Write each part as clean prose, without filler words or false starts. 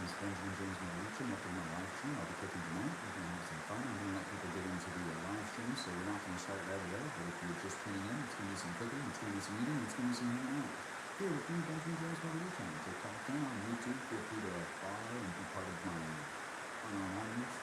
is Benjamin James Mariucci. Welcome to my live stream. I'll be cooking tonight. We're going to have some fun. I'm going to let people get into the live stream, so we're not going to start right away. But if you're just tuning in, it's going to be some cooking, it's going to be some eating, it's going to be some hanging out. Here with me, Benjamin James Mariucci on TikTok and on YouTube. Feel free to follow and be part of my audience.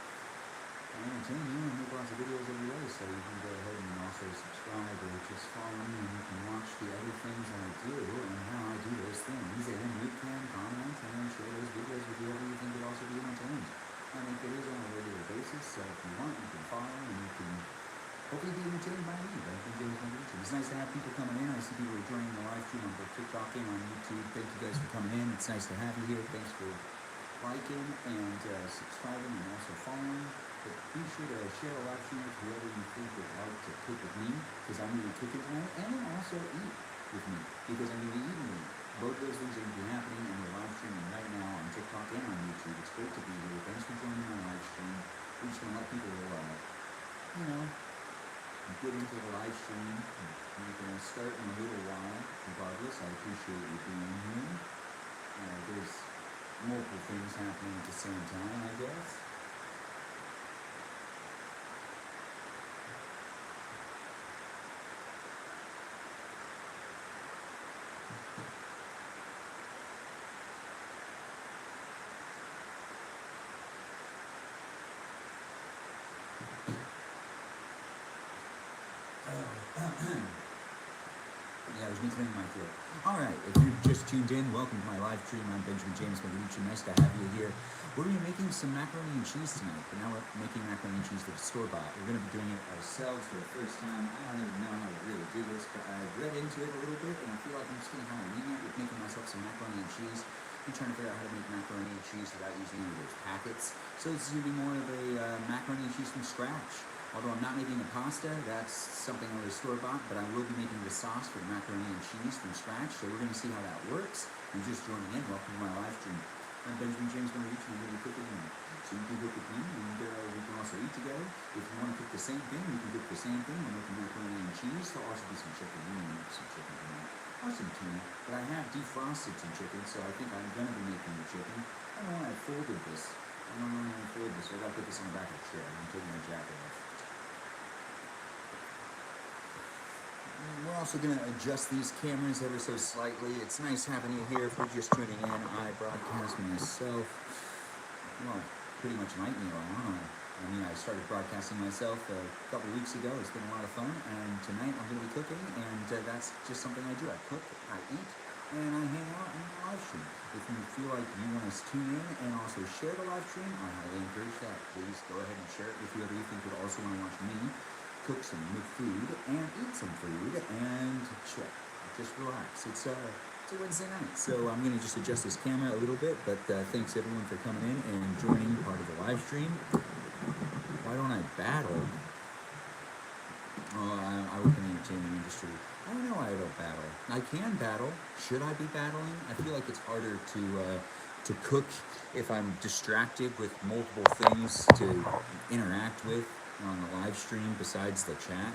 I entertain you and make lots of videos every day, so you can go ahead and also subscribe or just follow me, and you can watch the other things I do and how I do those things, and you can comment and share those videos with whoever you think would also be entertained. I make videos on a regular basis, so if you want, you can follow and you can hopefully be entertained by me. It's nice to have people coming in. I see people are joining the live stream on both TikTok and on YouTube. Thank you guys for coming in. It's nice to have you here. Thanks for liking and subscribing and also following. But be sure to share a live stream with whoever you think would like to cook with me, because I'm going to be cooking tonight, and also eat with me, because I'm going to be eating with me. Both those things are going to be happening in the live streaming right now on TikTok and on YouTube. It's great to be here. Thanks for joining my live stream. We're just going to let people, get into the live stream. We're going to start in a little while. Regardless, I appreciate you being here. There's multiple things happening at the same time, I guess. Yeah, I was making my throat. Alright, if you've just tuned in, welcome to my live stream. I'm Benjamin James Mariucci. Nice to have you here. We're going to be making some macaroni and cheese tonight, but now we're making macaroni and cheese for the store-bought. We're going to be doing it ourselves for the first time. I don't even know how to really do this, but I've read into it a little bit, and I feel like I'm just going to kind of wing it with making myself some macaroni and cheese. I'm trying to figure out how to make macaroni and cheese without using any of those packets. So this is going to be more of a macaroni and cheese from scratch. Although I'm not making the pasta, that's something I was store-bought, but I will be making the sauce for the macaroni and cheese from scratch, so we're going to see how that works. You're just joining in, welcome to my live stream. I'm Benjamin James Mariucci, and I'm going to be cooking tonight. So you can cook with me, and we can also eat together. If you want to cook the same thing, we can cook the same thing, and we can do macaroni and cheese. There'll also be some chicken. We can make some chicken tonight, or some tuna. But I have defrosted some chicken, so I think I'm going to be making the chicken. I don't know when I folded this. I got to put this on the back of the chair. I'm taking my jacket off. We're also going to adjust these cameras ever so slightly. It's nice having you here. If you're just tuning in, I broadcast myself, well, pretty much nightly long. I started broadcasting myself a couple of weeks ago. It's been a lot of fun, and tonight I'm going to be cooking, and that's just something I do. I cook, I eat, and I hang out in the live stream. If you feel like you want to tune in and also share the live stream, I highly encourage that. Please go ahead and share it with whoever you think would also want to watch me cook some food and eat some food and chill. Just relax. It's a Wednesday night, so I'm going to just adjust this camera a little bit, but thanks everyone for coming in and joining part of the live stream. Why don't I battle? I work in the entertainment industry. I don't know why I don't battle. I can battle. Should I be battling? I feel like it's harder to cook if I'm distracted with multiple things to interact with on the live stream besides the chat.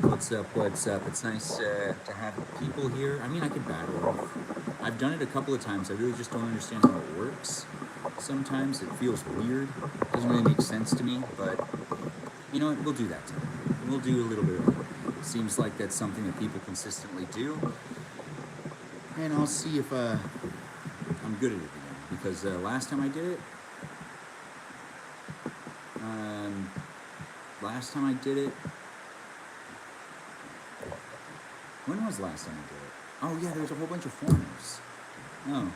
What's up? It's nice to have people here. I mean, I can battle. I've done it a couple of times. I really just don't understand how it works. Sometimes it feels weird. It doesn't really make sense to me, but you know what? We'll do that today. We'll do a little bit of it. Seems like that's something that people consistently do. And I'll see if I'm good at it again. Because last time I did it, when was the last time I did it? Oh yeah, there was a whole bunch of foreigners. Oh,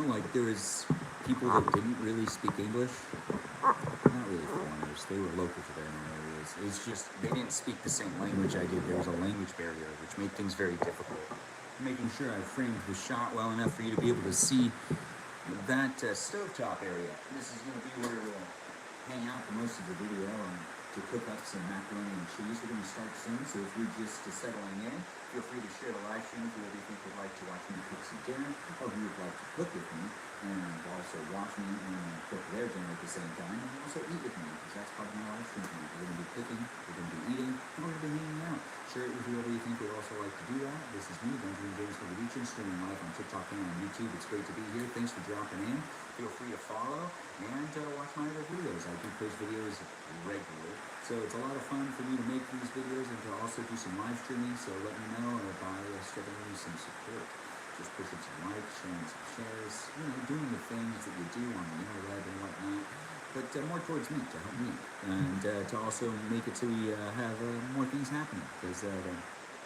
like there was people that didn't really speak English. Not really foreigners, they were local to their own areas. It's just, they didn't speak the same language I did. There was a language barrier, which made things very difficult. Making sure I framed the shot well enough for you to be able to see that stovetop area. This is going to be where we'll hang out for most of the video and to cook up some macaroni and cheese. We're going to start soon, so if you're just settling in, Feel free to share the live stream if you think would like to watch me cook some dinner, or if you would like to cook with me and also watch me and cook their dinner at the same time, and also eat with me, because that's part of my live stream tonight. We're going to be cooking, we're going to be eating, and we're going to be hanging out. Share it with whoever you think would also like to do that. This is me, Benjamin James Novician, streaming live on TikTok and on YouTube. It's great to be here. Thanks for dropping in. Feel free to follow and watch my other videos. I do post videos regularly, so it's a lot of fun for me to make these videos and to also do some live streaming. So let me know by giving me some support. Just pushing some likes, sharing some shares, doing the things that you do on the internet and whatnot. But more towards me, to help me, and to also make it so we have more things happening, because the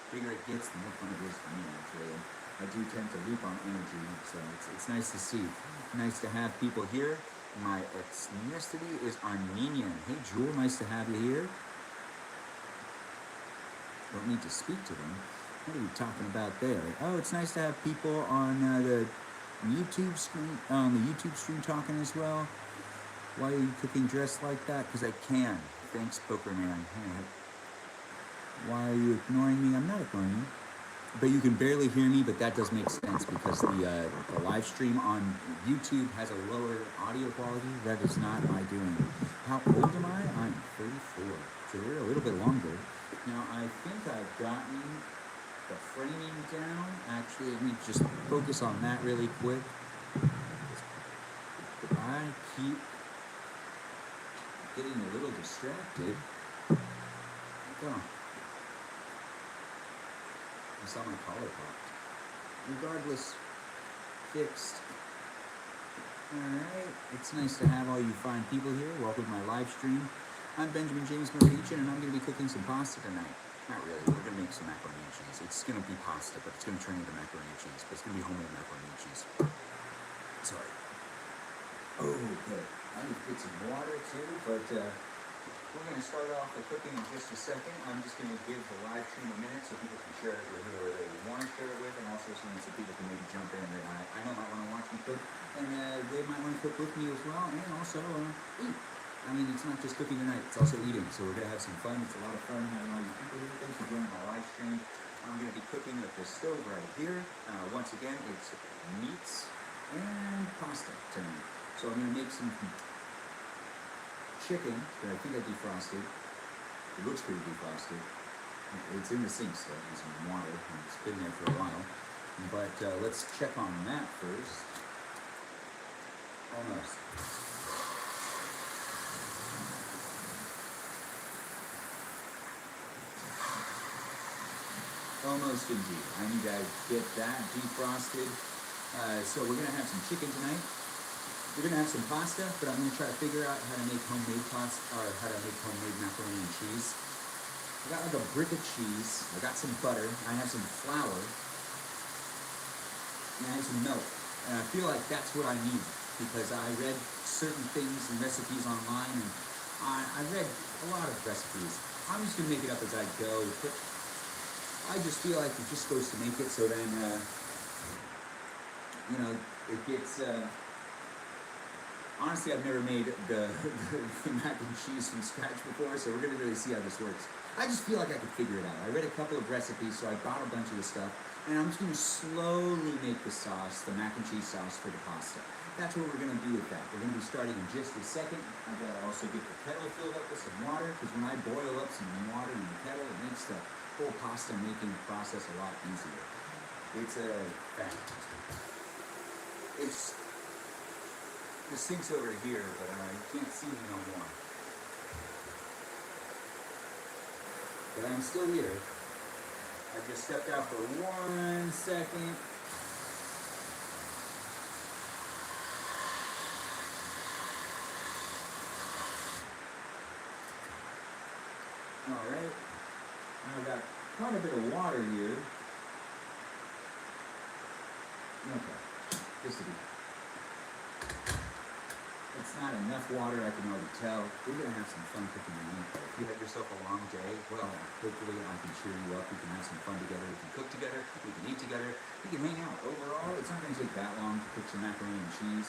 bigger it gets, the more fun it is for me, actually. I do tend to loop on energy, so it's nice to see. Nice to have people here. My ethnicity is Armenian. Hey, Jewel, nice to have you here. Don't need to speak to them. What are you talking about there? Oh, it's nice to have people on the YouTube stream talking as well. Why are you cooking dressed like that? Because I can. Thanks, Pokerman. Hey. Why are you ignoring me? I'm not ignoring you. But you can barely hear me, but that does make sense because the live stream on YouTube has a lower audio quality. That is not my doing. How old am I? I'm 34. So we're a little bit longer. Now, I think I've gotten the framing down. Actually, let me just focus on that really quick. I keep getting a little distracted. Oh. I saw my collar popped. Regardless, fixed. Alright, it's nice to have all you fine people here. Welcome to my live stream. I'm Benjamin James Novician, and I'm going to be cooking some pasta tonight. Not really, we're going to make some macaroni and cheese. It's going to be pasta, but it's going to turn into macaroni and cheese. But it's going to be homemade macaroni and cheese. Sorry. Oh, good. I need to get some water too, but we're going to start off the cooking in just a second. I'm just going to give the live stream a minute so people can share it with whoever they want to share it with, and also so people can maybe jump in that I know might want to watch me cook, and they might want to cook with me as well, and also eat. I mean, it's not just cooking tonight, it's also eating, so we're going to have some fun. It's a lot of fun having all you people here. Thanks for joining my live stream. I'm going to be cooking at the stove right here. Once again, it's meats and pasta tonight. So I'm going to make some chicken that I think I defrosted. It looks pretty defrosted. It's in the sink still, in some water, and it's been there for a while. But let's check on that first. Almost. Almost indeed. I need to get that defrosted. So we're going to have some chicken tonight. We're going to have some pasta, but I'm going to try to figure out how to make homemade pasta, or how to make homemade macaroni and cheese. I got like a brick of cheese. I got some butter. I have some flour. And I have some milk. And I feel like that's what I need, because I read certain things and recipes online, and I read a lot of recipes. I'm just going to make it up as I go, but I just feel like you're just supposed to make it so then, it gets... Honestly, I've never made the mac and cheese from scratch before, so we're going to really see how this works. I just feel like I could figure it out. I read a couple of recipes, so I bought a bunch of the stuff, and I'm just going to slowly make the sauce, the mac and cheese sauce for the pasta. That's what we're going to do with that. We're going to be starting in just a second. I've got to also get the kettle filled up with some water, because when I boil up some water in the kettle, it makes the whole pasta making process a lot easier. It's a fact. The sink's over here, but you can't see me no more. But I'm still here. I just stepped out for 1 second. Alright. I've got quite a bit of water here. Okay. Just to be. It's not enough water, I can already tell. We're going to have some fun cooking tonight. If you had yourself a long day, well, hopefully I can cheer you up. We can have some fun together. We can cook together. We can eat together. We can hang out. Overall, it's not going to take that long to cook some macaroni and cheese.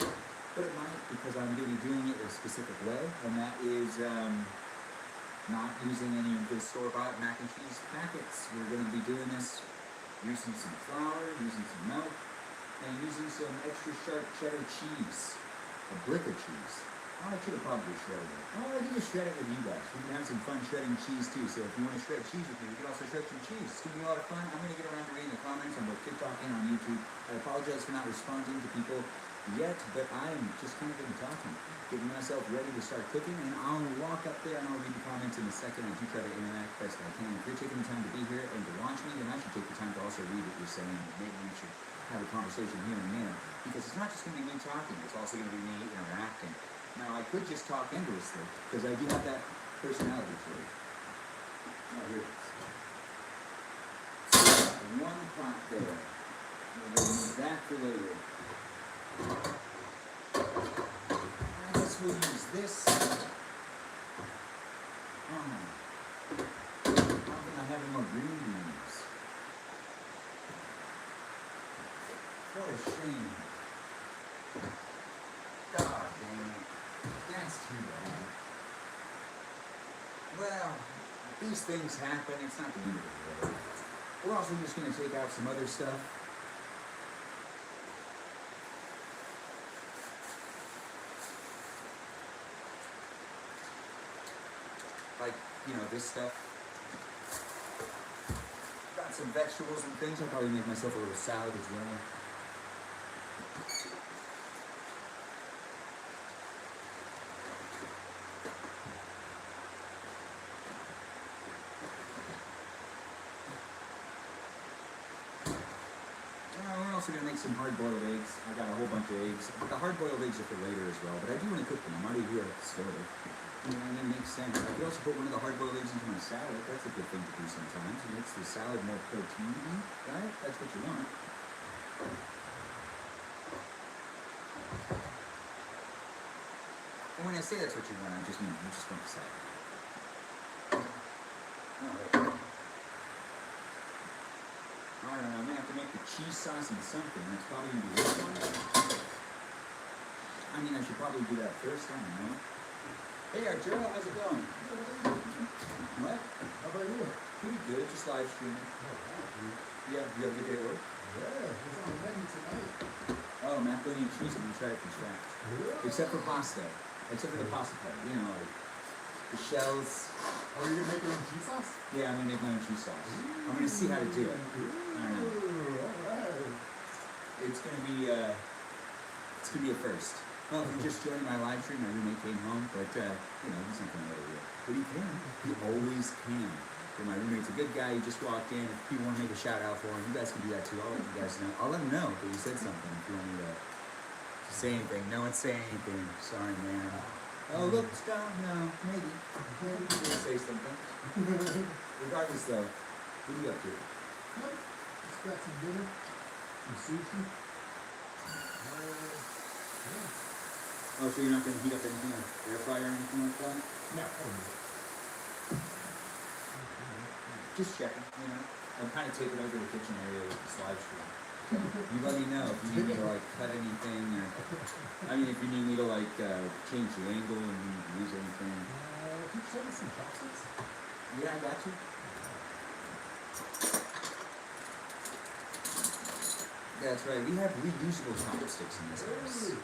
But it might, because I'm going to be doing it a specific way. And that is not using any of the store-bought mac and cheese packets. We're going to be doing this using some flour, using some milk, and using some extra sharp cheddar cheese. A brick of cheese. Oh, I should have probably shredded it. Oh, I need to shred it with you guys. We can have some fun shredding cheese too. So if you want to shred cheese with me, we can also shred some cheese. It's going to be a lot of fun. I'm going to get around to reading the comments on both TikTok and on YouTube. I apologize for not responding to people yet, but I'm just kind of talking, getting myself ready to start cooking, and I'll walk up there and I'll read the comments in a second. I do try to interact best I can. If you're taking the time to be here and to watch me, then I should take the time to also read what you're saying. Maybe we should have a conversation here and there, because it's not just going to be me talking, it's also going to be me interacting. Now, I could just talk endlessly, because I do have that personality for it. Oh, here it is. So, one pot there. We're going to use that for later. I guess we'll use this. Oh. How can I have any more green beans? What a shame. God dang it. That's too bad. Well, these things happen. It's not the end of the world. We're also just going to take out some other stuff. Like, you know, this stuff. Got some vegetables and things. I'll probably make myself a little salad as well. We're also going to make some hard-boiled eggs. I got a whole bunch of eggs. The hard-boiled eggs are for later as well, but I do want to cook them. I'm already here at the stove. You know, and it makes sense. I could also put one of the hard-boiled eggs into my salad. That's a good thing to do sometimes. It makes the salad more protein-y, right? That's what you want. And when I say that's what you want, I just mean you just want the salad. Alright. I don't know, I'm going to have to make the cheese sauce and something. That's probably going to be this one. I mean, I should probably do that first. I don't know. Hey Arturo, how's it going? What? How about you? Pretty good, just live streaming. Yeah, you have a good day at work? Yeah, it's on the menu tonight. Oh, macaroni and cheese, I'm going to try it from scratch. Really? Except for pasta. Except for the pasta part. You know, like the shells. Oh, you're going to make your own cheese sauce? Yeah, I'm going to make my own cheese sauce. I'm going to see how to do it. I don't know. Alright. It's going to be a first. Well, if you're just joining my live stream, my roommate came home, but, you know, he's not going to let it real. But he can. He always can. So my roommate's a good guy. He just walked in. If people want to make a shout out for him, you guys can do that too. I'll let you guys know. I'll let him know that you said something if you want me to say anything. No one say anything. Sorry, man. Oh, look, stop. No, maybe. Maybe you're going to say something. Regardless, though, what are you up to? Yep. Just got some dinner, some sushi. Yeah. Oh, so you're not going to heat up anything like air fryer or anything like that? No. Just checking, you know. I'm kind of taking over the kitchen area with this live stream. You let me know if you need me to like cut anything, or I mean, if you need me to like change the angle and you need to use anything. Can you show me some chopsticks? Yeah, I got you. Yeah, that's right. We have reusable chopsticks in this house.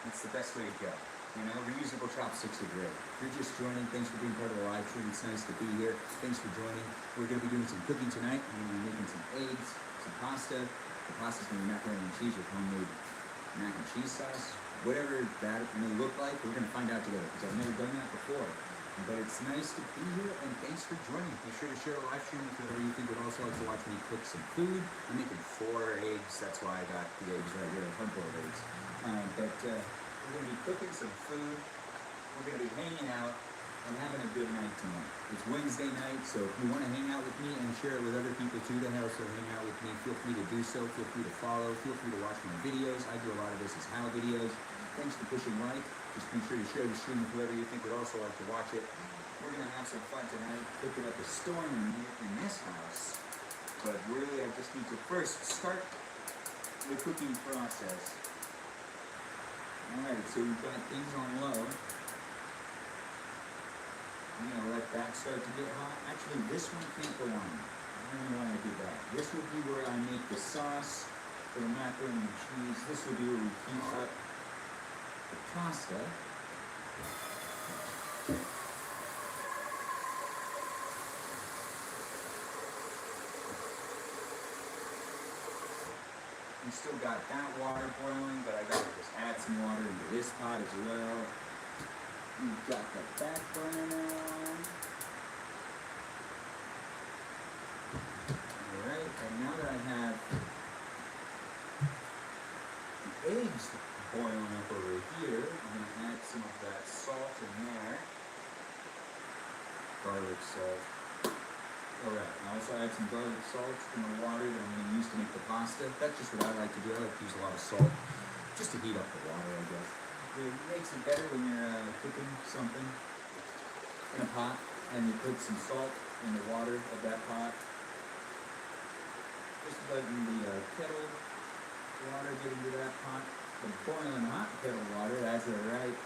It's the best way to go. You know, reusable chopsticks are great. If you're just joining, thanks for being part of the live stream. It's nice to be here. Thanks for joining. We're going to be doing some cooking tonight. We're going to be making some eggs, some pasta. The pasta's going to be macaroni and cheese with homemade mac and cheese sauce. Whatever that may look like, we're going to find out together, because I've never done that before. But it's nice to be here, and thanks for joining. Be sure to share a live stream with whoever you think would also like to watch me cook some food. I'm making 4 eggs. That's why I got the eggs right here, hard-boiled eggs. We're going to be cooking some food. We're going to be hanging out and having a good night tonight. It's Wednesday night, so if you want to hang out with me and share it with other people too that also hang out with me, feel free to do so. Feel free to follow. Feel free to watch my videos. I do a lot of this as how videos. Thanks for pushing like. Just be sure to share the stream with whoever you think would also like to watch it. We're going to have some fun tonight, cooking up a storm in this house. But really, I just need to first start the cooking process. Alright, so we've got things on low. I'm going to let that start to get hot. Actually, this one can't go on. don't know why I did that. This would be where I make the sauce for the macaroni and cheese. This would be where we heat up the pasta. We still got that water boiling, but I gotta just add some water into this pot as well. We've got the back burner on. Alright, and now that I have the eggs boiling up over here, I'm gonna add some of that salt in there. Garlic salt. Alright, I also add some garlic salt in the water that I'm gonna use to make the pasta. That's just what I like to do. I like to use a lot of salt just to heat up the water, I guess. It makes it better when you're cooking something in a pot and you put some salt in the water of that pot. Just letting the kettle water get into that pot. The boiling hot kettle water adds it right.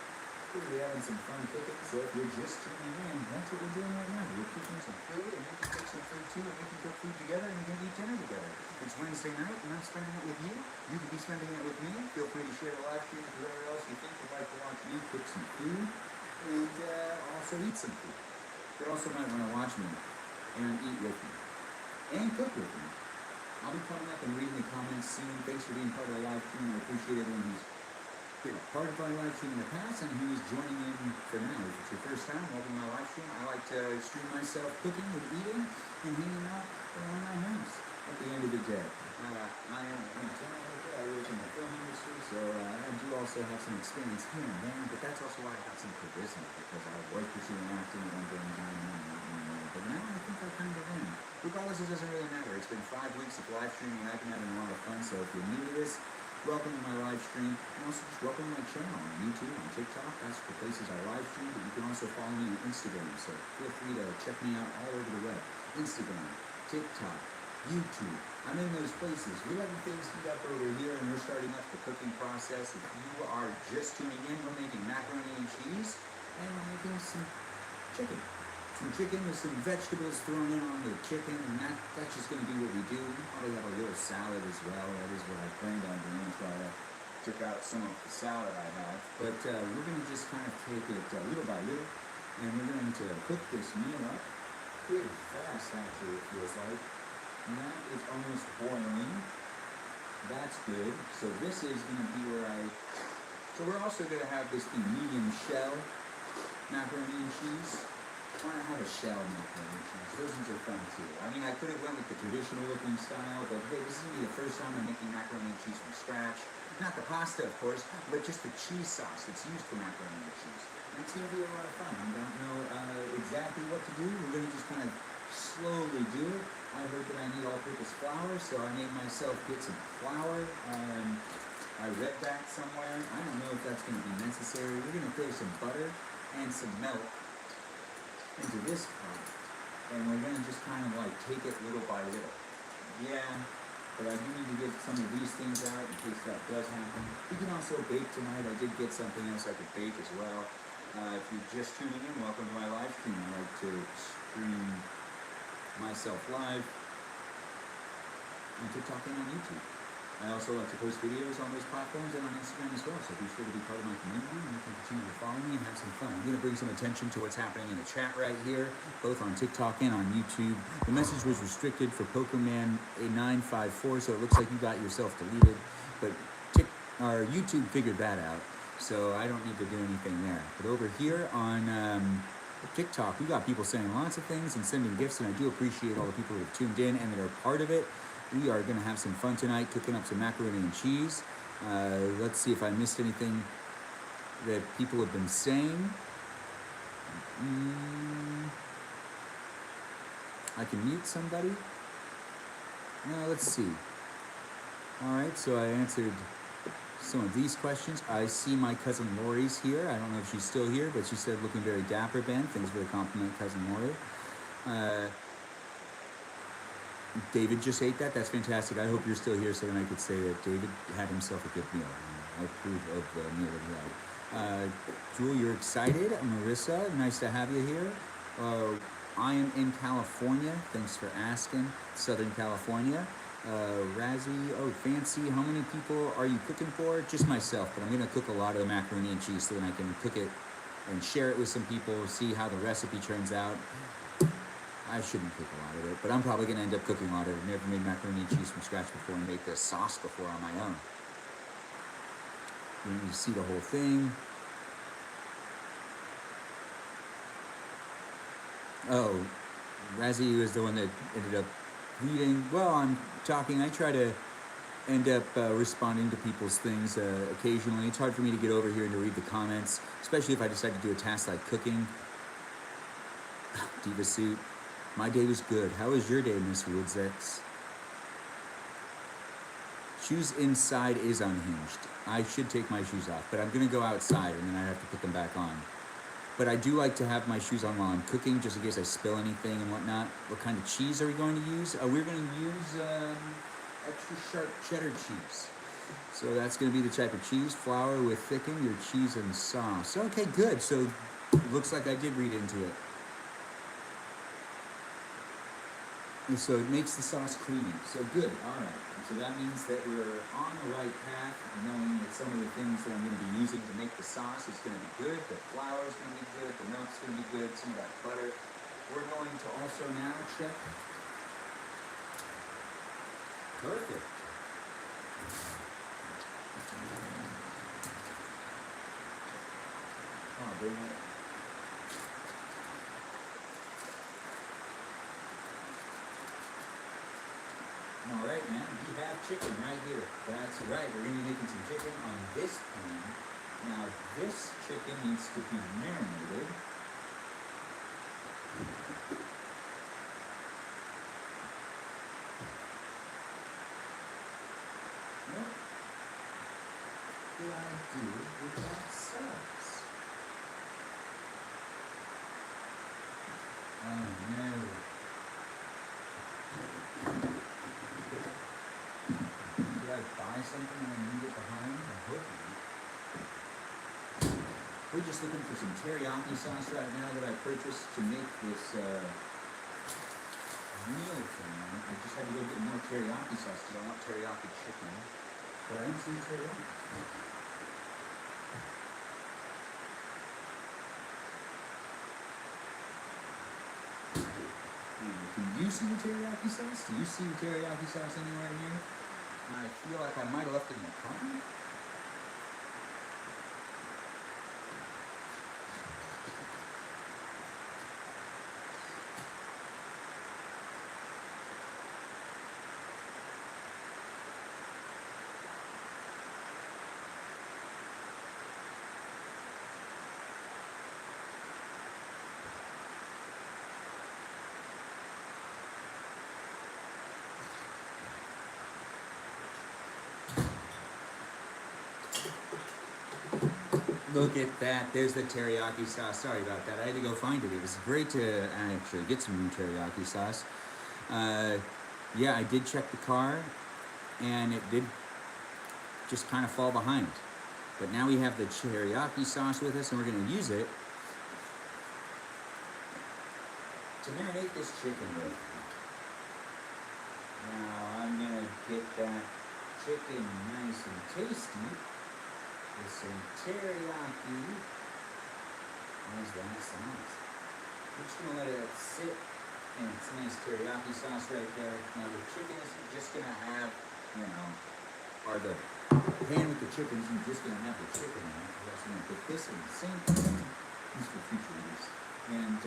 We're gonna be having some fun cooking, so if you're just tuning in, that's what we're doing right now. We're cooking some food, and you can cook some food too, and we can cook food together, and we can eat dinner together. It's Wednesday night, and I'm spending it with you. You can be spending it with me. Feel free to share the live stream with whoever else you think would like to watch me cook some food, and also eat some food. You also might want to watch me and eat with me, and cook with me. I'll be coming up and reading the comments soon. Thanks for being part of the live stream. I appreciate everyone who's been a part of my live stream in the past and who is joining in for now. If it's your first time, welcome to my live stream. I like to stream myself cooking and eating and hanging out around my house at the end of the day. I am I work in the film industry, so I do also have some experience here and there, but that's also why I have some charisma, because I was pursuing acting at one point in time, but now I think I kind of am. Regardless, it doesn't really matter. It's been 5 weeks of live streaming, and I've been having a lot of fun, so if you're new to this, welcome to my live stream, and also just welcome to my channel on YouTube, on TikTok. That's the places I live stream, but you can also follow me on Instagram, so feel free to check me out all over the web. Instagram, TikTok, YouTube. I'm in those places. We have things heat up over here, and we're starting up the cooking process. If you are just tuning in, we're making macaroni and cheese, and we're making some chicken. Some chicken with some vegetables thrown in on the chicken, and that's just going to be what we do. We probably have a little salad as well. That is what I planned on doing, so I took out some of the salad I have. But we're going to just kind of take it little by little, and we're going to cook this meal up pretty fast, actually, it feels like. And that is almost boiling. That's good. So this is going to be where so we're also going to have this be medium shell macaroni and cheese. I want to have a shell macaroni and cheese. Those ones are fun too. I mean, I could have went with the traditional looking style, but hey, this is going to be the first time I'm making macaroni and cheese from scratch. Not the pasta, of course, but just the cheese sauce that's used for macaroni and cheese. And it's going to be a lot of fun. I don't know exactly what to do. We're going to just kind of slowly do it. I heard that I need all-purpose flour, so I made myself get some flour. I read that somewhere. I don't know if that's going to be necessary. We're going to throw some butter and some milk into this pot, and we're going to just kind of like take it little by little. Yeah, but I do need to get some of these things out in case that does happen. We can also bake tonight. I did get something else I could bake as well. If you're just tuning in, welcome to my live stream. I like to stream myself live on TikTok and on YouTube. I also like to post videos on those platforms and on Instagram as well, so be sure to be part of my community and you can continue to follow me and have some fun. I'm going to bring some attention to what's happening in the chat right here, both on TikTok and on YouTube. The message was restricted for Pokeman A954, so it looks like you got yourself deleted, but YouTube figured that out, so I don't need to do anything there. But over here on TikTok, we got people saying lots of things and sending gifts, and I do appreciate all the people who have tuned in and that are part of it. We are going to have some fun tonight, cooking up some macaroni and cheese. Let's see if I missed anything that people have been saying. I can mute somebody. Let's see. All right, so I answered some of these questions. I see my cousin Lori's here. I don't know if she's still here, but she said looking very dapper, Ben. Thanks for the compliment, cousin Lori. David just ate that. That's fantastic. I hope you're still here so then I could say that David had himself a good meal. I approve of the meal that he had. Jewel, you're excited. Marissa, nice to have you here. I am in California. Thanks for asking. Southern California. Razzie, oh, fancy. How many people are you cooking for? Just myself, but I'm going to cook a lot of the macaroni and cheese so that I can cook it and share it with some people, see how the recipe turns out. I shouldn't cook a lot of it, but I'm probably going to end up cooking a lot of it. I've never made macaroni and cheese from scratch before and made this sauce before on my own. You see the whole thing. Oh, Razzie was the one that ended up reading. Well, I'm talking. I try to end up responding to people's things occasionally. It's hard for me to get over here and to read the comments, especially if I decide to do a task like cooking. Diva Suit. My day was good. How was your day, Miss Woods X? Shoes inside is unhinged. I should take my shoes off, but I'm going to go outside and then I have to put them back on. But I do like to have my shoes on while I'm cooking, just in case I spill anything and whatnot. What kind of cheese are we going to use? We're going to use extra sharp cheddar cheese. So that's going to be the type of cheese. Flour with thicken your cheese and sauce. Okay, good. So looks like I did read into it. And so it makes the sauce creamy. So good. All right. So that means that we're on the right path, knowing that some of the things that I'm going to be using to make the sauce is going to be good. The flour is going to be good. The milk's going to be good. Some of that butter. We're going to also now check. Perfect. Oh, bring it. All right, man, we have chicken right here. That's right, we're going to be making some chicken on this pan. Now, this chicken needs to be marinated. What did I do with that sauce? Oh, no. Buy something and then leave it behind? I hope not. We're just looking for some teriyaki sauce right now that I purchased to make this meal thing. I just had to go get more teriyaki sauce because I want teriyaki chicken. But I don't see teriyaki. Can you see the teriyaki sauce? Do you see the teriyaki sauce anywhere here? I feel like I might have left it in the car. Look at that. There's the teriyaki sauce. Sorry about that. I had to go find it. It was great to actually get some new teriyaki sauce. Yeah, I did check the car, and it did just kind of fall behind. But now we have the teriyaki sauce with us, and we're going to use it to marinate this chicken with. Now I'm going to get that chicken nice and tasty with some teriyaki. How's that sauce? We're just going to let it sit in its nice teriyaki sauce right there. Now the chicken is just going to have, you know, or the pan with the chicken isn't just going to have the chicken in it. We're also going to put this in the same pan. These for future use. And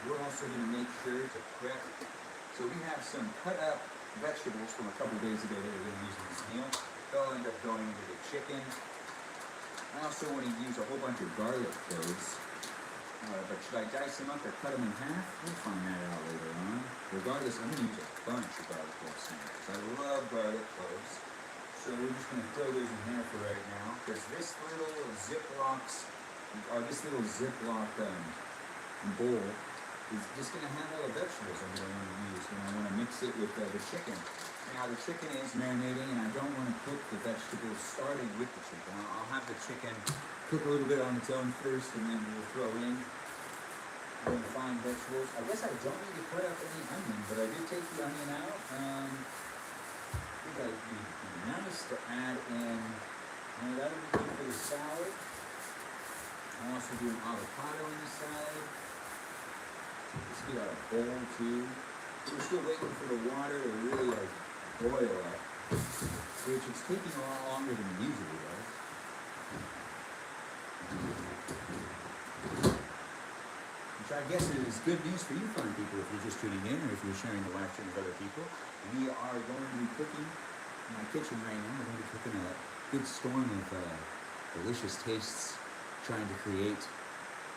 we're also going to make sure to prep. So we have some cut up vegetables from a couple days ago that we're going to use in this meal. They'll end up going into the chicken. I also want to use a whole bunch of garlic cloves. But should I dice them up or cut them in half? We'll find that out later on. Regardless, I'm going to use a bunch of garlic cloves because I love garlic cloves. So we're just going to throw those in here for right now. Because this little Ziploc bowl is just going to have all the vegetables I'm going to want to use when I want to mix it with the chicken. Now the chicken is marinating, and I don't want to cook the vegetables starting with the chicken. I'll have the chicken cook a little bit on its own first, and then we'll throw in Very fine vegetables. I guess I don't need to cut up any onion, but I did take the onion out. I think that would be nice to add in. That would be good for the salad. I'll also do an avocado in the salad. Let's get out a bowl too. We're still waiting for the water to really like boil up, which is taking a lot longer than it usually does. Which I guess is good news for you fine people if you're just tuning in or if you're sharing the live stream with other people. We are going to be cooking in my kitchen right now. We're going to be cooking a good storm of delicious tastes, trying to create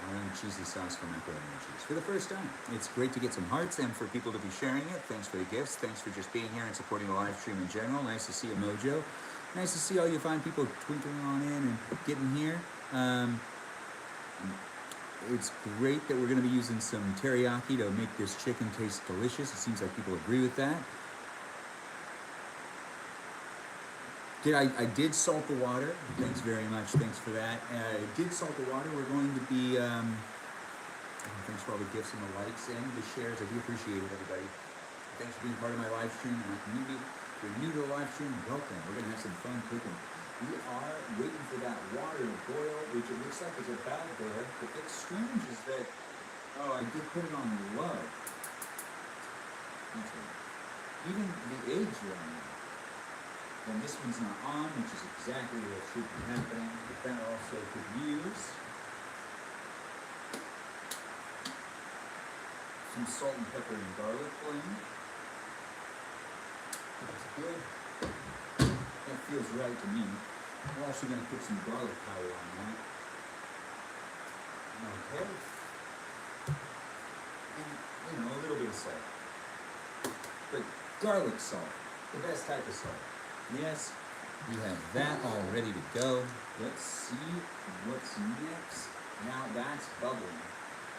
our own cheesy sauce for macaroni and cheese for the first time. It's great to get some hearts and for people to be sharing it. Thanks for the gifts. Thanks for just being here and supporting the live stream in general. Nice to see you, Mojo. Nice to see all you fine people twinkling on in and getting here. It's great that we're going to be using some teriyaki to make this chicken taste delicious. It seems like people agree with that. I did salt the water. Thanks very much. Thanks for that. I did salt the water. We're going to be, thanks for all the gifts and the likes and the shares. I do appreciate it, everybody. Thanks for being part of my live stream and my community. If you're new to the live stream, welcome. We're going to have some fun cooking. We are waiting for that water to boil, which it looks like it's about there. But what's strange is that, I did put it on low. That's right. Even the eggs are on low. And this one's not on, which is exactly what should be happening. But that also could use some salt and pepper and garlic blend. That's good. That feels right to me. We're also going to put some garlic powder on that. Okay. And, a little bit of salt. But garlic salt, the best type of salt. Yes, we have that all ready to go. Let's see what's next. Now that's bubbling.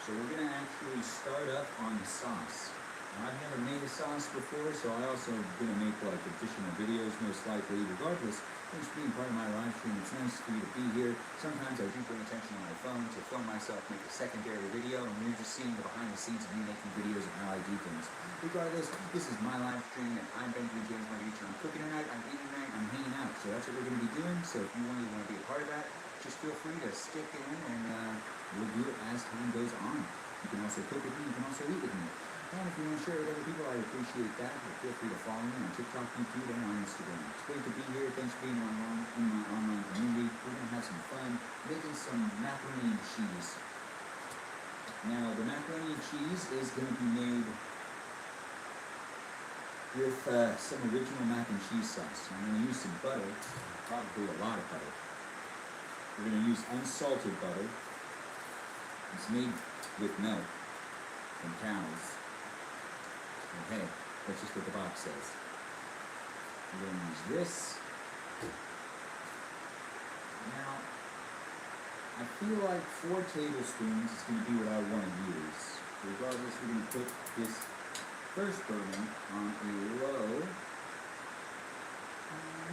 So we're going to actually start up on the sauce. Now, I've never made a sauce before, so I also am going to make like additional videos most likely. Regardless, thanks for being part of my live stream. It's nice for you to be here. Sometimes I do bring attention on my phone to film myself, make a secondary video, and you're just seeing the behind the scenes of me making videos of how I do things. Regardless, this is my live stream, and I'm Benjamin James Marguerite. I'm cooking tonight, I'm eating tonight, I'm hanging out. So that's what we're going to be doing. So if you want to be a part of that, just feel free to stick in, and we'll do it as time goes on. You can also cook with me, you can also eat with me. And if you want to share with other people, I appreciate that. But feel free to follow me on TikTok, YouTube, and on Instagram. It's great to be here. Thanks for being in my online community. We're going to have some fun making some macaroni and cheese. Now, the macaroni and cheese is going to be made with some original mac and cheese sauce. I'm going to use some butter, probably a lot of butter. We're going to use unsalted butter. It's made with milk from cows. Okay, that's just what the box says. We're going to use this. Now, I feel like 4 tablespoons is going to be what I want to use. Regardless, we're going to put this first burner on a low.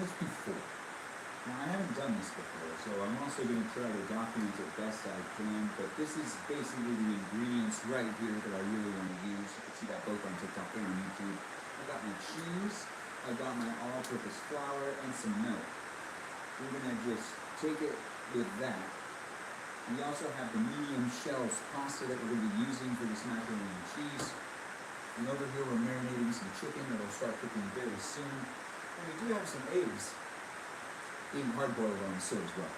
Let's do 4. Now, I haven't done this before, so I'm also going to try to document it best I can, but this is basically the ingredients right here that I really want to use. You can see that both on TikTok and on YouTube. I got my cheese, I got my all-purpose flour, and some milk. We're going to just take it with that. We also have the medium shells pasta that we're going to be using for this macaroni and cheese. And over here we're marinating some chicken that will start cooking very soon. And we do have some eggs being hard-boiled on so as well.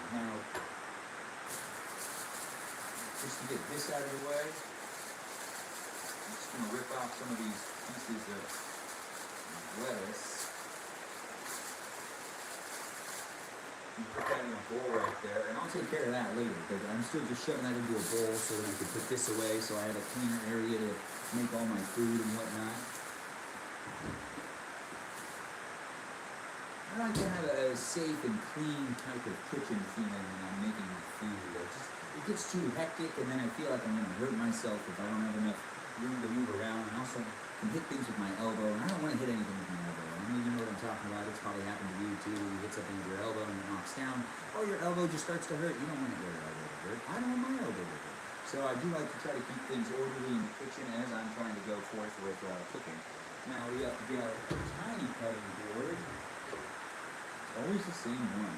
Now, just to get this out of the way, I'm just going to rip off some of these pieces of lettuce. And put that in a bowl right there, and I'll take care of that later, but I'm still just shoving that into a bowl so that I can put this away so I have a cleaner area to make all my food and whatnot. I like to have a safe and clean type of kitchen feeling when I'm making food. It gets too hectic, and then I feel like I'm going to hurt myself if I don't have enough room to move around. And also, I can hit things with my elbow, and I don't want to hit anything with my elbow. I know you know what I'm talking about. It's probably happened to you too. You hit something with your elbow and it knocks down, or your elbow just starts to hurt. You don't want your elbow to hurt. I don't want my elbow to hurt. So I do like to try to keep things orderly in the kitchen as I'm trying to go forth with cooking. Now we have to get our tiny cutting board. Always the same one.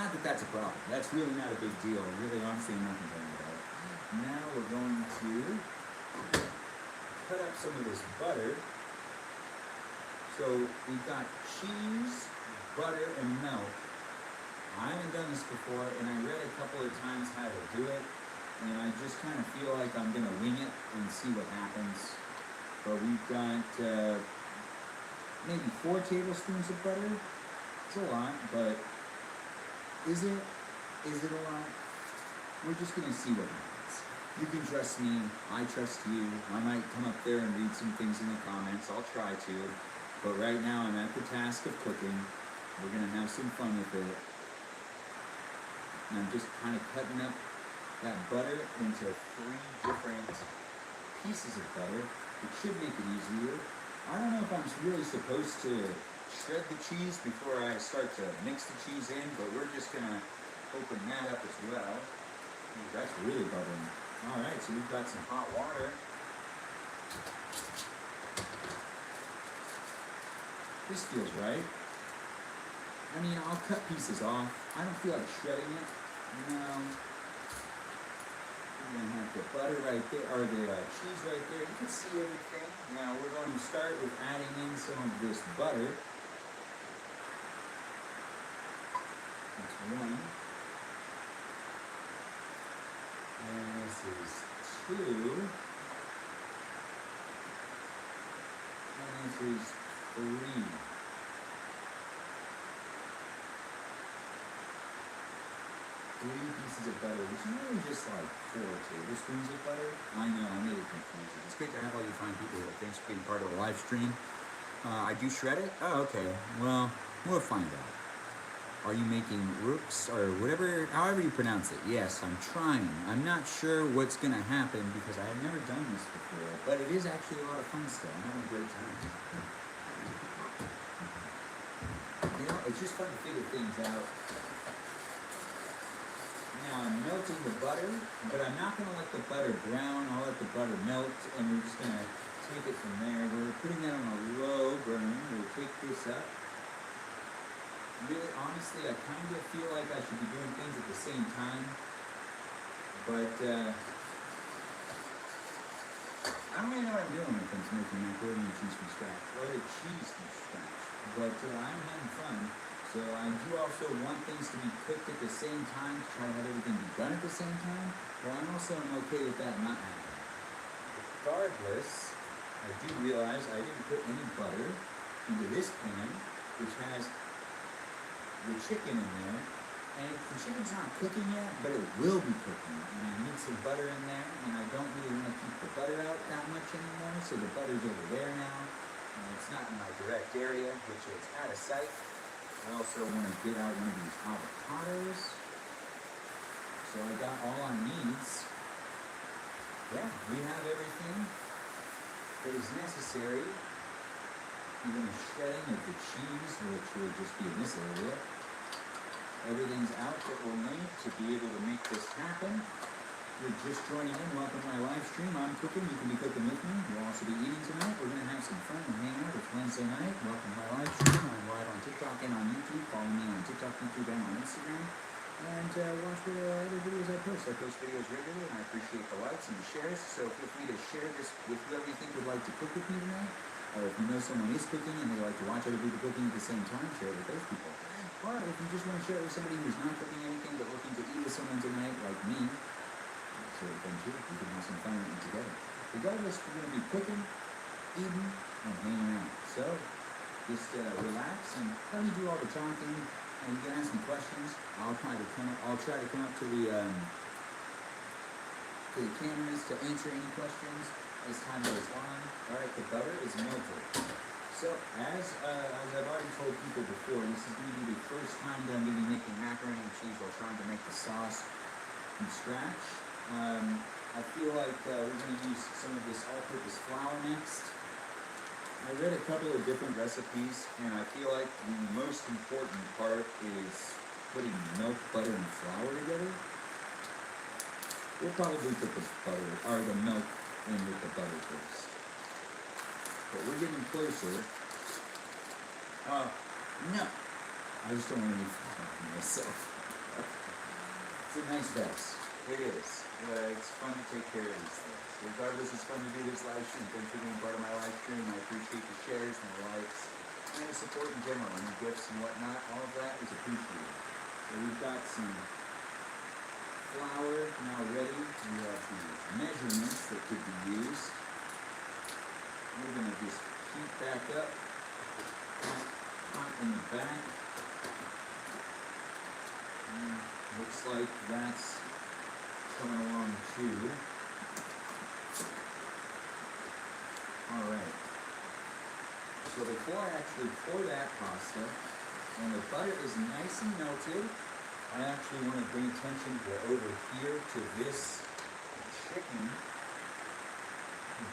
Not that that's a problem. That's really not a big deal. Really, honestly, nothing to worry about. Now we're going to cut up some of this butter. So we've got cheese, butter, and milk. I haven't done this before, and I read a couple of times how to do it, and I just kind of feel like I'm going to wing it and see what happens. But we've got maybe 4 tablespoons of butter. It's a lot, but is it a lot? We're just going to see what happens. You can trust me. I trust you. I might come up there and read some things in the comments. I'll try to. But right now I'm at the task of cooking. We're going to have some fun with it. And I'm just kind of cutting up that butter into 3 different pieces of butter. It should make it easier. I don't know if I'm really supposed to shred the cheese before I start to mix the cheese in, but we're just going to open that up as well. Ooh, that's really bubbling. Alright, so we've got some hot water. This feels right. I mean, I'll cut pieces off. I don't feel like shredding it. No. We're going to have the butter right there, or the cheese right there. You can see everything. Now we're going to start with adding in some of this butter. That's 1. And this is 2. And this is 3. 3 pieces of butter, which is really just like 4 tablespoons of butter. I know, I'm really confused. It's great to have all you fine people here. Thanks for being part of the live stream. I do shred it? Oh, okay. Well, we'll find out. Are you making rooks or whatever, however you pronounce it? Yes, I'm trying. I'm not sure what's going to happen because I have never done this before, but it is actually a lot of fun still. I'm having a great time. You know, it's just fun to figure things out. Now I'm melting the butter, but I'm not going to let the butter brown. I'll let the butter melt, and we're just going to take it from there. We're putting that on a low burn. We'll take this up. Really, honestly, I kind of feel like I should be doing things at the same time, but I don't really know what I'm doing when it comes to making macaroni and cheese from scratch, or the cheese from scratch, but I'm having fun. So I do also want things to be cooked at the same time, to try to have everything be done at the same time, but I'm also okay with that not happening. Regardless, I do realize I didn't put any butter into this pan, which has the chicken in there, and the chicken's not cooking yet, but it will be cooking, and I need some butter in there, and I don't really want to keep the butter out that much anymore, so the butter's over there now, and it's not in my direct area, which is out of sight. I also want to get out one of these avocados, so I got all our needs. Yeah, we have everything that is necessary. Even the shredding of the cheese, which will just be in this area. Everything's out that we'll need to be able to make this happen. You're just joining in, welcome to my live stream. I'm cooking, you can be cooking with me. We'll also be eating tonight. We're going to have some fun and hang out. It's Wednesday night. Welcome to my live stream. I'm live on TikTok and on YouTube. Follow me on TikTok, YouTube, and on Instagram. And watch the other videos I post. I post videos regularly, and I appreciate the likes and the shares. So feel free to share this with whoever you think would like to cook with me tonight. Or if you know someone is cooking and they like to watch other people cooking at the same time, share it with those people. Or if you just want to share it with somebody who's not cooking anything but looking to eat with someone tonight, like me, so then too, we can have some fun and eat together. Regardless, we're going to be cooking, eating, and hanging out. So just relax and let me do all the talking, and you can ask me questions. I'll try to come up to the cameras to answer any questions as time goes on. Alright, the butter is melted. So, as I've already told people before, this is going to be the first time that I'm going to be making macaroni and cheese while trying to make the sauce from scratch. I feel like we're going to use some of this all-purpose flour next. I read a couple of different recipes, and I feel like the most important part is putting milk, butter, and flour together. We'll probably put the butter, or the milk in with the butter first. But we're getting closer. No. I just don't want any fat on myself. It's a nice vest. It is. It's fun to take care of these things. Regardless, it's fun to do this live stream. Thanks for being part of my live stream. I appreciate the shares and the likes and the support in general, and the gifts and whatnot. All of that is appreciated. So we've got some flour now ready. We have the measurements that could be used. We're going to just heat back up. Hot in the back. Looks like that's coming along too. Alright. So before I actually pour that pasta, when the butter is nice and melted, I actually want to bring attention over here to this chicken.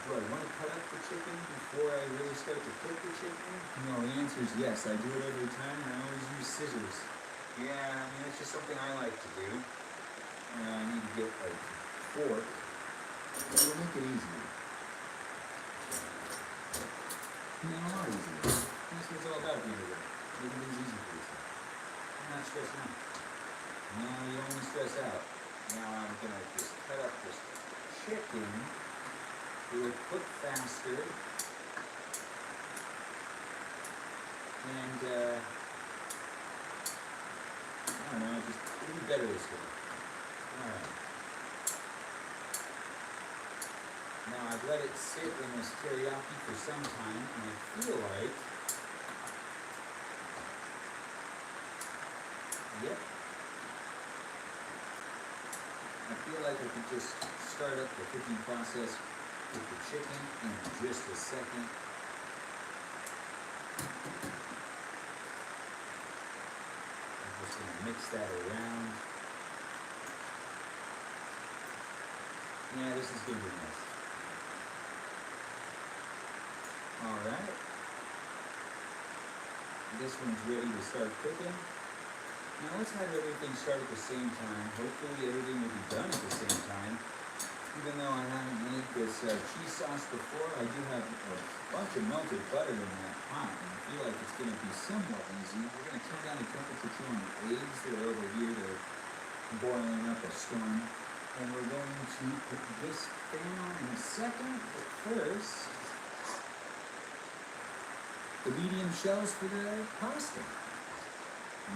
Do I want to cut up the chicken before I really start to cook the chicken? No, the answer is yes. I do it every time, and I always use scissors. Yeah, I mean, it's just something I like to do. And I need to get a fork. It'll make it easier. No, not easier. That's what it's all about at the end of the day. Making things easy for yourself. I'm not stressing out. No, you only stress out. Now I'm gonna just cut up this chicken. It would cook faster. And I don't know, it'll be better this way. Alright. Now I've let it sit in this teriyaki for some time, and I feel like, yep. I feel like I could just start up the cooking process with the chicken in just a second. I'm just going to mix that around. Yeah, this is going to be nice. Alright. This one's ready to start cooking. Now let's have everything start at the same time. Hopefully everything will be done at the same time. Even though I haven't made this cheese sauce before, I do have a bunch of melted butter in that pot, and I feel like it's going to be somewhat easy. We're going to turn down the temperature too on the eggs that are over here. They're boiling up a storm. And we're going to put this thing on in a second, but first, the medium shells for the pasta.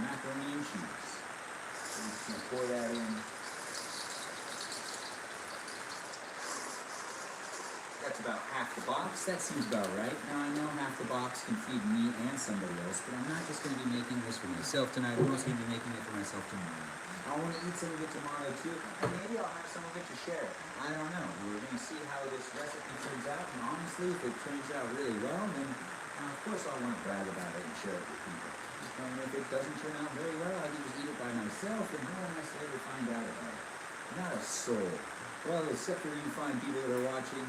Macaroni and cheese. So I'm just going to pour that in. That's about half the box. That seems about right. Now I know half the box can feed me and somebody else, but I'm not just going to be making this for myself tonight. I'm also going to be making it for myself tomorrow. I want to eat some of it tomorrow too, and maybe I'll have some of it to share. I don't know. We're going to see how this recipe turns out, and honestly, if it turns out really well, then of course I'll want to brag about it and share it with people. And if it doesn't turn out very well, I can just eat it by myself, and no one has to ever find out about it. Not a soul. Well, except for you fine people that are watching,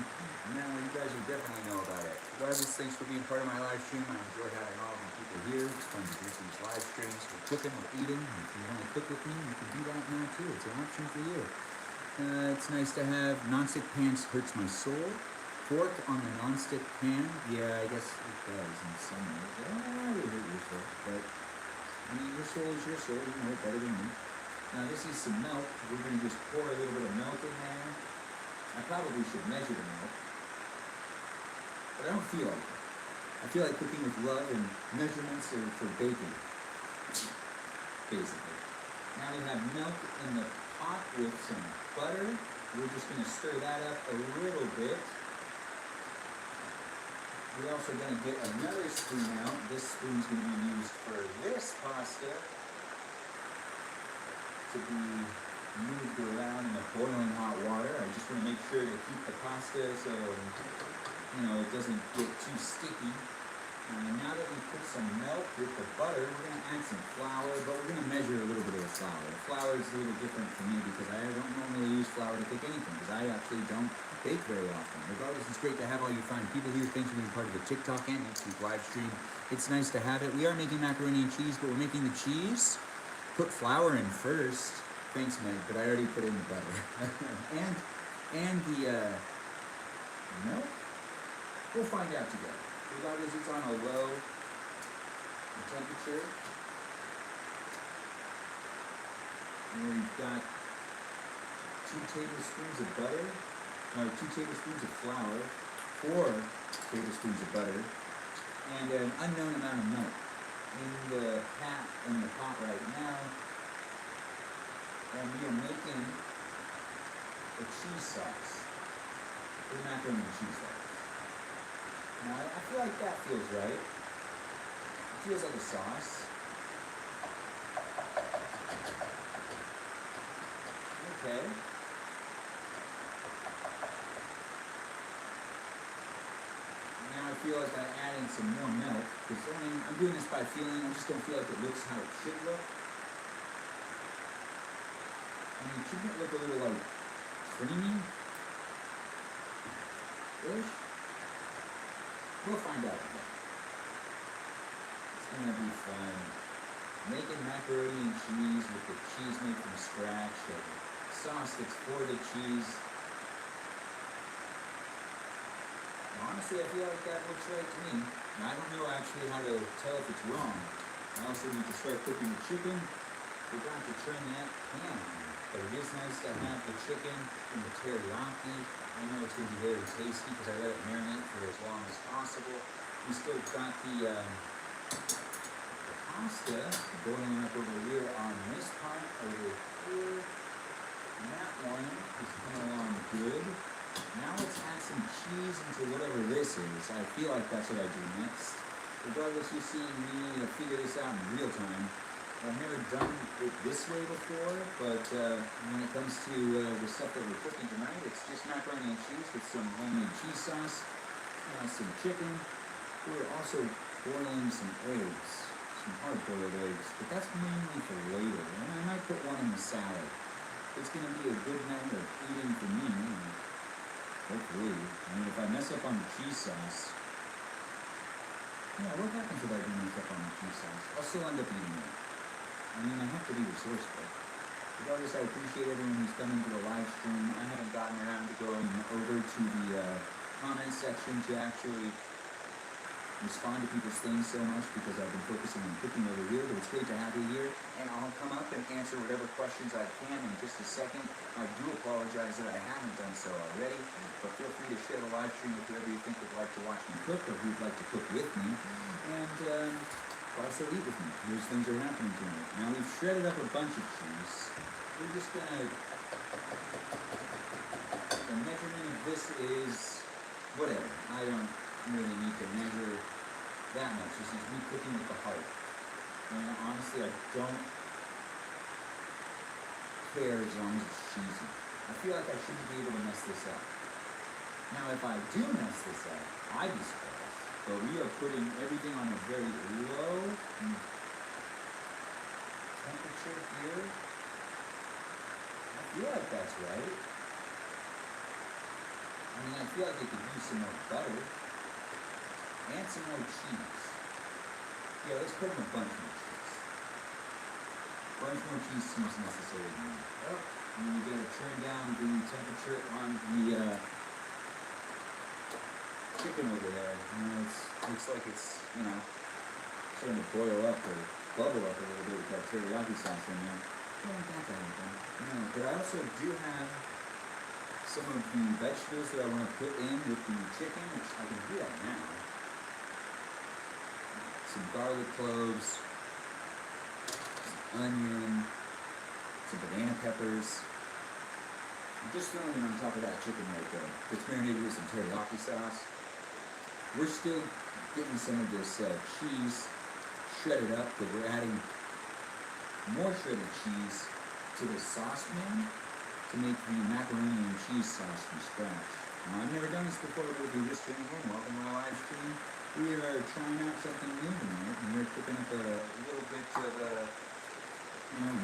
now you guys will definitely know about it. Regardless, thanks for being part of my live stream. I enjoy having all of you people here. It's fun to do these live streams. We're cooking, we're eating. If you want to cook with me, you can do that now too. It's an option for you. It's nice to have non-stick pans hurts my soul. Fork on the non-stick pan. Yeah, I guess it does in some ways. I would hurt your soul, but I mean, your soul is your soul. You know it better than me. Now this is some milk. We're going to just pour a little bit of milk in there. I probably should measure the milk, but I don't feel like it. I feel like cooking with love, and measurements are for baking, basically. Now we have milk in the pot with some butter. We're just going to stir that up a little bit. We're also going to get another spoon out. This spoon's going to be used for this pasta to be moved around in the boiling hot water. I just want to make sure to keep the pasta so, it doesn't get too sticky. Now that we put some milk with the butter, we're going to add some flour, but we're going to measure a little bit of the flour. The flour is a little different for me because I don't normally use flour to cook anything because I actually don't bake very often. Regardless, it's great to have all you fine people here. Thanks for being part of the TikTok and YouTube live stream. It's nice to have it. We are making macaroni and cheese, but we're making the cheese. Put flour in first. Thanks, Meg, but I already put in the butter. and the milk? We'll find out together. Regardless, it's on a low temperature. And we've got 2 tablespoons of butter, 2 tablespoons of flour, 4 tablespoons of butter, and an unknown amount of milk in the pot right now. And we are making a cheese sauce for the macaroni and cheese sauce. Now, I feel like that feels right. It feels like a sauce. Okay. Now I feel like I add in some more milk, because I'm doing this by feeling. I just don't feel like it looks how it should look. Shouldn't it look a little like creamy-ish? We'll find out. It's gonna be fun. Making macaroni and cheese with the cheese made from scratch, and sauce that's for the cheese. Honestly, I feel like that looks right to me. And I don't know actually how to tell if it's wrong. I also need to start cooking the chicken. Forgot to turn that pan on. But it is nice to have the chicken in the teriyaki. I know it's going to be very tasty because I let it marinate for as long as possible. We still got the pasta boiling up over here on this pot over here. And that one is coming along good. Now let's add some cheese into whatever this is. I feel like that's what I do next. Regardless, you're seeing me figure this out in real time. I've never done it this way before, but when it comes to the stuff that we're cooking tonight, it's just macaroni and cheese with some homemade cheese sauce, some chicken. We're also boiling some eggs, some hard-boiled eggs, but that's mainly for later. And I might put one in the salad. It's going to be a good night of eating for me, and hopefully. I mean, if I mess up on the cheese sauce, yeah, what happens if I do mess up on the cheese sauce? I'll still end up eating it. I mean, I have to be resourceful. Regardless, I appreciate everyone who's coming to the live stream. I haven't gotten around to going over to the comment section to actually respond to people's things so much because I've been focusing on cooking over here, but it's great to have you here. And I'll come up and answer whatever questions I can in just a second. I do apologize that I haven't done so already, but feel free to share the live stream with whoever you think would like to watch me cook or who'd like to cook with me. And also eat with me. Those things are happening tonight. Now we've shredded up a bunch of cheese. We're just gonna, the measurement of this is whatever. I don't really need to measure that much. This is me cooking with the heart. And honestly, I don't care as long as it's cheesy. I feel like I shouldn't be able to mess this up. Now if I do mess this up, I'd be surprised. But we are putting everything on a very low temperature here. I feel like that's right. I mean, I feel like it could use some more butter and some more cheese. Yeah, let's put in a bunch more cheese. A bunch more cheese seems necessary to me. Oh, and then you gotta turn down the temperature on the chicken over there. It looks like it's, starting to boil up or bubble up a little bit with that teriyaki sauce in there. I don't want that anything. No, but I also do have some of the vegetables that I want to put in with the chicken, which I can do that now. Some garlic cloves, some onion, some banana peppers. I'm just throwing it on top of that chicken right there. It's marinated with some teriyaki sauce. We're still getting some of this cheese shredded up, but we're adding more shredded cheese to the saucepan to make the macaroni and cheese sauce from scratch. Now, I've never done this before, but if you're just tuning in, welcome to our live stream. We are trying out something new tonight, and we're cooking up a little bit of a,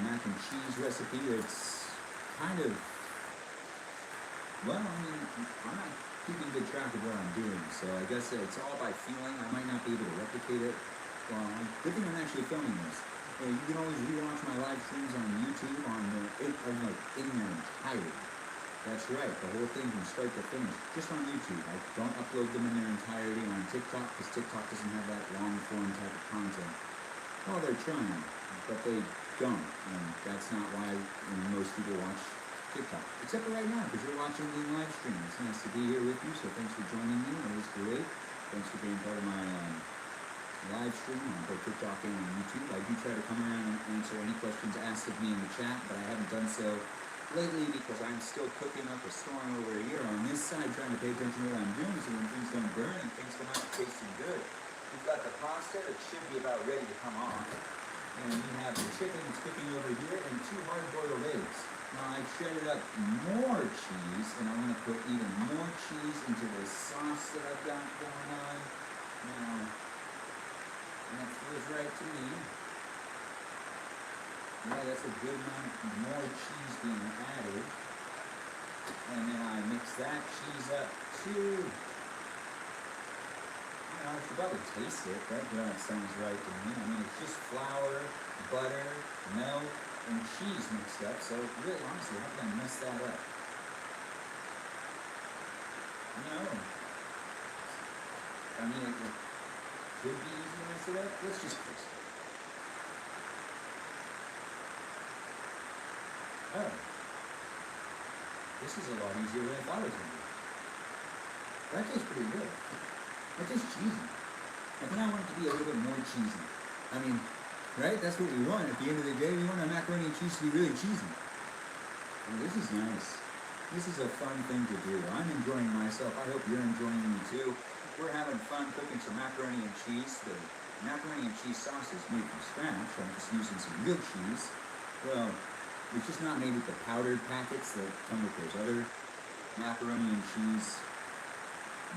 mac and cheese recipe that's kind of, well, I mean, I'm not keeping good track of what I'm doing, so I guess it's all by feeling. I might not be able to replicate it. Well, good thing I'm actually filming this. And you can always rewatch my live streams on YouTube in their entirety. That's right, the whole thing from start to finish, just on YouTube. I don't upload them in their entirety on TikTok because TikTok doesn't have that long form type of content. Well, they're trying, but they don't, and that's not why most people watch TikTok. Except for right now, because you're watching the live stream. It's nice to be here with you, so thanks for joining me. It was great. Thanks for being part of my live stream on both TikTok and on YouTube. I do try to come around and answer any questions asked of me in the chat, but I haven't done so lately because I'm still cooking up a storm over here on this side, trying to pay attention to what I'm doing so when things don't burn and things come out tasting good. We've got the pasta that should be about ready to come off. And we have the chicken that's cooking over here and 2 hard-boiled eggs. Now I've shredded up more cheese, and I'm going to put even more cheese into the sauce that I've got going on. Now, that feels right to me. Yeah, that's a good amount of more cheese being added. And then I mix that cheese up too. I should probably taste it. That sounds right to me. I mean, it's just flour, butter, milk, and cheese mixed up. So really, honestly, how can I mess that up? No. I mean, it could be easy to mess it up. Let's just fix it. Oh. This is a lot easier than I thought it was going to be. That tastes pretty good. That tastes cheesy. I think I want it to be a little bit more cheesy. I mean, right? That's what we want. At the end of the day, we want our macaroni and cheese to be really cheesy. And this is nice. This is a fun thing to do. I'm enjoying myself. I hope you're enjoying me too. We're having fun cooking some macaroni and cheese. The macaroni and cheese sauce is made from scratch. I'm just using some real cheese. Well, it's just not made with the powdered packets that come with those other macaroni and cheese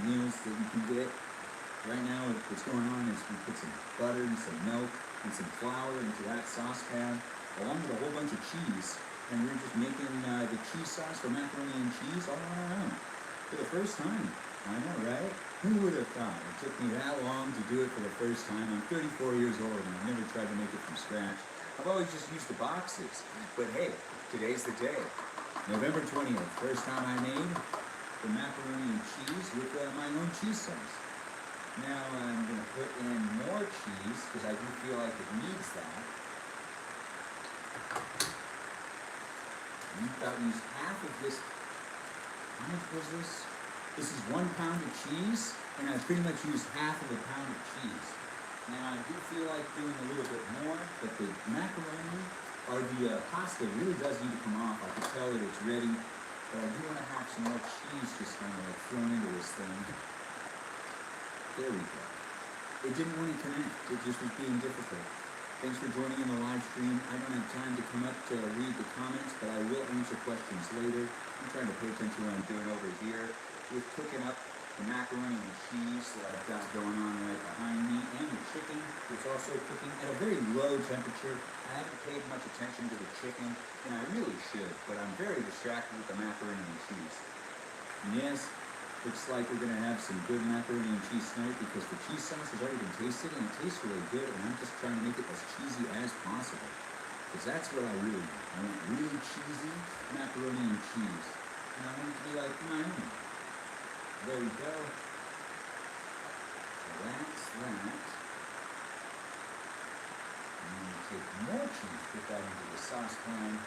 meals that you can get. Right now, what's going on is we put some butter and some milk and some flour into that saucepan, along with a whole bunch of cheese, and we're just making the cheese sauce for macaroni and cheese all on our own for the first time. I know, right? Who would have thought it took me that long to do it for the first time? I'm 34 years old and I've never tried to make it from scratch. I've always just used the boxes. But hey, today's the day. November 20th, first time I made the macaroni and cheese with my own cheese sauce. Now I'm going to put in more cheese because I do feel like it needs that. And about use half of this. How much was this? This is 1 pound of cheese, and I pretty much used half of a pound of cheese. Now I do feel like doing a little bit more, but the macaroni or the pasta really does need to come off. I can tell that it's ready, but I do want to have some more cheese just kind of like thrown into this thing. There we go. It didn't want to connect. It just was being difficult. Thanks for joining in the live stream. I don't have time to come up to read the comments, but I will answer questions later. I'm trying to pay attention to what I'm doing over here with cooking up the macaroni and cheese that I've got going on right behind me, and the chicken that's also cooking at a very low temperature. I haven't paid much attention to the chicken, and I really should, but I'm very distracted with the macaroni and cheese. And yes, looks like we're going to have some good macaroni and cheese tonight because the cheese sauce has already been tasted, and it tastes really good, and I'm just trying to make it as cheesy as possible. Because that's what I really want. I want really cheesy macaroni and cheese. And I want it to be like my own. There we go. So that's that. I'm going to take more cheese, put that into the saucepan.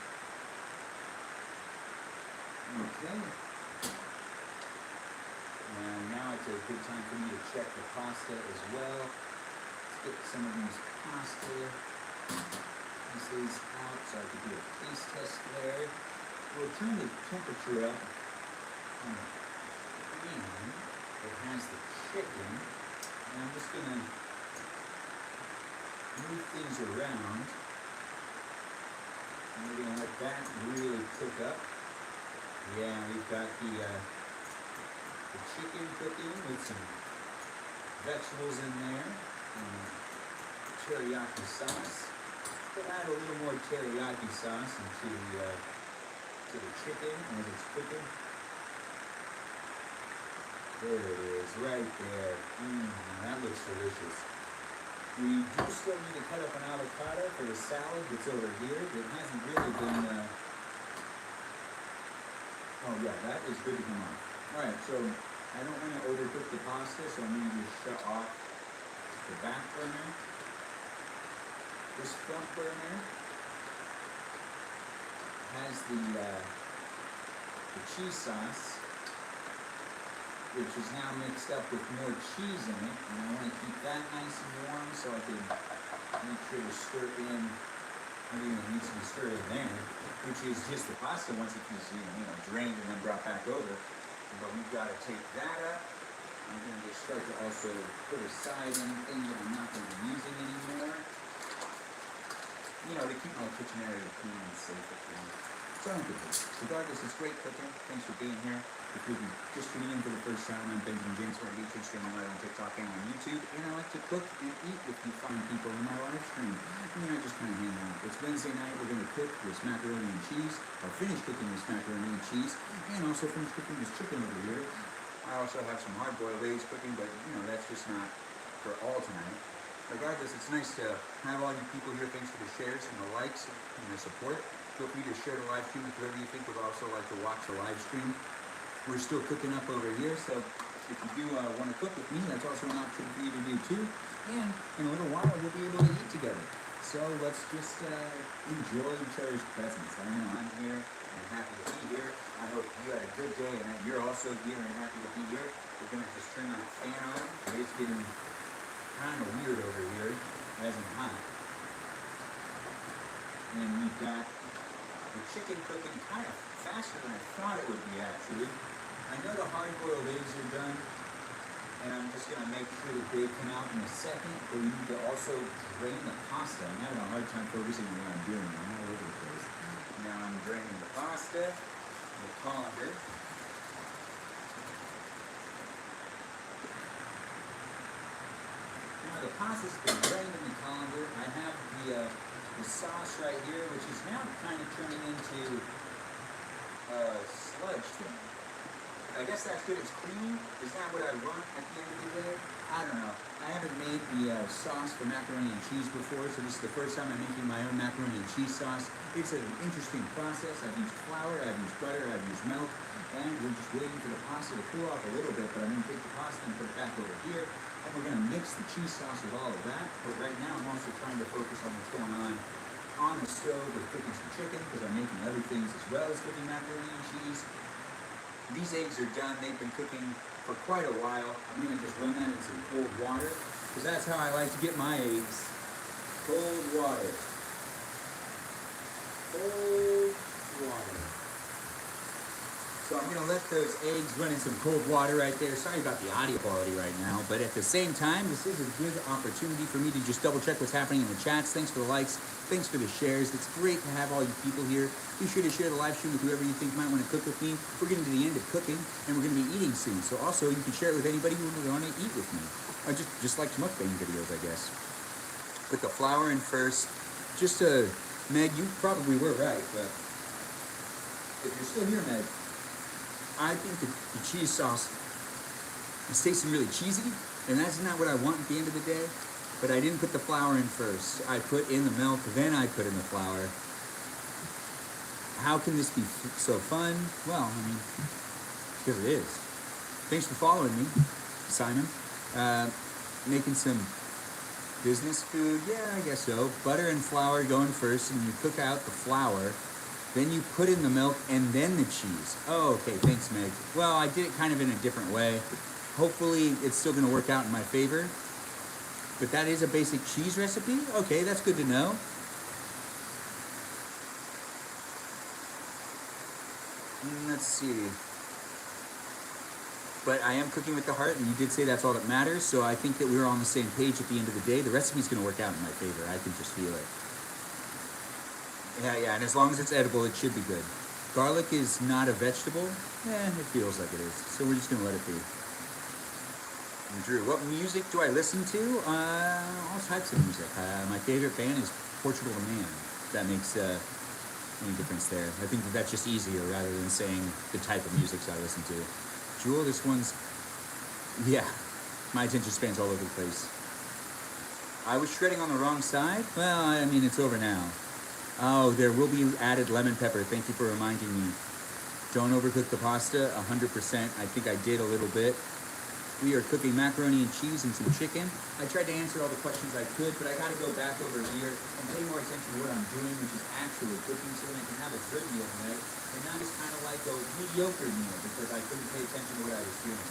Okay. And now it's a good time for me to check the pasta as well. Let's get some of these pieces out so I can do a taste test there. We'll turn the temperature up. And it has the chicken. And I'm just going to move things around. And we're going to let that really cook up. Yeah, we've got the chicken cooking with some vegetables in there and teriyaki sauce. We'll add a little more teriyaki sauce into to the chicken as it's cooking. There it is, right there. That looks delicious. We do still need to cut up an avocado for the salad that's over here. It hasn't really been, oh yeah, that is good to come off. Alright, so I don't want to overcook the pasta, so I'm going to just shut off the back burner. This front burner has the cheese sauce, which is now mixed up with more cheese in it, and I want to keep that nice and warm so I can make sure to stir in everything that needs to be stirred in there, which is just the pasta once it is drained and then brought back over. But we've got to take that up. I'm going to just start to also put aside anything that I'm not going to be using anymore. To keep my kitchen area clean and safe at home. So I'm good. Regardless, it's great cooking. Thanks for being here. If you're just tuning in for the first time, I'm Benjamin James from YouTube, streaming live on TikTok and on YouTube, and I like to cook and eat with you fine people in my live stream. I just kind of hang out. It's Wednesday night. We're going to cook this macaroni and cheese, or finish cooking this macaroni and cheese, and also finish cooking this chicken over here. I also have some hard-boiled eggs cooking, but that's just not for all tonight. Regardless, it's nice to have all you people here. Thanks for the shares and the likes and the support. Feel free to share the live stream with whoever you think would also like to watch the live stream. We're still cooking up over here, so if you do want to cook with me, that's also an option for you to do too. And in a little while, we'll be able to eat together. So let's just enjoy each other's presence. I know I'm here and happy to be here. I hope you had a good day and that you're also here and happy to be here. We're going to just turn that fan on. It's getting kind of weird over here, as in hot. And we've got the chicken cooking kind of faster than I thought it would be, actually. I know the hard-boiled eggs are done, and I'm just going to make sure that they come out in a second, but we need to also drain the pasta. I'm having a hard time focusing on what I'm doing. I'm all over the place. Now I'm draining the pasta, the colander. The pasta's been drained in the colander. I have the sauce right here, which is now kind of turning into sludge thing. I guess that's good. It's creamy. Is that what I want at the end of the day? I don't know. I haven't made the sauce for macaroni and cheese before, so this is the first time I'm making my own macaroni and cheese sauce. It's an interesting process. I've used flour, I've used butter, I've used milk, and we're just waiting for the pasta to cool off a little bit, but I'm going to take the pasta and put it back over here. And we're going to mix the cheese sauce with all of that. But right now I'm also trying to focus on what's going on the stove with cooking some chicken, because I'm making other things as well as cooking macaroni and cheese. These eggs are done. They've been cooking for quite a while. I'm going to just run that in some cold water, because that's how I like to get my eggs. Cold water. Cold water. So I'm going to let those eggs run in some cold water right there. Sorry about the audio quality right now, but at the same time, this is a good opportunity for me to just double check what's happening in the chats. Thanks for the likes. Thanks for the shares. It's great to have all you people here. Be sure to share the live stream with whoever you think might want to cook with me. We're getting to the end of cooking, and we're going to be eating soon. So also, you can share it with anybody who would want to eat with me. Or just like mukbang videos, I guess. Put the flour in first. Just Meg, you probably were right, but if you're still here, Meg, I think the cheese sauce is tasting really cheesy, and that's not what I want at the end of the day. But I didn't put the flour in first. I put in the milk, then I put in the flour. How can this be so fun? Well, I mean, because it is. Thanks for following me, Simon. Making some business food? Yeah, I guess so. Butter and flour going first, and you cook out the flour. Then you put in the milk and then the cheese. Oh, okay, thanks, Meg. Well, I did it kind of in a different way. Hopefully, it's still going to work out in my favor. But that is a basic cheese recipe? Okay, that's good to know. Let's see. But I am cooking with the heart, and you did say that's all that matters, so I think that we're on the same page at the end of the day. The recipe's going to work out in my favor. I can just feel it. Yeah, and as long as it's edible, it should be good. Garlic is not a vegetable. It feels like it is. So we're just going to let it be. And Drew, what music do I listen to? All types of music. My favorite band is Portugal the Man. If that makes any difference there. I think that's just easier rather than saying the type of music I listen to. Jewel, this one's... Yeah, my attention span's all over the place. I was shredding on the wrong side. Well, I mean, it's over now. Oh, there will be added lemon pepper. Thank you for reminding me. Don't overcook the pasta, 100%. I think I did a little bit. We are cooking macaroni and cheese and some chicken. I tried to answer all the questions I could, but I gotta go back over here and pay more attention to what I'm doing, which is actually cooking, so that I can have a good meal tonight, and not just kind of like a mediocre meal because I couldn't pay attention to what I was doing.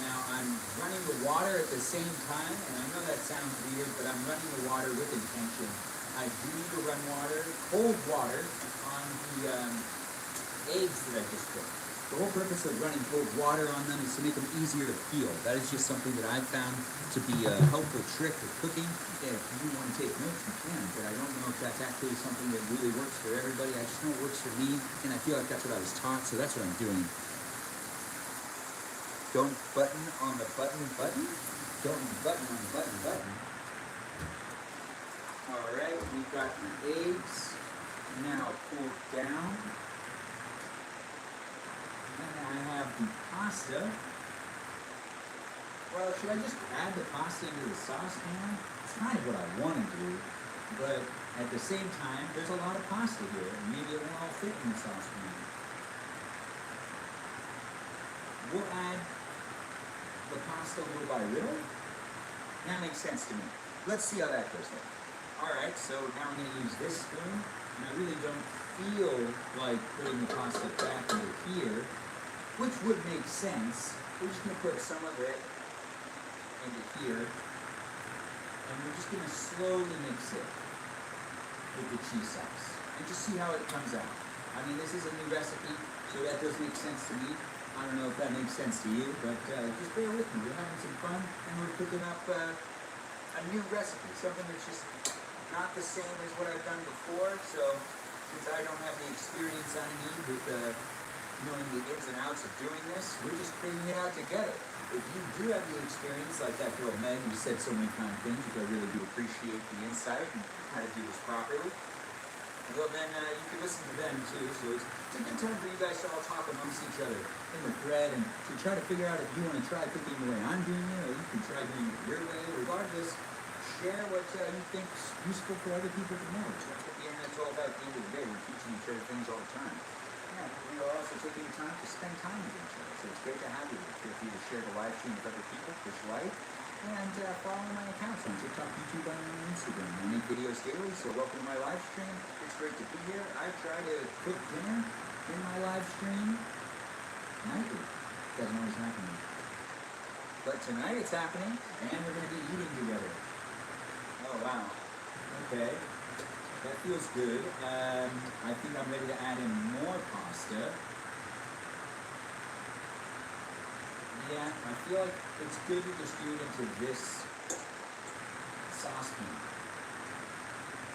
Now I'm running the water at the same time, and I know that sounds weird, but I'm running the water with intention. I do need to run water, cold water, on the eggs that I just cooked. The whole purpose of running cold water on them is to make them easier to peel. That is just something that I've found to be a helpful trick with cooking. If you want to take notes, you can, but I don't know if that's actually something that really works for everybody. I just know it works for me, and I feel like that's what I was taught, so that's what I'm doing. Don't button on the button. Don't button on the button. All right, we've got the eggs now cooled down. And I have the pasta. Well, should I just add the pasta into the saucepan? It's kind of what I want to do, but at the same time, there's a lot of pasta here, and maybe it won't all fit in the saucepan. We'll add the pasta little by little. That makes sense to me. Let's see how that goes then. Alright, so now I'm going to use this spoon, and I really don't feel like putting the pasta back into here, which would make sense. We're just going to put some of it into here, and we're just going to slowly mix it with the cheese sauce, and just see how it comes out. I mean, this is a new recipe, so that does make sense to me. I don't know if that makes sense to you, but just bear with me. We're having some fun, and we're cooking up a new recipe, something that's just not the same as what I've done before. So since I don't have the experience I need with knowing the ins and outs of doing this, we're just figuring it out together. If you do have the experience, like that girl Meg who said so many kind things, which I really do appreciate the insight and how to do this properly, well then you can listen to them too. So it's a good time for you guys to all talk amongst each other in the thread and to try to figure out if you want to try cooking the way I'm doing it, or you can try doing it your way. Regardless, share what you think is useful for other people to know. So that's what the internet's all about at the end of the day. We're teaching each other things all the time. Yeah, we are also taking the time to spend time with each other. So it's great to have you. Feel free to share the live stream with other people, push like, and follow my accounts on TikTok, YouTube, and Instagram. I make videos daily, so welcome to my live stream. It's great to be here. I try to cook dinner in my live stream nightly. Doesn't always happen. But tonight it's happening, and we're going to be eating together. Oh, wow. Okay. That feels good. I think I'm ready to add in more pasta. Yeah, I feel like it's good to just do it into this saucepan.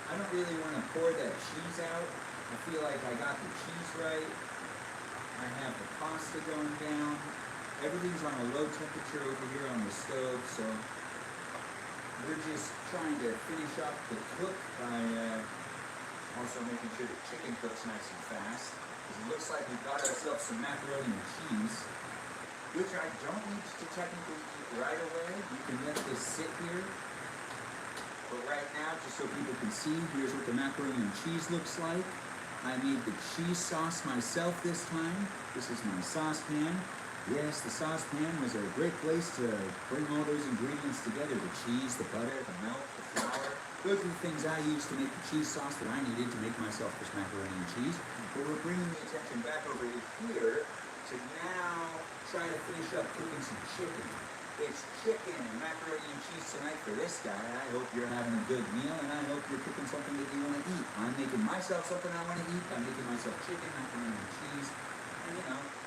I don't really want to pour that cheese out. I feel like I got the cheese right. I have the pasta going down. Everything's on a low temperature over here on the stove, so we're just trying to finish up the cook by also making sure the chicken cooks nice and fast. Because it looks like we've got ourselves some macaroni and cheese, which I don't need to technically eat right away. You can let this sit here. But right now, just so people can see, here's what the macaroni and cheese looks like. I made the cheese sauce myself this time. This is my saucepan. Yes, the saucepan was a great place to bring all those ingredients together. The cheese, the butter, the milk, the flour. Those are the things I used to make the cheese sauce that I needed to make myself this macaroni and cheese. But we're bringing the attention back over here to now try to finish up cooking some chicken. It's chicken and macaroni and cheese tonight for this guy. I hope you're having a good meal, and I hope you're cooking something that you want to eat. I'm making myself something I want to eat. I'm making myself chicken, macaroni and cheese, and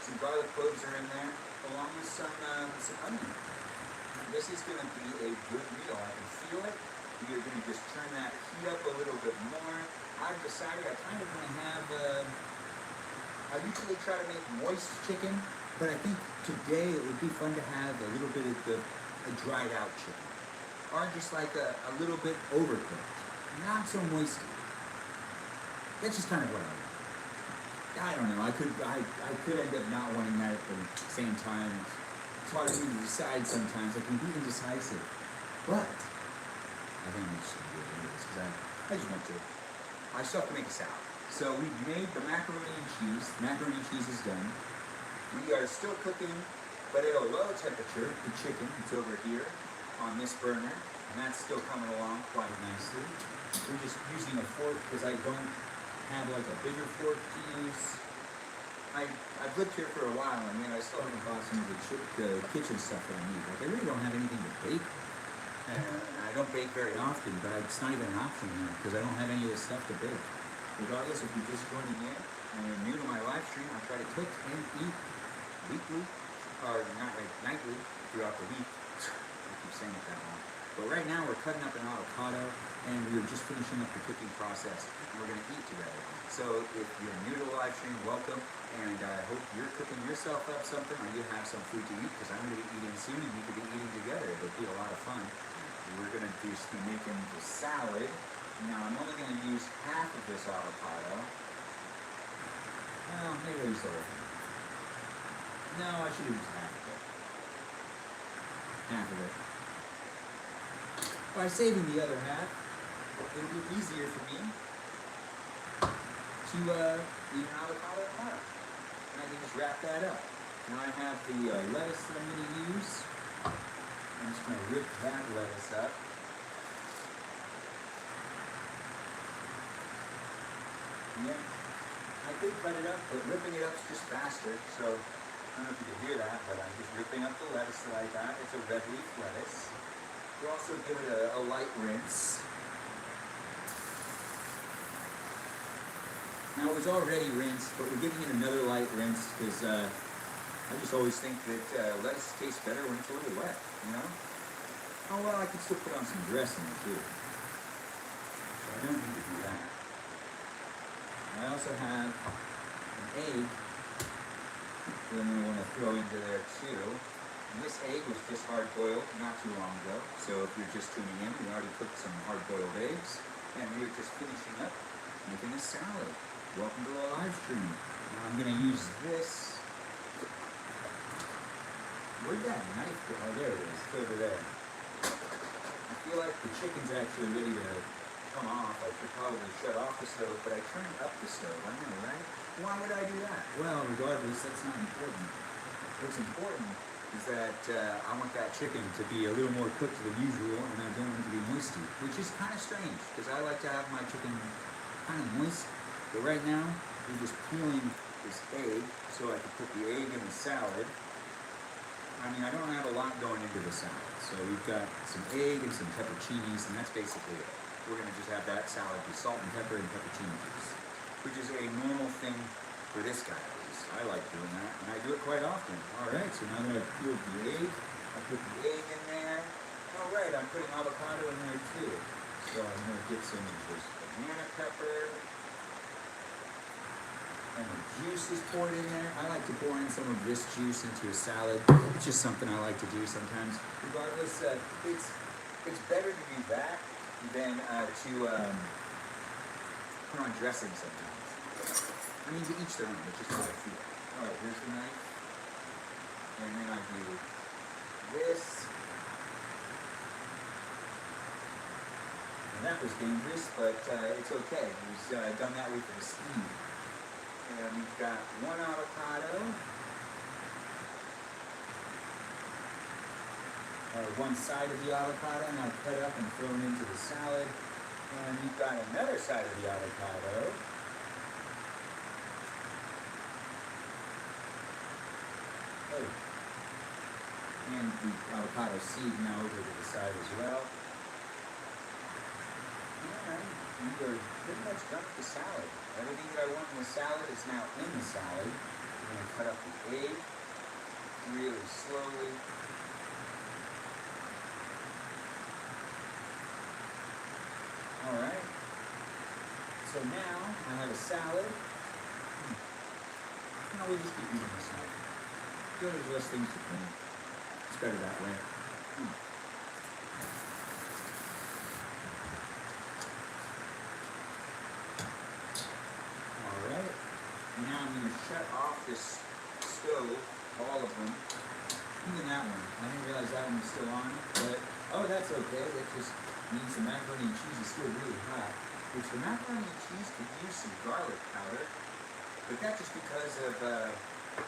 some garlic cloves are in there, along with some onion. This is going to be a good meal. I can feel it. We are going to just turn that heat up a little bit more. I've decided I kind of want to have, I usually try to make moist chicken, but I think today it would be fun to have a little bit of a dried out chicken. Or just like a little bit overcooked. Not so moist. That's just kind of what I want. I don't know, I could end up not wanting that at the same time. It's hard for me to decide sometimes. I can be indecisive. But I think I'm just gonna do it anyways because I just want to. I still have to make a salad. So we made the macaroni and cheese. Macaroni and cheese is done. We are still cooking, but at a low temperature. The chicken, it's over here on this burner, and that's still coming along quite nicely. We're just using a fork because I don't have like a bigger fork to use. I've lived here for a while, and yet I still haven't bought some of the kitchen stuff that I need. Like I really don't have anything to bake. I don't bake very often, but it's not even an option here because I don't have any of this stuff to bake. Regardless, if you're just joining in and you're new to my live stream, I try to cook and eat weekly, or not like nightly, throughout the week. I keep saying it that long. But right now we're cutting up an avocado and we're just finishing up the cooking process and we're going to eat together. So if you're new to the live stream, welcome, and I hope you're cooking yourself up something or you have some food to eat because I'm going to be eating soon and we could be eating together. It'll be a lot of fun. We're going to just be making the salad. Now I'm only going to use half of this avocado. Well, maybe I'll use the whole thing. No, I should use half of it. Half of it. By saving the other half, it'll be easier for me to eat an avocado tomorrow. And I can just wrap that up. Now I have the lettuce that I'm going to use. I'm just going to rip that lettuce up. Yeah, I could cut it up, but ripping it up is just faster. So I don't know if you can hear that, but I'm just ripping up the lettuce that I got. It's a red leaf lettuce. We'll also give it a light rinse. Now it was already rinsed, but we're giving it another light rinse because I just always think that lettuce tastes better when it's a little wet, you know? Oh well, I could still put on some dressing too. So I don't need to do that. I also have an egg that I'm going to want to throw into there too. And this egg was just hard-boiled not too long ago. So if you're just tuning in, we already cooked some hard-boiled eggs. And we're just finishing up making a salad. Welcome to the live stream. Now I'm going to use this. Where'd that knife go? Oh, there it is. It's over there. I feel like the chicken's actually ready to come off. I should probably shut off the stove, but I turned up the stove. I know, right? Why would I do that? Well, regardless, that's not important. What's important is that I want that chicken to be a little more cooked than usual, and I don't want it to be moisty, which is kind of strange, because I like to have my chicken kind of moist. But right now, we're just peeling this egg, so I can put the egg in the salad. I mean, I don't have a lot going into the salad. So we've got some egg and some pepperoncinis, and that's basically it. We're going to just have that salad with salt and pepper and pepperoni juice, which is a normal thing for this guy at least. I like doing that, and I do it quite often. All right, so now that I've peeled the egg, I put the egg in there. All right, I'm putting avocado in there too. So I'm going to get some of this banana pepper. And the juice is poured in there. I like to pour in some of this juice into a salad. It's just something I like to do sometimes. Regardless, it's better to do that than to put on dressing sometimes. I mean, to each their own. It's just how I feel. All right, here's the knife. And then I do this. And that was dangerous, but it's okay. It was done that way for the speed. And we've got one avocado, or one side of the avocado now cut up and thrown into the salad. And we've got another side of the avocado. Oh. And the avocado seed now over to the side as well. Alright, we are pretty much done with the salad. Everything that I want in the salad is now in the salad. I'm going to cut up the egg really slowly. Alright. So now I have a salad. Now we just keep eating this now. Feel there's less things to clean. It's better that way. Now I'm going to shut off this stove, all of them, even that one. I didn't realize that one was still on, but, oh, that's okay. That just means the macaroni and cheese is still really hot, which the macaroni and cheese could use some garlic powder, but that's just because of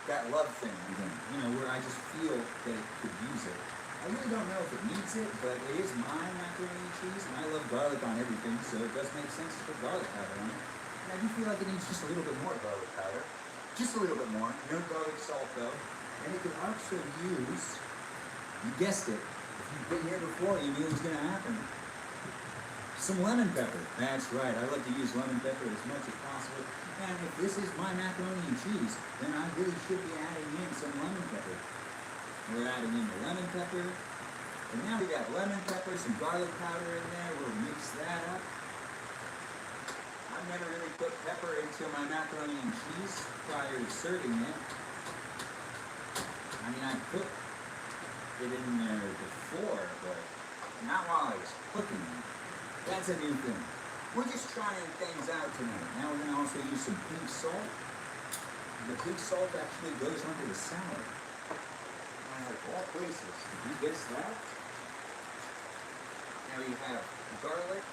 that love thing again, you know, where I just feel that it could use it. I really don't know if it needs it, but it is my macaroni and cheese, and I love garlic on everything, so it does make sense to put garlic powder on it. And I do feel like it needs just a little bit more garlic powder. Just a little bit more. No garlic salt, though. And it could also use, you guessed it, if you've been here before, you knew it was going to happen. Some lemon pepper. That's right. I like to use lemon pepper as much as possible. And if this is my macaroni and cheese, then I really should be adding in some lemon pepper. We're adding in the lemon pepper. And now we got lemon pepper, some garlic powder in there. We'll mix that up. I've never really put pepper into my macaroni and cheese prior to serving it. I mean, I put it in there before, but not while I was cooking it. That's a new thing. We're just trying things out tonight. Now we're going to also use some pink salt. The pink salt actually goes onto the salad. Of all places. Did you guess that? Now you have garlic.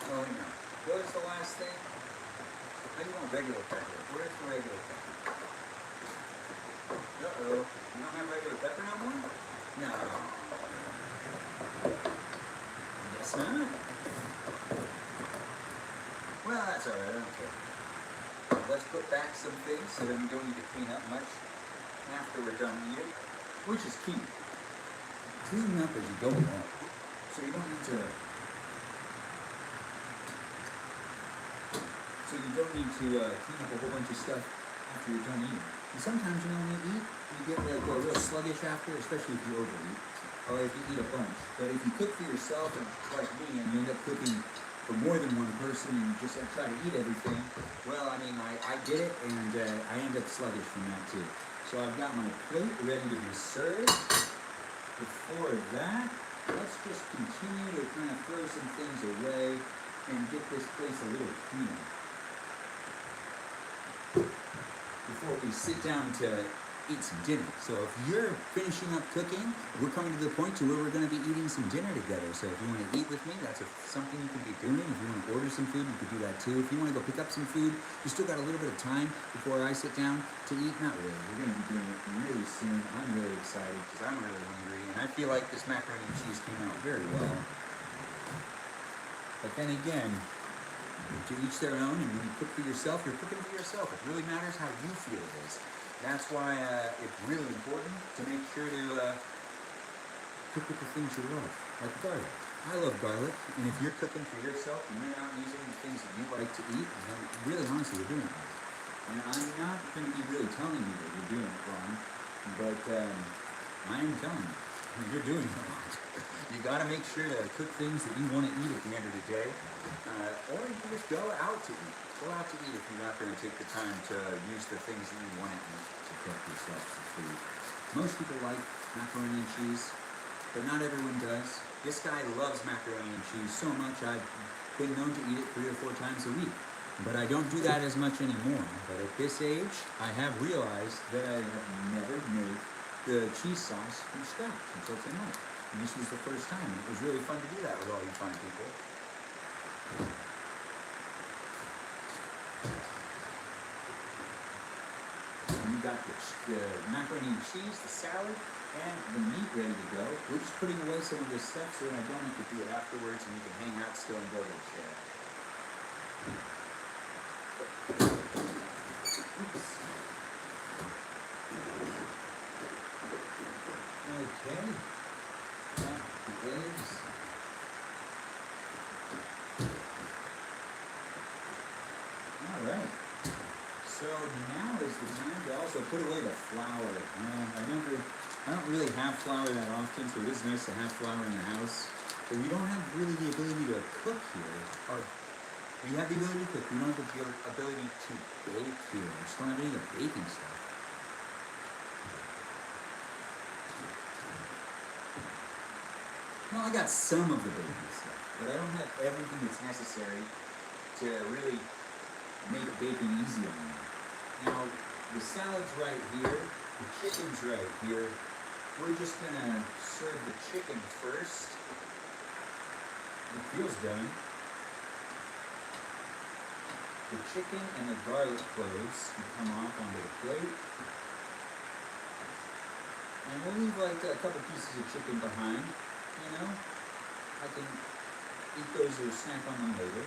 Oh, no. What is the last thing? I just want regular pepper. Where's the regular pepper? Uh-oh. You don't have regular pepper no more? No. Guess not. Well, that's alright. I don't care. Let's put back some things so that we don't need to clean up much after we're done eating, which is key. Clean up as you go along. So you don't need to clean up a whole bunch of stuff after you're done eating. And sometimes, you know, when you eat, you get like a real sluggish after, especially if you overeat, or if you eat a bunch. But if you cook for yourself, and like me, and you end up cooking for more than one person, and you just try to eat everything, well, I mean, I did it, and I end up sluggish from that too. So I've got my plate ready to be served. Before that, let's just continue to kind of throw some things away and get this place a little cleaner. Before we sit down to eat some dinner. So if you're finishing up cooking, we're coming to the point to where we're going to be eating some dinner together. So if you want to eat with me, that's something you could be doing. If you want to order some food, you could do that too. If you want to go pick up some food, you still got a little bit of time before I sit down to eat. Not really. We're going to be doing it really soon. I'm really excited because I'm really hungry. And I feel like this macaroni and cheese came out very well. But then again, to each their own, and when you cook for yourself, you're cooking for yourself. It really matters how you feel it is. That's why it's really important to make sure to cook with the things you love, like garlic. I love garlic, and if you're cooking for yourself and you're not using the things that you like to eat, then really honestly, you're doing it wrong. And I'm not going to be really telling you that you're doing it wrong, but I am telling you, you're doing it wrong. You got to make sure to cook things that you want to eat at the end of the day, or you can just go out to eat. Go out to eat if you're not going to take the time to use the things that you want to eat to cook yourself some food. Most people like macaroni and cheese, but not everyone does. This guy loves macaroni and cheese so much I've been known to eat it 3 or 4 times a week. But I don't do that as much anymore. But at this age, I have realized that I have never made the cheese sauce from scratch until tonight. And this was the first time. It was really fun to do that with all you fun people. You got the macaroni and cheese, the salad, and the meat ready to go. We're just putting away some of this stuff so that I don't have to do it afterwards and you can hang out still and go to the chair. Oops. Okay. Got the eggs. All right. So now is the time to also put away the flour. I don't really have flour that often, so it is nice to have flour in the house. But we don't have really the ability to cook here. Or we have the ability to cook, we don't have the ability to bake here. We just don't have any of the baking stuff. Well, I got some of the baking stuff, but I don't have everything that's necessary to really make baking easy on me. Now, the salad's right here, the chicken's right here. We're just gonna serve the chicken first. it feels done. The chicken and the garlic cloves can come off onto the plate. And we'll leave like a couple pieces of chicken behind, you know? I can eat those or snack on them later.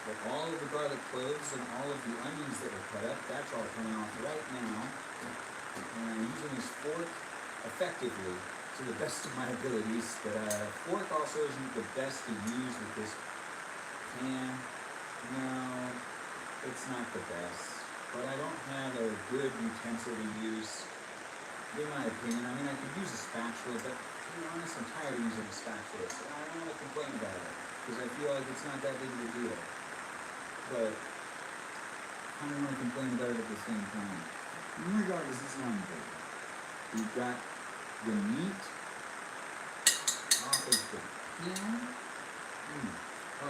But all of the garlic cloves and all of the onions that were cut up, that's all coming off right now. And I'm using this fork effectively to the best of my abilities, but fork also isn't the best to use with this pan. No, it's not the best, but I don't have a good utensil to use, in my opinion. I mean, I could use a spatula, but to be honest, I'm tired of using a spatula, so I don't want to complain about it, because I feel like it's not that big of a deal. But I don't want to complain about it at the same time. Regardless, it's not important. We've got the meat off of the pan.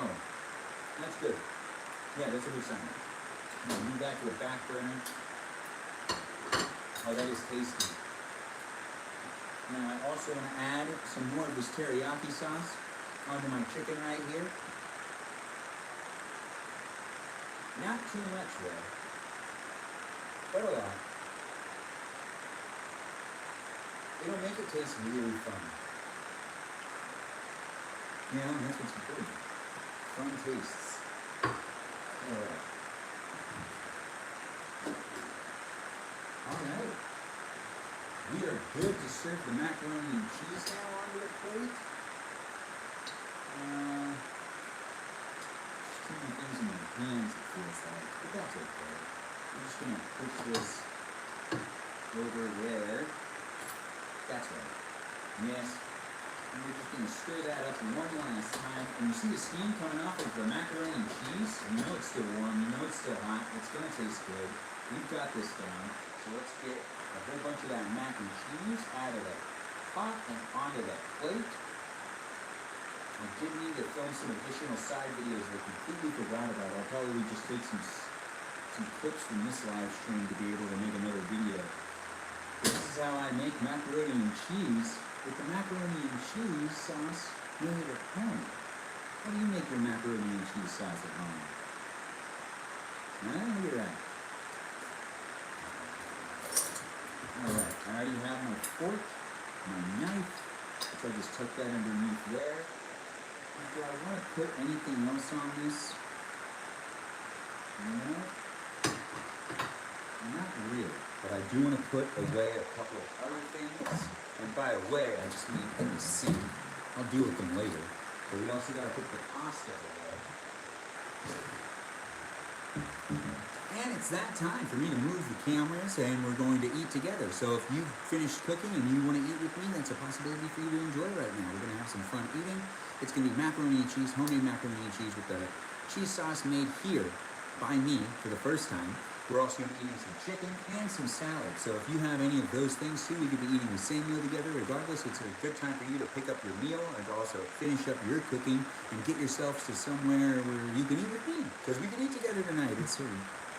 Oh, that's good. Yeah, that's a good sign. Now move that to the back burner. Oh, that is tasty. Now I also want to add some more of this teriyaki sauce onto my chicken right here. Not too much though, but a lot. It'll make it taste really fun. You know, that's what's important. Fun tastes. Alright. Alright. We are good to serve the macaroni and cheese now onto the plate. Too many things in my hands, it feels like, but that's okay. I'm just gonna push this over there. That's right. Yes. And we're just gonna stir that up one last time. And you see the steam coming off of the macaroni and cheese? You know it's still warm, you know it's still hot, it's gonna taste good. We've got this down. So let's get a whole bunch of that mac and cheese out of that pot and onto that plate. I did need to film some additional side videos that I completely forgot about. I'll probably just take some clips from this live stream to be able to make another video. This is how I make macaroni and cheese with the macaroni and cheese sauce made at home. How do you make your macaroni and cheese sauce at home? Look at that. Alright, I already have my fork, my knife, so I just tuck that underneath there. Do I want to put anything else on this? No. Not really. But I do want to put away a couple of other things. And by away, I just mean in the sink. I'll deal with them later. But we also got to put the pasta away. And it's that time for me to move the cameras and we're going to eat together. So if you've finished cooking and you want to eat with me, that's a possibility for you to enjoy right now. We're going to have some fun eating. It's going to be macaroni and cheese, homemade macaroni and cheese with the cheese sauce made here by me for the first time. We're also going to be eating some chicken and some salad. So if you have any of those things too, we could be eating the same meal together. Regardless, it's a good time for you to pick up your meal and also finish up your cooking and get yourselves to somewhere where you can eat with me. Because we can eat together tonight. It's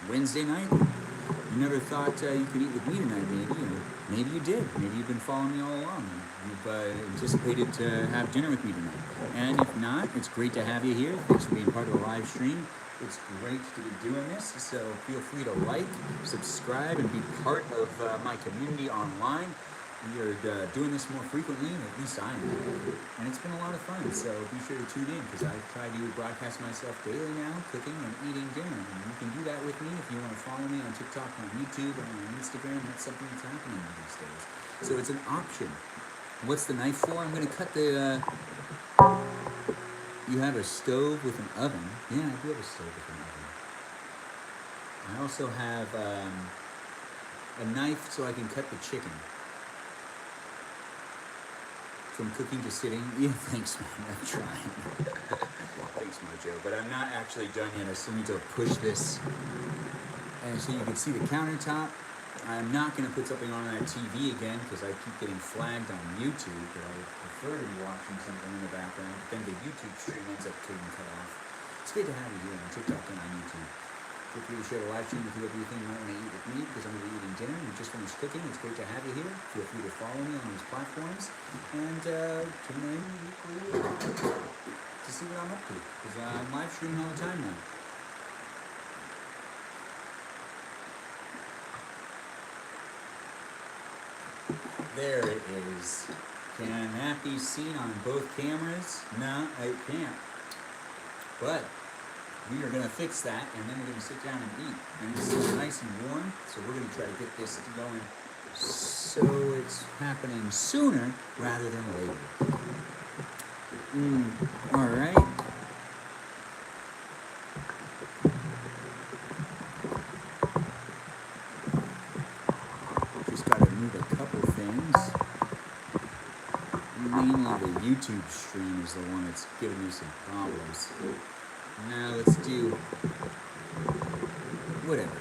Wednesday night. You never thought you could eat with me tonight, maybe. Or maybe you did. Maybe you've been following me all along. You've anticipated to have dinner with me tonight. And if not, it's great to have you here. Thanks for being part of the live stream. It's great to be doing this, so feel free to like, subscribe, and be part of my community online. We are doing this more frequently, at least I am. And it's been a lot of fun, so be sure to tune in, because I try to broadcast myself daily now, cooking and eating dinner. And you can do that with me if you want to follow me on TikTok, on YouTube, or on Instagram. That's something that's happening these days. So it's an option. What's the knife for? I'm going to cut the... You have a stove with an oven. Yeah, I do have a stove with an oven. I also have a knife so I can cut the chicken. From cooking to sitting. Yeah, thanks, man. I'm trying. Thanks, Mojo. But I'm not actually done yet. I still need to push this. And so you can see the countertop. I'm not going to put something on that TV again because I keep getting flagged on YouTube, but I prefer to be watching something in the background. But then the YouTube stream ends up getting cut off. It's good to have you here on TikTok and on YouTube. Feel free to share the live stream with whoever you think might want to eat with me, because I'm going to be eating dinner. We just finished cooking. It's great to have you here. Feel free to follow me on these platforms and tune in weekly to see what I'm up to, because I'm live streaming all the time now. There it is. Can that be seen on both cameras? No, it can't. But we are going to fix that, and then we're going to sit down and eat. And this is nice and warm, so we're going to try to get this going so it's happening sooner rather than later. All right. Just got to move a couple things. Mainly the YouTube stream is the one that's giving me some problems. Now let's do whatever.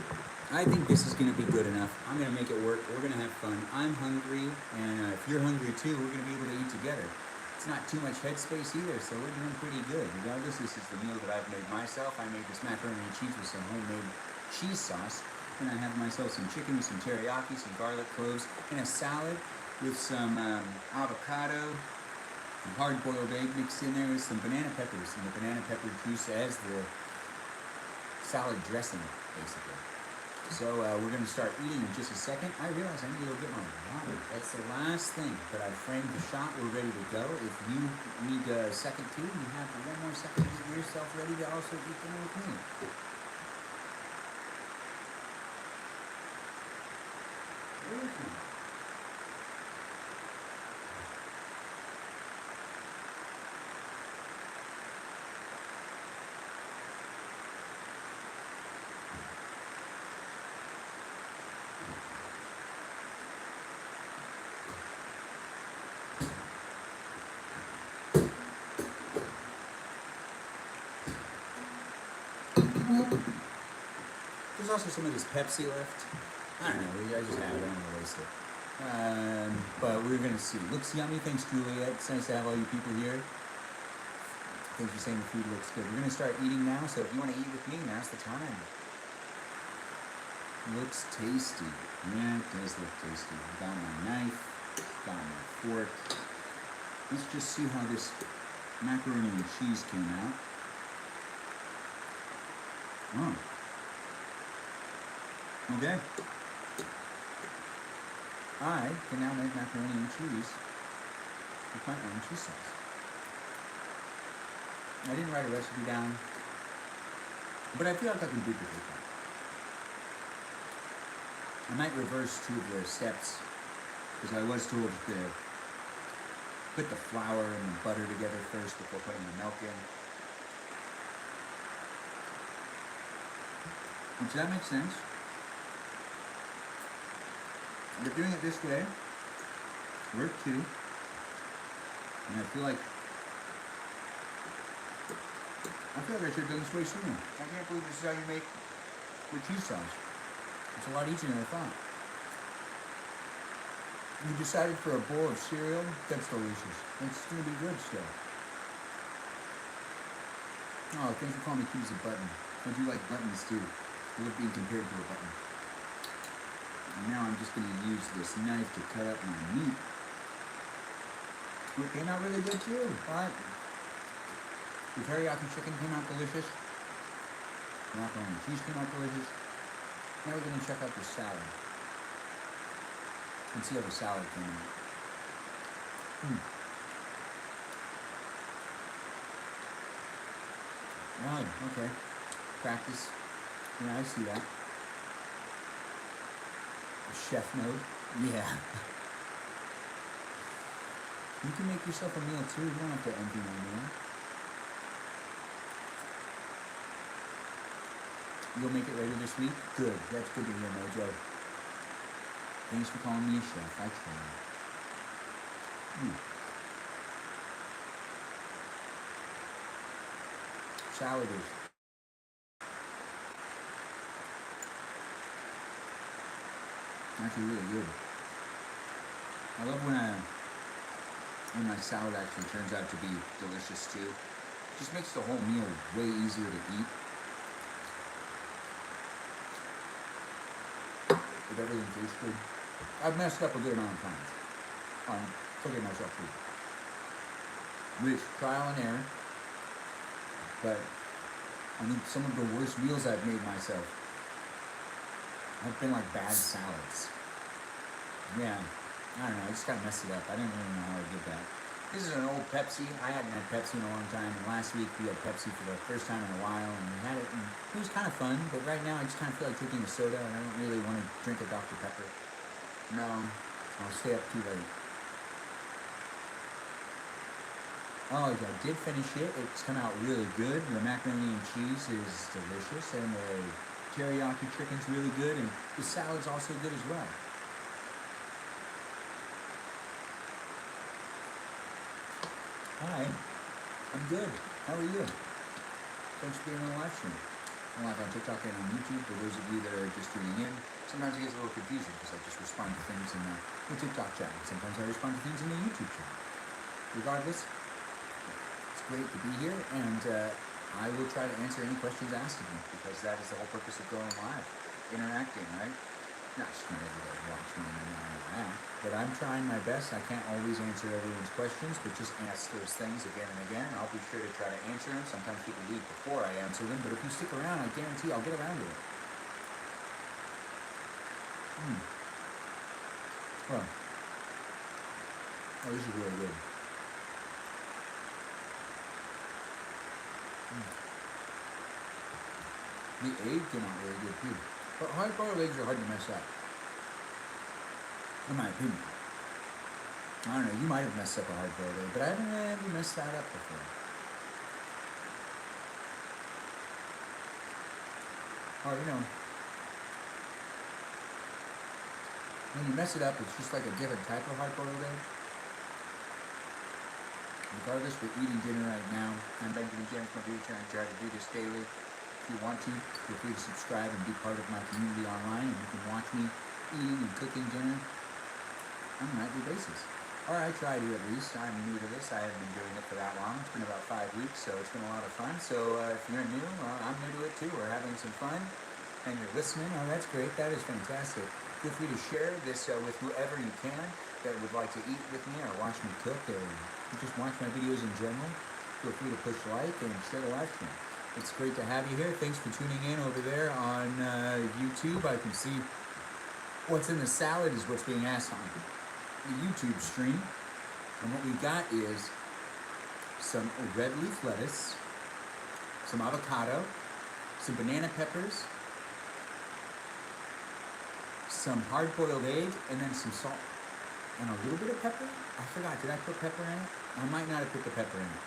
I think this is going to be good enough. I'm going to make it work. We're going to have fun. I'm hungry, and if you're hungry too, we're going to be able to eat together. It's not too much headspace either, so we're doing pretty good. Regardless, this is the meal that I've made myself. I made this macaroni and cheese with some homemade cheese sauce. And I have myself some chicken with some teriyaki, some garlic cloves, and a salad with some avocado, some hard-boiled egg mixed in there with some banana peppers, and the banana pepper juice as the salad dressing, basically. So we're going to start eating in just a second. I realize I need to go get my water. That's the last thing, but I framed the shot. We're ready to go. If you need a second too, you have one more second to get yourself ready to also eat dinner with me. There's also some of this Pepsi left. I don't know, I just have it, I don't want to waste it. But we're going to see. Looks yummy, thanks Juliet. It's nice to have all you people here. Thanks for saying the food looks good. We're going to start eating now, so if you want to eat with me, now's the time. Looks tasty. Yeah, it does look tasty. Got my knife, got my fork. Let's just see how this macaroni and cheese came out. Oh. Okay. I can now make macaroni and cheese with my own cheese sauce. I didn't write a recipe down, but I feel like I can duplicate that. I might reverse two of the steps, because I was told to put the flour and the butter together first before putting the milk in. Which that makes sense. But doing it this way worked too. And I feel like I should have done this way sooner. I can't believe this is how you make your cheese sauce. It's a lot easier than I thought. You decided for a bowl of cereal? That's delicious. It's gonna be good still. Oh, thanks for calling me cute as a button. I do like buttons too. I love being compared to a button. And now I'm just going to use this knife to cut up my meat. It came out really good too. But the teriyaki chicken came out delicious. The macaroni and cheese came out delicious. Now we're going to check out the salad. And see how the salad came out. Right, okay. Practice. Yeah, I see that. Chef mode. Yeah. You can make yourself a meal too. You don't have to envy my meal. You'll make it later this week? Good. That's good to hear, Mojo. Thanks for calling me a chef. I try. Salad is actually really good. I love when my salad actually turns out to be delicious too. It just makes the whole meal way easier to eat. if everything tastes good. I've messed up a good amount of times on cooking myself food. Which, trial and error, but I think some of the worst meals I've made myself have been like bad salads. Yeah, I don't know, I just kind of messed it up. I didn't really know how I did that. This is an old Pepsi. I hadn't had Pepsi in a long time, and last week we had Pepsi for the first time in a while, and we had it, and it was kind of fun, but right now I just kind of feel like drinking a soda, and I don't really want to drink a Dr. Pepper. No, I'll stay up too late. Oh, I did finish it. It's come out really good. The macaroni and cheese is delicious, and the teriyaki chicken's really good, and the salad's also good as well. Hi, I'm good. How are you? Thanks for being on the live stream. I'm live on TikTok and on YouTube. For those of you that are just tuning in, sometimes it gets a little confusing because I just respond to things in the TikTok chat. Sometimes I respond to things in the YouTube chat. Regardless, it's great to be here, and I will try to answer any questions asked of me because that is the whole purpose of going live, interacting, right? Not just going to watch me and but I'm trying my best. I can't always answer everyone's questions, but just ask those things again and again. I'll be sure to try to answer them. Sometimes people leave before I answer them, but if you stick around, I guarantee I'll get around to it. Well, oh, this is really good. The egg came out really good too. But hard-boiled eggs are hard to mess up, in my opinion. I don't know, you might have messed up a hard-boiled egg, but I haven't ever messed that up before. Oh, you know, when you mess it up, it's just like a different type of hard-boiled egg. Regardless, we're eating dinner right now. I'm Benjamin James Mabucha, and I try to do this daily. If you want to, feel free to subscribe and be part of my community online, and you can watch me eating and cooking dinner on a nightly basis. Or I try to at least. I'm new to this. I haven't been doing it for that long. It's been about 5 weeks, so it's been a lot of fun. So if you're new, well, I'm new to it too. We're having some fun, and you're listening. Oh, that's great. That is fantastic. Feel free to share this with whoever you can that would like to eat with me or watch me cook or just watch my videos in general. Feel free to push like and share the live stream. It's great to have you here. Thanks for tuning in over there on YouTube. I can see what's in the salad is what's being asked on the YouTube stream. And what we got is some red leaf lettuce, some avocado, some banana peppers, some hard-boiled egg, and then some salt and a little bit of pepper. I forgot, did I put pepper in it? I might not have put the pepper in it,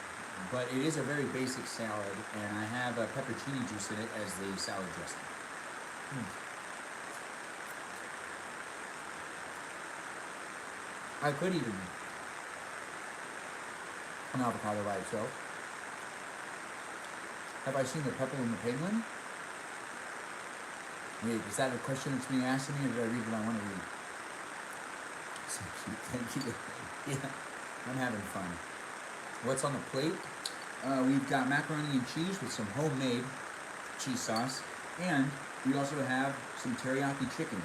but it is a very basic salad, and I have a peppercini juice in it as the salad dressing. I could eat an avocado by itself. Have I seen The Pepper and the Penguin? Wait, is that a question that's being asked of me, or did I read what I want to read? So cute, thank you. Yeah, I'm having fun. What's on the plate? We've got macaroni and cheese with some homemade cheese sauce, and we also have some teriyaki chicken.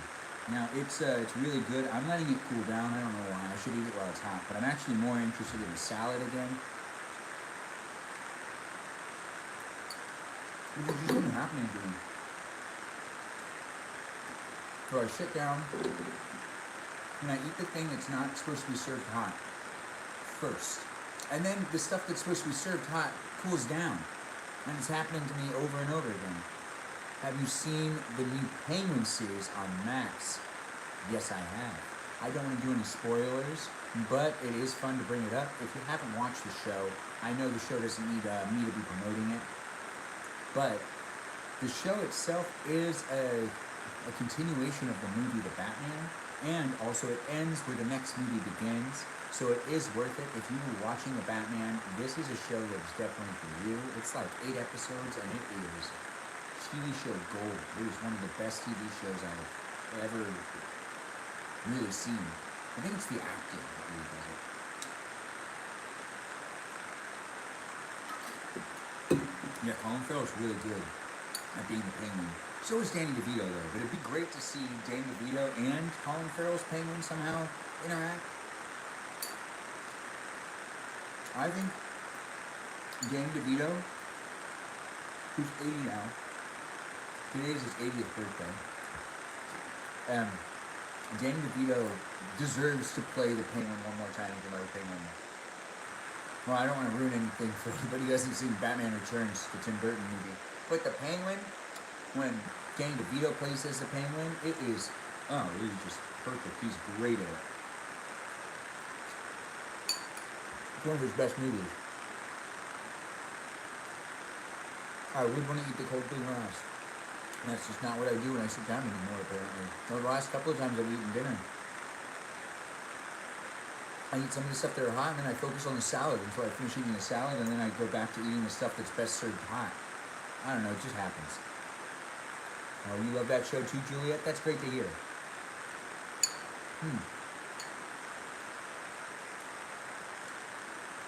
Now, it's really good. I'm letting it cool down. I don't know why. I should eat it while it's hot, but I'm actually more interested in the salad again. This is just happening to me. So I sit down and I eat the thing that's not supposed to be served hot first. And then the stuff that's supposed to be served hot cools down. And it's happening to me over and over again. Have you seen the new Penguin series on Max? Yes, I have. I don't want to do any spoilers, but it is fun to bring it up. If you haven't watched the show, I know the show doesn't need me to be promoting it, but the show itself is a continuation of the movie The Batman, and also it ends where the next movie begins, so it is worth it. If you were watching The Batman, this is a show that is definitely for you. It's like 8 episodes, and it is TV show gold. It is one of the best TV shows I've ever really seen. I think it's the acting that really does it. Yeah, Colin Farrell's really good at being the Penguin. So is Danny DeVito though, but it'd be great to see Danny DeVito and Colin Farrell's Penguin somehow interact. I think Danny DeVito, who's 80 now, today's his 80th birthday, Danny DeVito deserves to play the Penguin one more time as another Penguin. Well, I don't want to ruin anything for anybody who hasn't seen Batman Returns, the Tim Burton movie. But the Penguin, when Danny DeVito plays as the Penguin, it is just perfect. He's great at it. It's one of his best movies. I would want to eat the cold thing last. And that's just not what I do when I sit down anymore, apparently. Well, the last couple of times I've eaten dinner, I eat some of the stuff that are hot, and then I focus on the salad until I finish eating the salad, and then I go back to eating the stuff that's best served hot. I don't know, it just happens. Oh, you love that show too, Juliet? That's great to hear.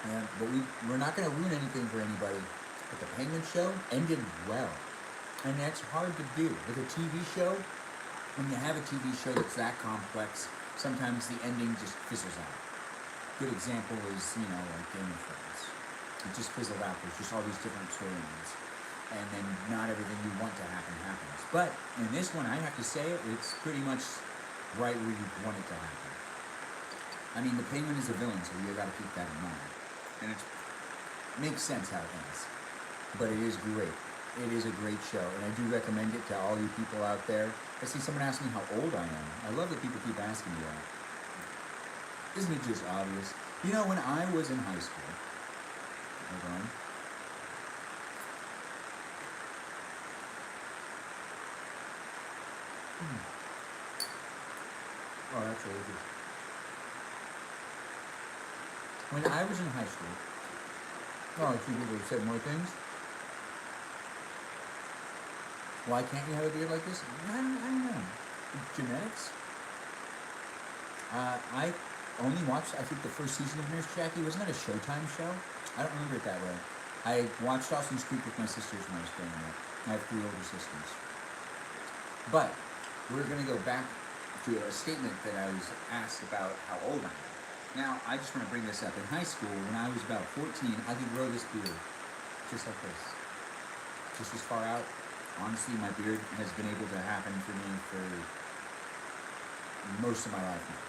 Yeah, but we're not going to ruin anything for anybody. But the Penguin show ended well. And that's hard to do. With a TV show, when you have a TV show that's that complex, sometimes the ending just fizzles out. Good example is, like Game of Thrones. It just fizzled out. There's just all these different storylines. And then not everything you want to happen happens. But in this one, I have to say it's pretty much right where you want it to happen. I mean, the Penguin is a villain, so you got to keep that in mind. And it makes sense how it ends. But it is great. It is a great show, and I do recommend it to all you people out there. I see someone ask me how old I am. I love that people keep asking me that. Isn't it just obvious? When I was in high school, hold on. Oh, that's really good. When I was in high school, a few people have said more things. Why can't you have a beard like this? I don't know. Genetics? I only watched, I think, the first season of Nurse Jackie. Wasn't that a Showtime show? I don't remember it that way. I watched Dawson's Creek with my sisters when I was growing up. I have 3 older sisters. But we're going to go back to a statement that I was asked about how old I am. Now, I just want to bring this up. In high school, when I was about 14, I could grow this beard. Just like this. Just as far out. Honestly, my beard has been able to happen for me for most of my life now.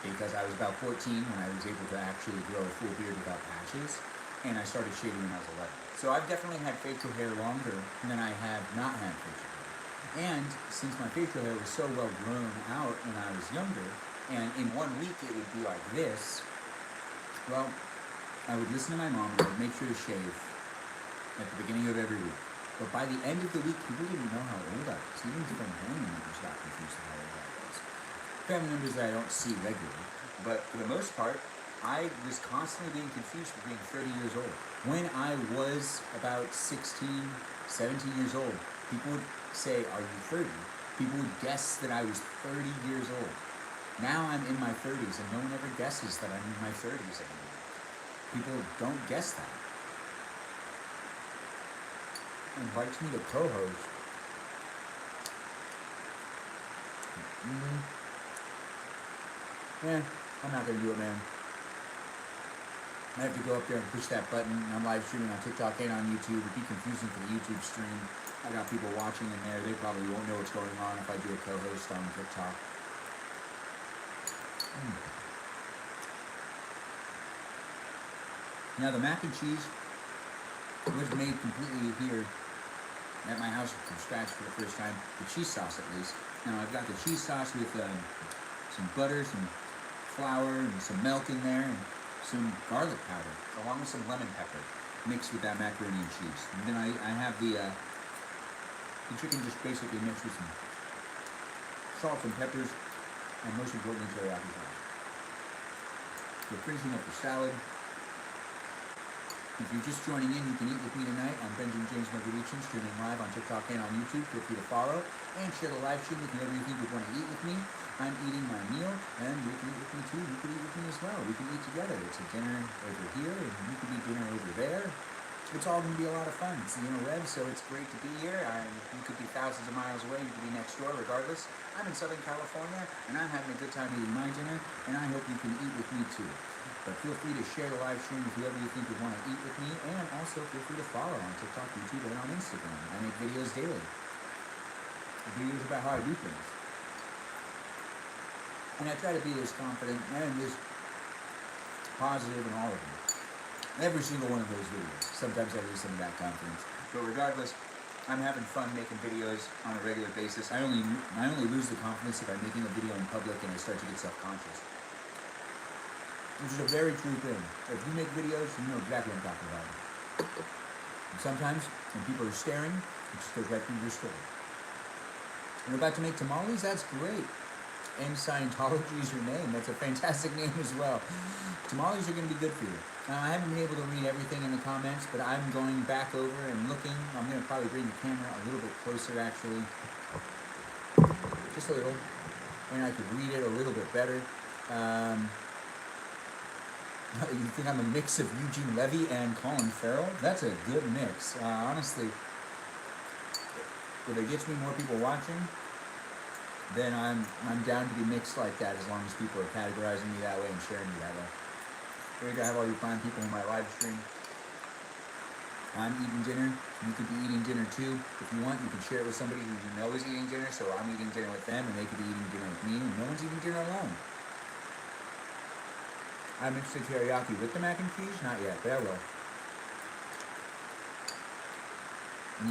Because I was about 14 when I was able to actually grow a full beard without patches. And I started shaving when I was 11. So I've definitely had facial hair longer than I have not had facial hair. And since my facial hair was so well grown out when I was younger, and in 1 week it would be like this, well, I would listen to my mom and I would make sure to shave at the beginning of every week. But by the end of the week, people didn't know how old I was. Even different family members got confused with how old I was. Family members that I don't see regularly. But for the most part, I was constantly being confused for being 30 years old. When I was about 16, 17 years old, people would say, "Are you 30?" People would guess that I was 30 years old. Now I'm in my 30s, and no one ever guesses that I'm in my 30s anymore. People don't guess that. Invites me to co-host. I'm not gonna do it, man. I have to go up there and push that button. I'm live streaming on TikTok and on YouTube. It'd be confusing for the YouTube stream. I got people watching in there. They probably won't know what's going on if I do a co-host on TikTok. Now the mac and cheese was made completely here at my house from scratch for the first time. The cheese sauce, at least. Now I've got the cheese sauce with some butter, some flour, and some milk in there, and some garlic powder, along with some lemon pepper, mixed with that macaroni and cheese. And then I have the chicken just basically mixed with some salt and peppers, and most importantly, teriyaki sauce. We're finishing up the salad. If you're just joining in, you can eat with me tonight. I'm Benjamin James Margarichin, streaming live on TikTok and on YouTube. Feel free to follow and share the live stream with whoever you think would want to eat with me. I'm eating my meal, and you can eat with me too. You can eat with me as well. We can eat together. It's a dinner over here, and you can eat dinner over there. it's all going to be a lot of fun. It's the interweb, so it's great to be here. You could be thousands of miles away, you could be next door, regardless. I'm in Southern California, and I'm having a good time eating my dinner, and I hope you can eat with me too. But feel free to share the live stream with whoever you think would want to eat with me, and also feel free to follow on TikTok, YouTube, and on Instagram. I make videos daily. Videos about how I do things. And I try to be as confident and as positive in all of them. Every single one of those videos. Sometimes I lose some of that confidence. But regardless, I'm having fun making videos on a regular basis. I only lose the confidence if I'm making a video in public and I start to get self-conscious. Which is a very true thing. If you make videos, you know exactly what I'm talking about. And sometimes, when people are staring, it just goes right through your story. You're about to make tamales? That's great. And Scientology is your name. That's a fantastic name as well. Tamales are going to be good for you. Now, I haven't been able to read everything in the comments, but I'm going back over and looking. I'm going to probably bring the camera a little bit closer, actually. Just a little. And I could read it a little bit better. You think I'm a mix of Eugene Levy and Colin Farrell? That's a good mix. Honestly, if it gets me more people watching, then I'm down to be mixed like that, as long as people are categorizing me that way and sharing me that way. Here you have all your fine people in my live stream. I'm eating dinner. You could be eating dinner too. If you want, you can share it with somebody who you know is eating dinner, so I'm eating dinner with them and they could be eating dinner with me, and no one's eating dinner alone. I mixed the teriyaki with the mac and cheese? Not yet, but I will.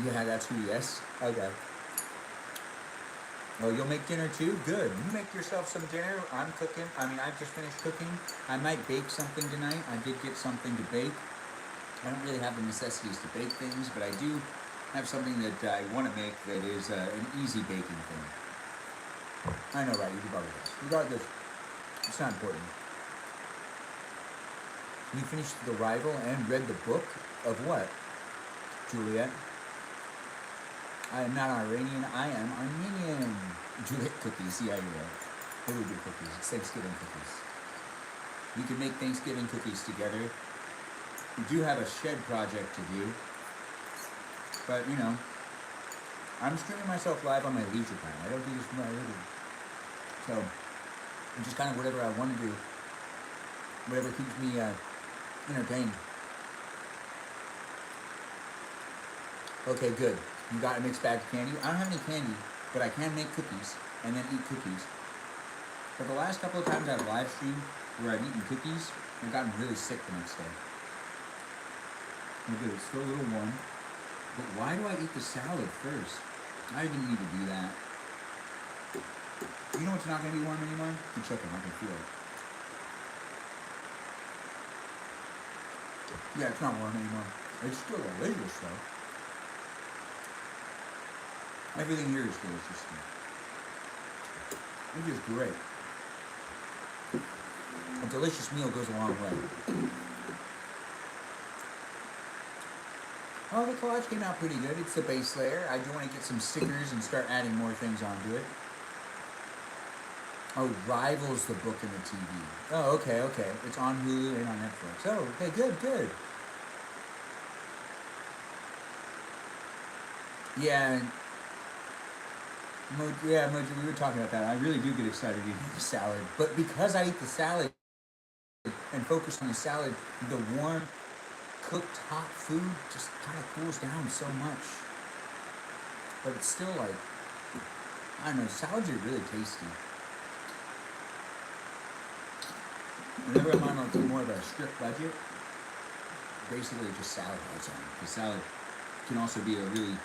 Yeah, that's who, yes? Okay. Oh, you'll make dinner too? Good. You make yourself some dinner. I'm cooking. I've just finished cooking. I might bake something tonight. I did get something to bake. I don't really have the necessities to bake things, but I do have something that I want to make that is an easy baking thing. I know, right? You probably guess. Regardless, it's not important. You finished The Rival and read the book of what, Juliet? I am not Iranian, I am Armenian. Juliet cookies, yeah, you're right. They would be cookies. It's Thanksgiving cookies. We can make Thanksgiving cookies together. We do have a shed project to do. But, you know, I'm streaming myself live on my leisure time. I don't do this for my living. So, it's just kind of whatever I want to do. Whatever keeps me entertained. Okay, good. You got a mixed bag of candy. I don't have any candy, but I can make cookies and then eat cookies. But the last couple of times I've live streamed where I've eaten cookies, I've gotten really sick the next day. Okay, it's still a little warm. But why do I eat the salad first? I didn't need to do that. You know what's not going to be warm anymore? The chicken. I can feel it. Yeah, it's not warm anymore. It's still delicious though. Everything here is delicious. Which is great. A delicious meal goes a long way. Oh, the collage came out pretty good. It's the base layer. I do want to get some stickers and start adding more things onto it. Oh, Rivals the book and the TV. Oh, okay. It's on Hulu and on Netflix. Oh, okay, good. Yeah, Moji, we were talking about that. I really do get excited eating the salad. But because I eat the salad and focus on the salad, the warm, cooked, hot food just kind of cools down so much. But it's still like, I don't know, salads are really tasty. Whenever I'm on more of a strict budget, basically just salad all the time. The salad can also be a really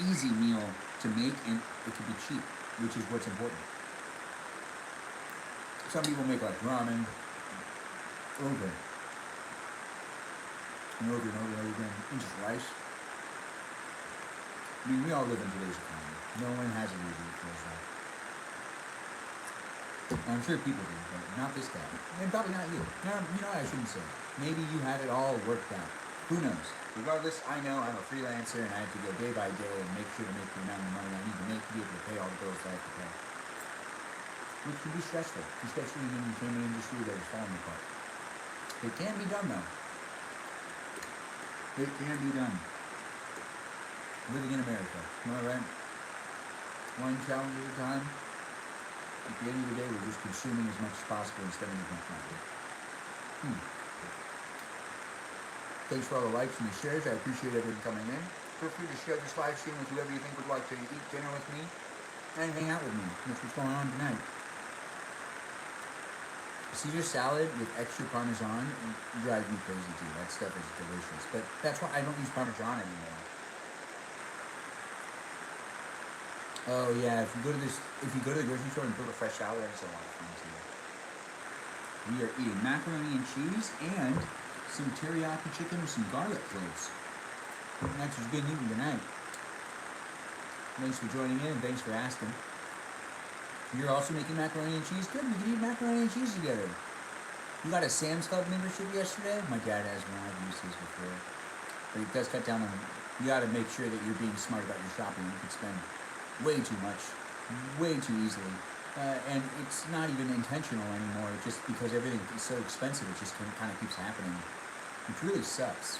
easy meal to make, and it can be cheap, which is what's important. Some people make like ramen over and over again, and just rice. I mean, we all live in today's economy. No one has it easy for themselves. I'm sure people do, but not this guy. And probably not you. No, you know what I shouldn't say. Maybe you have it all worked out. Who knows? Regardless, I know I'm a freelancer and I have to go day by day and make sure to make the amount of money I need to make to be able to pay all the bills that I have to pay. Which can be stressful, especially in the entertainment industry that is falling apart. It can be done though. It can be done. Living in America, am I right? One challenge at a time. At the end of the day, we're just consuming as much as possible and spending as much money. Thanks for all the likes and the shares. I appreciate everyone coming in. Feel free to share this live stream with whoever you think would like to eat dinner with me and hang out with me. That's what's going on tonight. Caesar salad with extra Parmesan drives me crazy too. That stuff is delicious. But that's why I don't use Parmesan anymore. Oh yeah, if you go to the grocery store and pick a fresh salad, that's a lot of fun too. We are eating macaroni and cheese and some teriyaki chicken with some garlic cloves. That's what's being eaten tonight. Thanks for joining in and thanks for asking. You're also making macaroni and cheese? Good, we can eat macaroni and cheese together. You got a Sam's Club membership yesterday? My dad has one, I've used his before. But it does cut down on, you gotta make sure that you're being smart about your shopping. You can spend way too much, way too easily. And it's not even intentional anymore, just because everything is so expensive, it just kind of keeps happening. Which really sucks.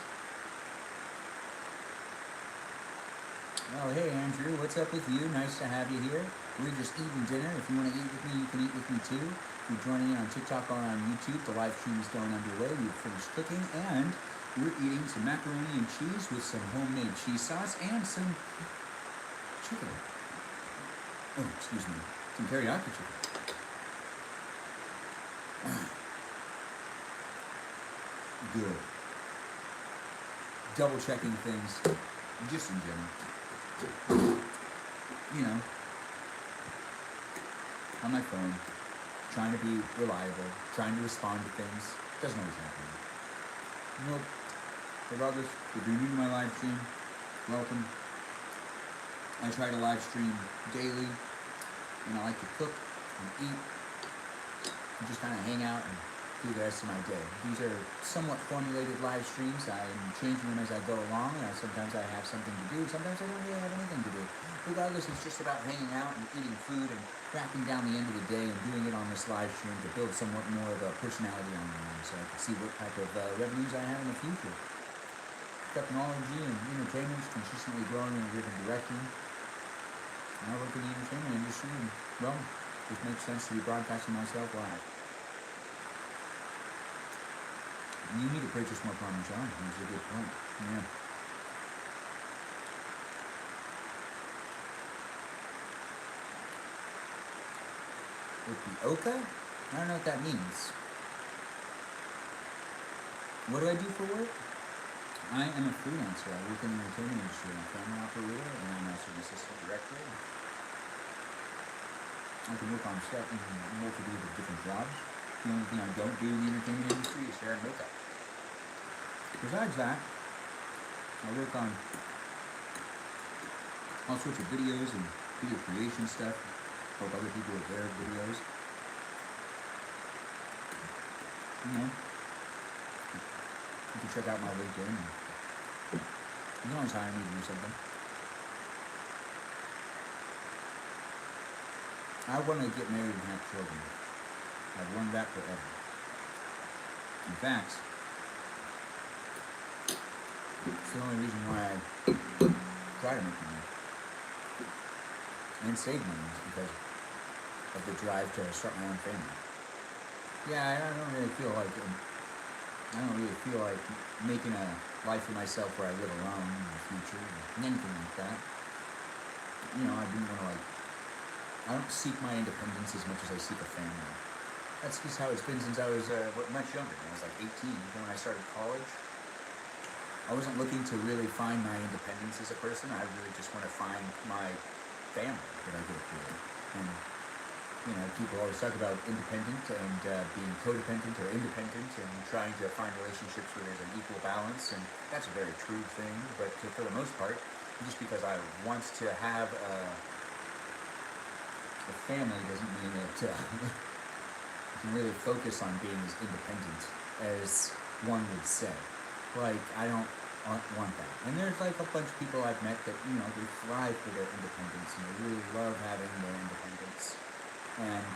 Oh, hey Andrew, what's up with you? Nice to have you here. We're just eating dinner. If you want to eat with me, you can eat with me too. If you're joining in on TikTok or on YouTube, the live stream is going underway. We've finished cooking and we're eating some macaroni and cheese with some homemade cheese sauce and some chicken. Oh, excuse me. Some teriyaki chicken. Good. Double checking things, just in general. You know, on my phone, trying to be reliable, trying to respond to things. Doesn't always happen. Nope. Regardless, if you're new to my live stream, welcome. I try to live stream daily, and I like to cook and eat, and just kind of hang out and do the rest of my day. These are somewhat formulated live streams. I'm changing them as I go along. Sometimes I have something to do, sometimes I don't really have anything to do. Regardless, it's just about hanging out and eating food and wrapping down the end of the day and doing it on this live stream to build somewhat more of a personality online so I can see what type of revenues I have in the future. Technology and entertainment is consistently growing in a different direction. I work in the entertainment industry and, well, it makes sense to be broadcasting myself live. You need to purchase more Parmesan. That's a good point. Yeah. With the Oka? I don't know what that means. What do I do for work? I am a freelancer. I work in the entertainment industry. I'm a camera operator and I'm also an assistant director. I can work on set and multitude of different jobs. The only thing I don't do in the entertainment industry is hair and makeup. Besides that, I work on all sorts of videos and video creation stuff, help other people with their videos. You know, you can check out my LinkedIn. You can always hire me to do something. I want to get married and have children. I've wanted that forever. In fact, it's the only reason why I try to make money and save money is because of the drive to start my own family. Yeah, I don't really feel like making a life for myself where I live alone in the future or anything like that. You know, I don't seek my independence as much as I seek a family. That's just how it's been since I was much younger. I was like 18 when I started college. I wasn't looking to really find my independence as a person. I really just want to find my family that I get here. And, you know, people always talk about independent and being codependent or independent and trying to find relationships where there's an equal balance. And that's a very true thing. But for the most part, just because I want to have a family doesn't mean that you can really focus on being as independent as one would say. Like, I don't want that. And there's like a bunch of people I've met that, you know, they thrive for their independence and they really love having their independence. And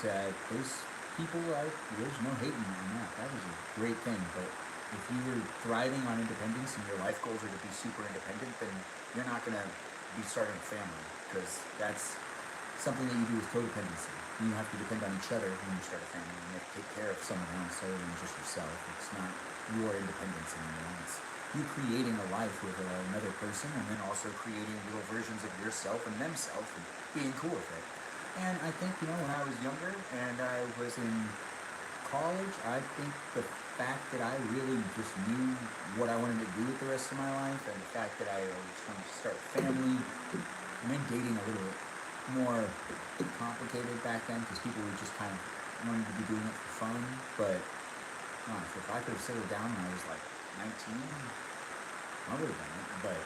those people, there's no hating on that. That is a great thing. But If you're thriving on independence and your life goals are to be super independent, then you're not going to be starting a family, because that's something that you do with codependency. You have to depend on each other when you start a family. You have to take care of someone else other than just yourself. It's not your independence anymore. It's you creating a life with another person, and then also creating little versions of yourself and themselves and being cool with it. And I think, when I was younger and I was in college, I think the fact that I really just knew what I wanted to do with the rest of my life, and the fact that I was trying to start a family, and then dating a little bit more complicated back then, because people were just kind of wanted to be doing it for fun. But honestly, if I could have settled down when I was like 19, I would have done it. But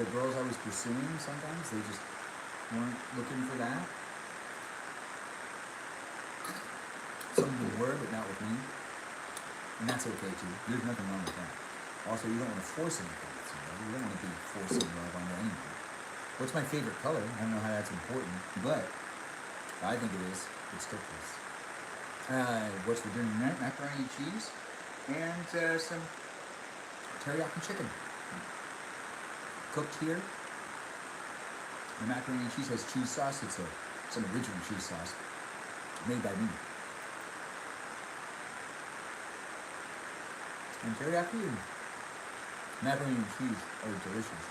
the girls I was pursuing, sometimes they just weren't looking for that. Some of them were, but not with me. And that's okay too. There's nothing wrong with that. Also, you don't want to force anything with somebody. You don't want to be forcing love onto anyone. What's my favorite color? I don't know how that's important, but I think it is. It's turquoise. What's for dinner tonight? Macaroni and cheese and some teriyaki chicken. Cooked here. The macaroni and cheese has cheese sauce. It's an original cheese sauce made by me. And teriyaki and macaroni and cheese are delicious.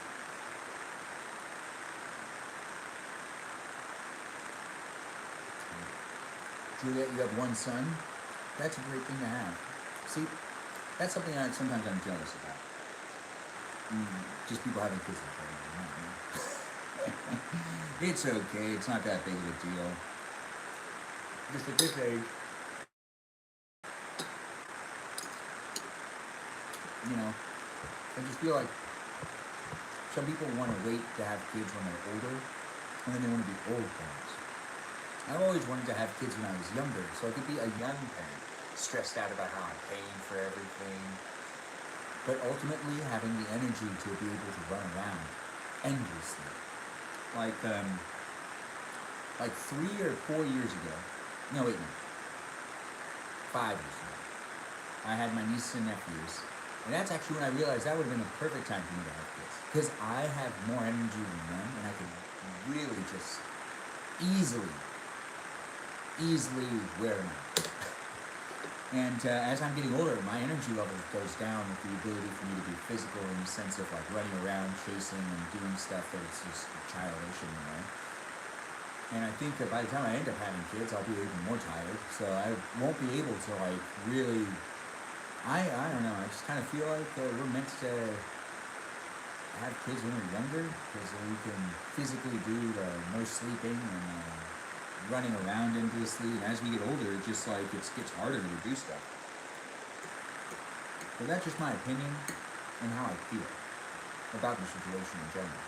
Juliet, you have one son. That's a great thing to have. See, that's something sometimes I'm jealous about. Just people having kids like that. It's okay. It's not that big of a deal. Just at this age, I just feel like some people want to wait to have kids when they're older, and then they want to be old parents. I've always wanted to have kids when I was younger, so I could be a young parent, stressed out about how I'm paying for everything, but ultimately having the energy to be able to run around endlessly. Like 3 or 4 years ago, no wait, no, 5 years ago, I had my nieces and nephews, and that's actually when I realized that would have been a perfect time for me to have kids, because I have more energy than them, and I could really just easily wear them out. And as I'm getting older, my energy level goes down with the ability for me to be physical in the sense of like running around, chasing, and doing stuff that's just childish in a way. And I think that by the time I end up having kids, I'll be even more tired. So I won't be able to like really. I don't know. I just kind of feel like we're meant to have kids when we're younger, because we can physically do the most sleeping and running around endlessly, and as we get older, it just like it gets harder to do stuff. But that's just my opinion and how I feel about the situation in general.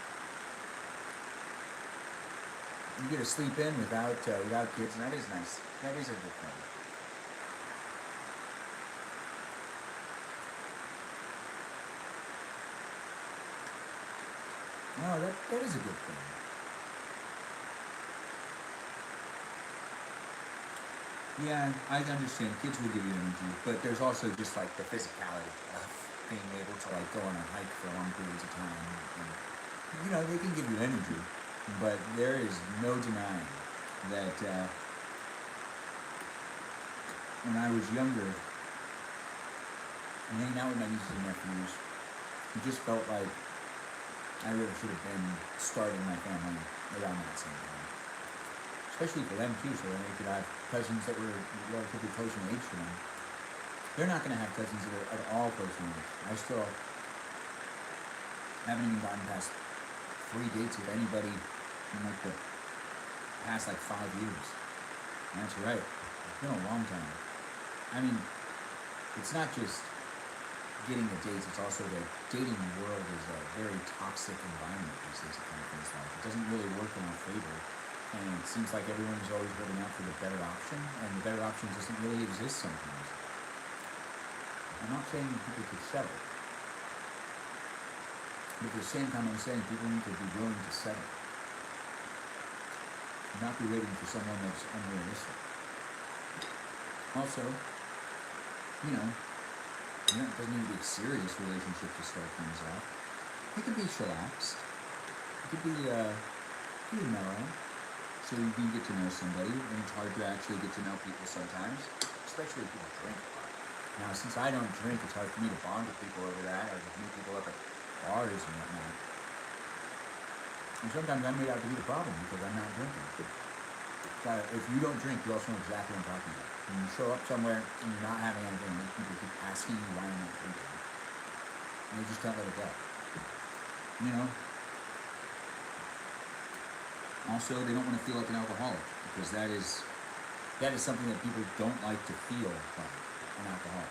You get to sleep in without kids, and that is nice. That is a good thing. No, that is a good thing. Yeah, I understand. Kids will give you energy, but there's also just like the physicality of being able to like go on a hike for long periods of time. And, they can give you energy, but there is no denying that when I was younger and hanging out with my nieces and nephews, it just felt like I really should have been starting my family around that same time. Especially for them too, so they could have cousins that were relatively close in age to them. They're not going to have cousins that are at all close in age. I still haven't even gotten past 3 dates with anybody in like the past 5 years. And that's right. It's been a long time. I mean, it's not just getting the dates, it's also the dating world is a very toxic environment these days. It kind of feels like. It doesn't really work in our favor. And it seems like everyone is always holding out for the better option, and the better option doesn't really exist sometimes. I'm not saying people could settle, but at the same time I'm saying people need to be willing to settle. Not be waiting for someone that's unrealistic. Also, doesn't need to be a serious relationship to start things off. It could be chillaxed. It could be mellow. So you can get to know somebody, and it's hard to actually get to know people sometimes, especially if people drink a lot. Now, since I don't drink, it's hard for me to bond with people over that, or to meet people up at bars and whatnot. And sometimes I made out to be the problem because I'm not drinking. If you don't drink, you also know exactly what I'm talking about. When you show up somewhere and you're not having anything, and people keep asking you why you're not drinking, and you just can't let it go. You know? Also, they don't want to feel like an alcoholic, because that is something that people don't like to feel like an alcoholic.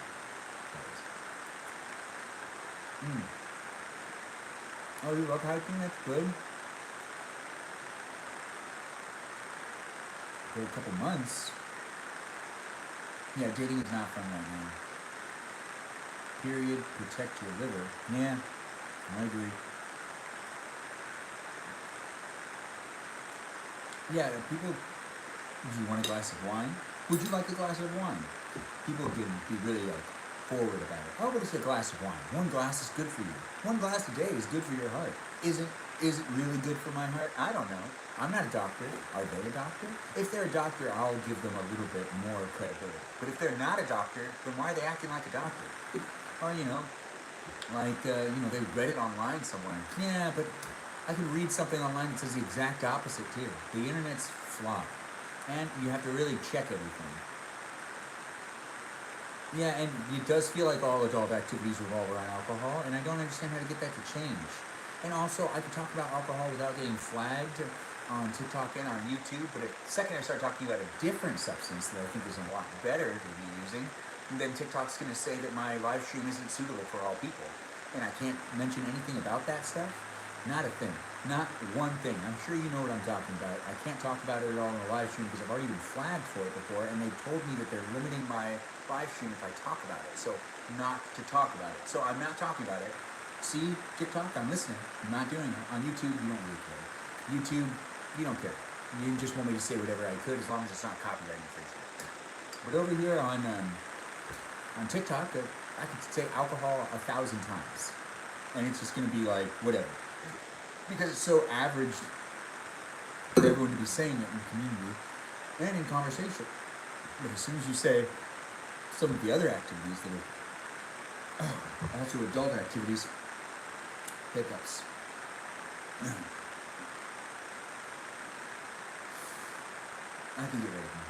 Oh, you love hiking? That's good. For a couple months. Yeah, dating is not fun right now. Period. Protect your liver. Yeah, I agree. Yeah, people. Do you want a glass of wine? Would you like a glass of wine? People can be really like forward about it. Oh, but it's a glass of wine. One glass is good for you. One glass a day is good for your heart. Is it really good for my heart? I don't know. I'm not a doctor. Are they a doctor? If they're a doctor, I'll give them a little bit more credibility. But if they're not a doctor, then why are they acting like a doctor? Or, they read it online somewhere. Yeah, but I can read something online that says the exact opposite too. The internet's flawed. And you have to really check everything. Yeah, and it does feel like all adult activities revolve around alcohol, and I don't understand how to get that to change. And also, I can talk about alcohol without getting flagged on TikTok and on YouTube, but the second I start talking about a different substance that I think is a lot better to be using, then TikTok's going to say that my live stream isn't suitable for all people. And I can't mention anything about that stuff. Not a thing. Not one thing. I'm sure you know what I'm talking about. I can't talk about it at all on the live stream because I've already been flagged for it before, and they told me that they're limiting my live stream if I talk about it. So, not to talk about it. So, I'm not talking about it. See, TikTok, I'm listening. I'm not doing it. On YouTube, you don't really care. YouTube, you don't care. You just want me to say whatever I could as long as it's not copyright infringement. But over here on TikTok, I could say alcohol 1,000 times. And it's just going to be like, whatever. Because it's so average for everyone to be saying it in the community and in conversation. But as soon as you say some of the other activities that are also adult activities, hiccups. I can get rid of them.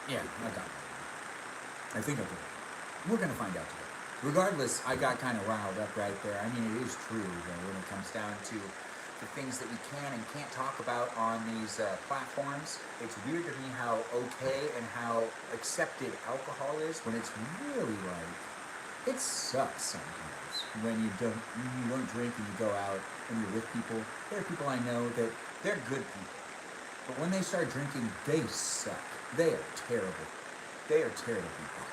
Yeah, I got it. I think I did. We're going to find out today. Regardless, I got kind of riled up right there. I mean, it is true when it comes down to the things that we can and can't talk about on these platforms. It's weird to me how okay and how accepted alcohol is when it's really like, it sucks sometimes when you don't drink and you go out and you're with people. There are people I know that they're good people, but when they start drinking, they suck. They are terrible. They are terrible people.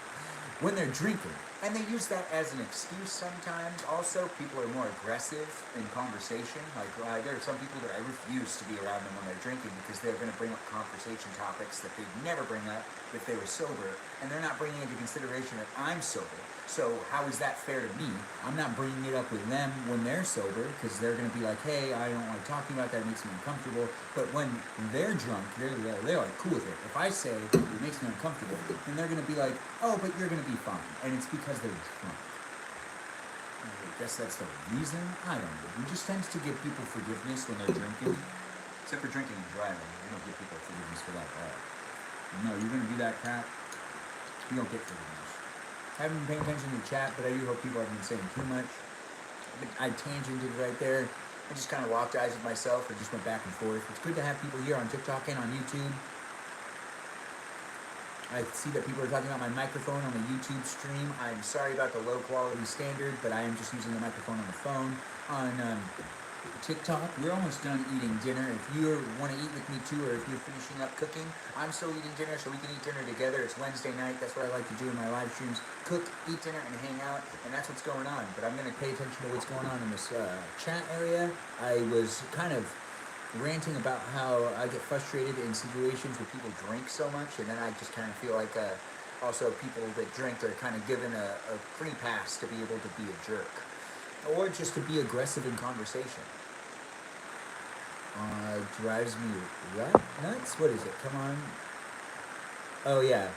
When they're drinking, and they use that as an excuse sometimes. Also, people are more aggressive in conversation. Like, there are some people that I refuse to be around them when they're drinking because they're going to bring up conversation topics that they'd never bring up if they were sober, and they're not bringing into consideration that I'm sober. So how is that fair to me? I'm not bringing it up with them when they're sober because they're going to be like, hey, I don't like talking about that, it makes me uncomfortable. But when they're drunk, they're like cool with it. If I say it makes me uncomfortable, then they're going to be like, oh, but you're going to be fine. And it's because they're drunk. I guess that's the reason. I don't know. We just tend to give people forgiveness when they're drinking. Except for drinking and driving. We don't give people forgiveness for that at all. No, you're going to do that crap, you don't get forgiveness. I haven't been paying attention to the chat, but I do hope people haven't been saying too much. I tangented right there. I just kind of locked eyes with myself and just went back and forth. It's good to have people here on TikTok and on YouTube. I see that people are talking about my microphone on the YouTube stream. I'm sorry about the low quality standard, but I am just using the microphone on the phone. On TikTok, we're almost done eating dinner. If you want to eat with me too, or if you're finishing up cooking, I'm still eating dinner, so we can eat dinner together. It's Wednesday night. That's what I like to do in my live streams. Cook, eat dinner, and hang out, and that's what's going on. But I'm going to pay attention to what's going on in this chat area. I was kind of ranting about how I get frustrated in situations where people drink so much, and then I just kind of feel like also people that drink are kind of given a free pass to be able to be a jerk, or just to be aggressive in conversation. Drives me nuts. What is it? Come on. Oh yeah.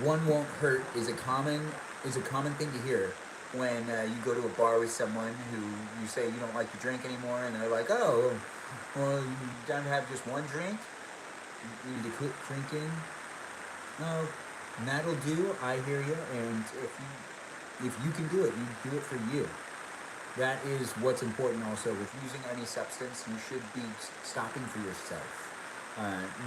One won't hurt is a common thing to hear when you go to a bar with someone who you say you don't like to drink anymore, and they're like, "Oh, well, you don't have just one drink. You need to quit drinking." No, that'll do. I hear you, and if you can do it, you do it for you. That is what's important. Also, with using any substance, you should be stopping for yourself.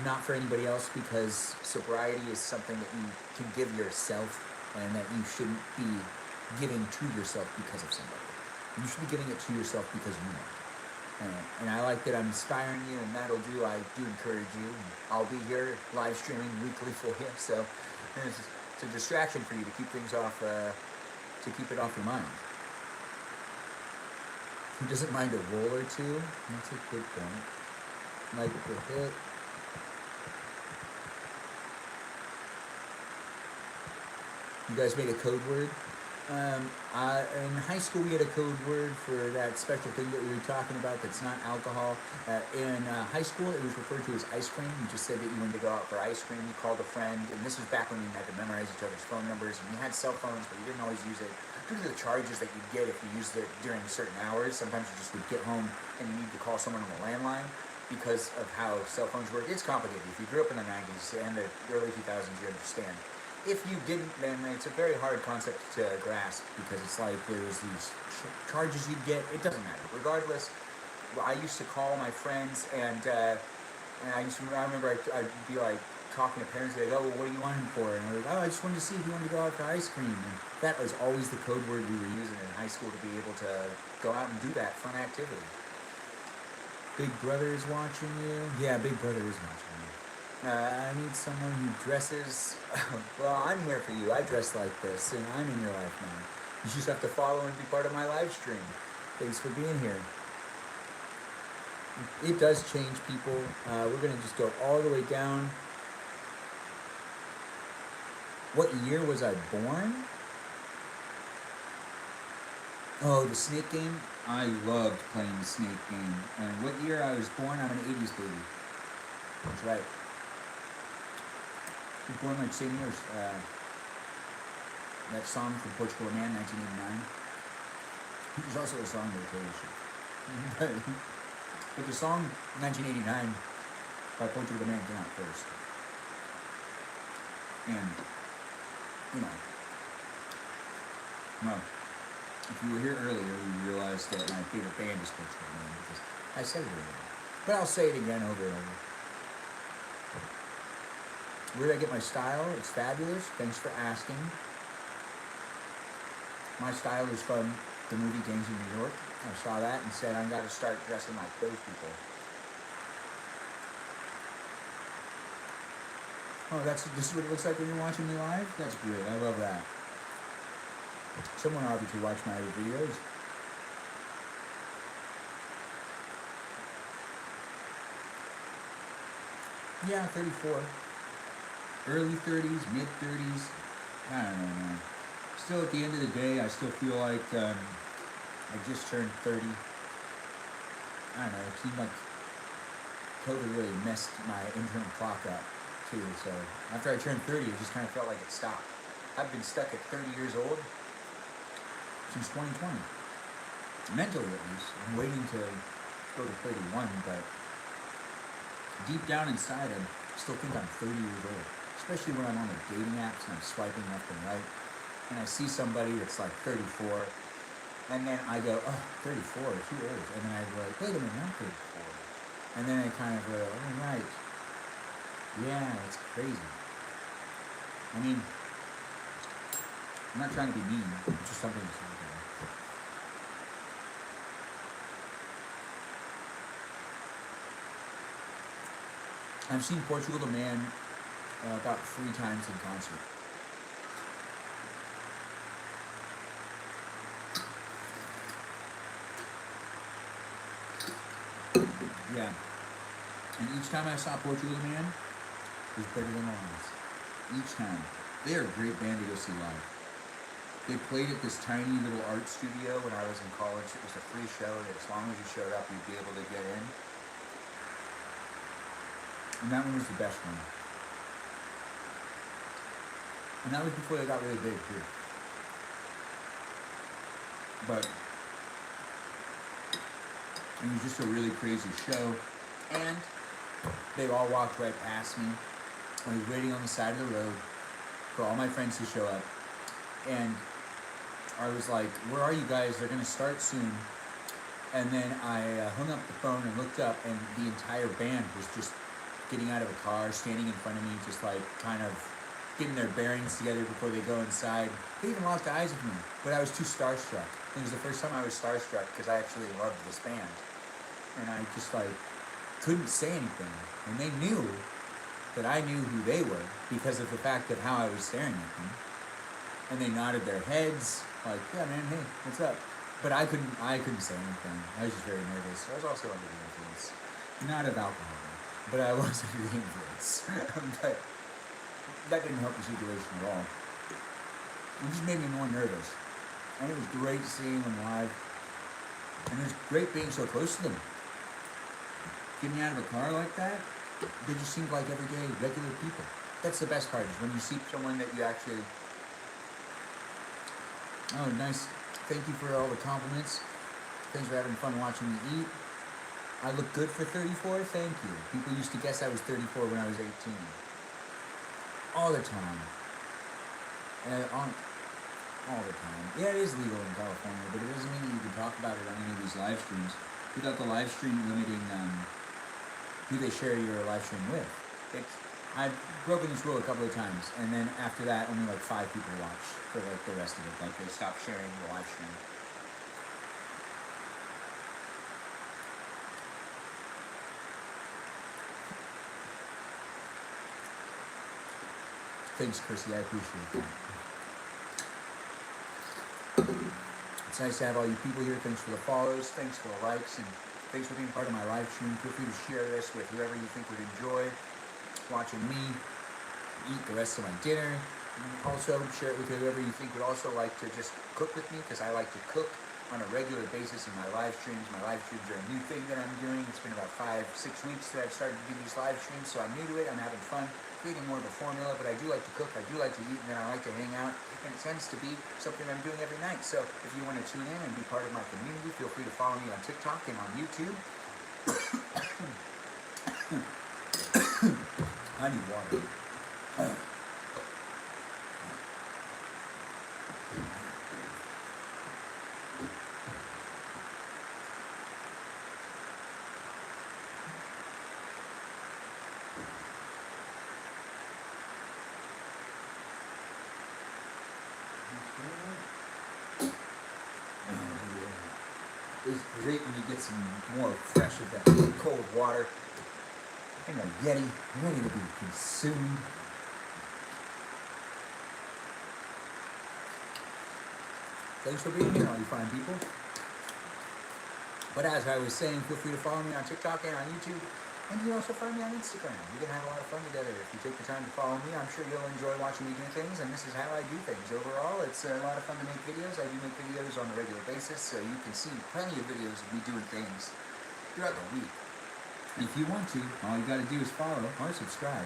Not for anybody else, because sobriety is something that you can give yourself, and that you shouldn't be giving to yourself because of somebody. You should be giving it to yourself because you want it. And I like that I'm inspiring you, and that'll do. I do encourage you. I'll be here live streaming weekly for you, so it's a distraction for you to keep things off, to keep it off your mind. Who doesn't mind a roll or two? That's a good point. Like the hit. You guys made a code word. In high school, we had a code word for that special thing that we were talking about that's not alcohol. In high school, it was referred to as ice cream. You just said that you wanted to go out for ice cream. You called a friend, and this was back when you had to memorize each other's phone numbers. And you had cell phones, but you didn't always use it due to the charges that you'd get if you used it during certain hours. Sometimes you just would get home and you need to call someone on the landline because of how cell phones work. It's complicated. If you grew up in the 90s and the early 2000s, you understand. If you didn't, then it's a very hard concept to grasp, because it's like there's these charges you get. It doesn't matter. Regardless, I used to call my friends, and I remember I'd be like talking to parents. They'd go, "Oh, well, what do you want him for?" And I was like, "Oh, I just wanted to see if you wanted to go out for ice cream." And that was always the code word we were using in high school to be able to go out and do that fun activity. Big Brother is watching you. Yeah, Big Brother is watching you. I need someone who dresses. Well, I'm here for you. I dress like this, and I'm in your life now. You just have to follow and be part of my live stream. Thanks for being here. It does change people. We're going to just go all the way down. What year was I born? Oh, the Snake game? I loved playing the Snake game. And what year I was born? I'm an 80s baby. That's right. I was born like same year as that song from Portugal the Man, 1989. It was also a song dedication. But the song 1989 by Portugal the Man came out first. And, you know, well, if you were here earlier, you realized that my favorite band is Portugal the Man, because I said it earlier. But I'll say it again over and over. Where did I get my style? It's fabulous. Thanks for asking. My style is from the movie Gangs of New York. I saw that and said, I've got to start dressing like those people. Oh, this is what it looks like when you're watching me live? That's great. I love that. Someone obviously watched my other videos. Yeah, 34. Early 30s, mid 30s. I don't know, man. Still, at the end of the day, I still feel like I just turned 30. I don't know. It seemed like COVID really messed my internal clock up, too. So after I turned 30, it just kind of felt like it stopped. I've been stuck at 30 years old since 2020. Mentally, at least. I'm waiting to go to 31, but deep down inside, I still think I'm 30 years old. Especially when I'm on the dating apps and I'm swiping left and right, and I see somebody that's like 34, and then I go, oh, 34, too old. And then I go, like, wait a minute, I'm 34. And then I kind of go, oh, right. Yeah, it's crazy. I mean, I'm not trying to be mean, it's just something to say. I've seen Portugal the Man about 3 times in concert. Yeah. And each time I saw Portugal the Man, it was better than the last. each time. They are a great band to go see live. They played at this tiny little art studio when I was in college. It was a free show, and as long as you showed up, you'd be able to get in. And that one was the best one. And that was before they got really big, too. But it was just a really crazy show. And they all walked right past me. I was waiting on the side of the road for all my friends to show up. And I was like, where are you guys? They're going to start soon. And then I hung up the phone and looked up, and the entire band was just getting out of a car, standing in front of me, just like kind of getting their bearings together before they go inside. They even locked eyes with me, but I was too starstruck. It was the first time I was starstruck because I actually loved this band. And I just like couldn't say anything. And they knew that I knew who they were because of the fact of how I was staring at them. And they nodded their heads, like, yeah man, hey, what's up? But I couldn't say anything. I was just very nervous. I was also under the influence. Not of alcohol, but I was under the influence. But that didn't help the situation at all. It just made me more nervous. And it was great seeing them live. And it was great being so close to them. Getting out of a car like that, they just seemed like everyday, regular people. That's the best part, is when you see someone that you actually... Oh, nice. Thank you for all the compliments. Thanks for having fun watching me eat. I look good for 34? Thank you. People used to guess I was 34 when I was 18. All the time. All the time. Yeah, it is legal in California, but it doesn't mean that you can talk about it on any of these live streams without the live stream limiting who they share your live stream with. I've broken this rule a couple of times, and then after that, only like 5 people watch for like the rest of it. Like they stop sharing the live stream. Thanks, Chrissy. I appreciate that. It's nice to have all you people here. Thanks for the follows. Thanks for the likes, and thanks for being part of my live stream. Feel free to share this with whoever you think would enjoy watching me eat the rest of my dinner. Also, share it with whoever you think would also like to just cook with me, because I like to cook on a regular basis in my live streams. My live streams are a new thing that I'm doing. It's been about 5-6 weeks that I've started to do these live streams, so I'm new to it. I'm having fun creating more of a formula, but I do like to cook, I do like to eat, and then I like to hang out, and it tends to be something I'm doing every night. So if you want to tune in and be part of my community, feel free to follow me on TikTok and on YouTube. I need water. It's great when you get some more fresh of that cold water in a Yeti, ready to be consumed. Thanks for being here, all you fine people. But as I was saying, feel free to follow me on TikTok and on YouTube. And you can also find me on Instagram. We're going to have a lot of fun together. If you take the time to follow me, I'm sure you'll enjoy watching me do things, and this is how I do things. Overall, it's a lot of fun to make videos. I do make videos on a regular basis, so you can see plenty of videos of me doing things throughout the week. If you want to, all you got to do is follow or subscribe.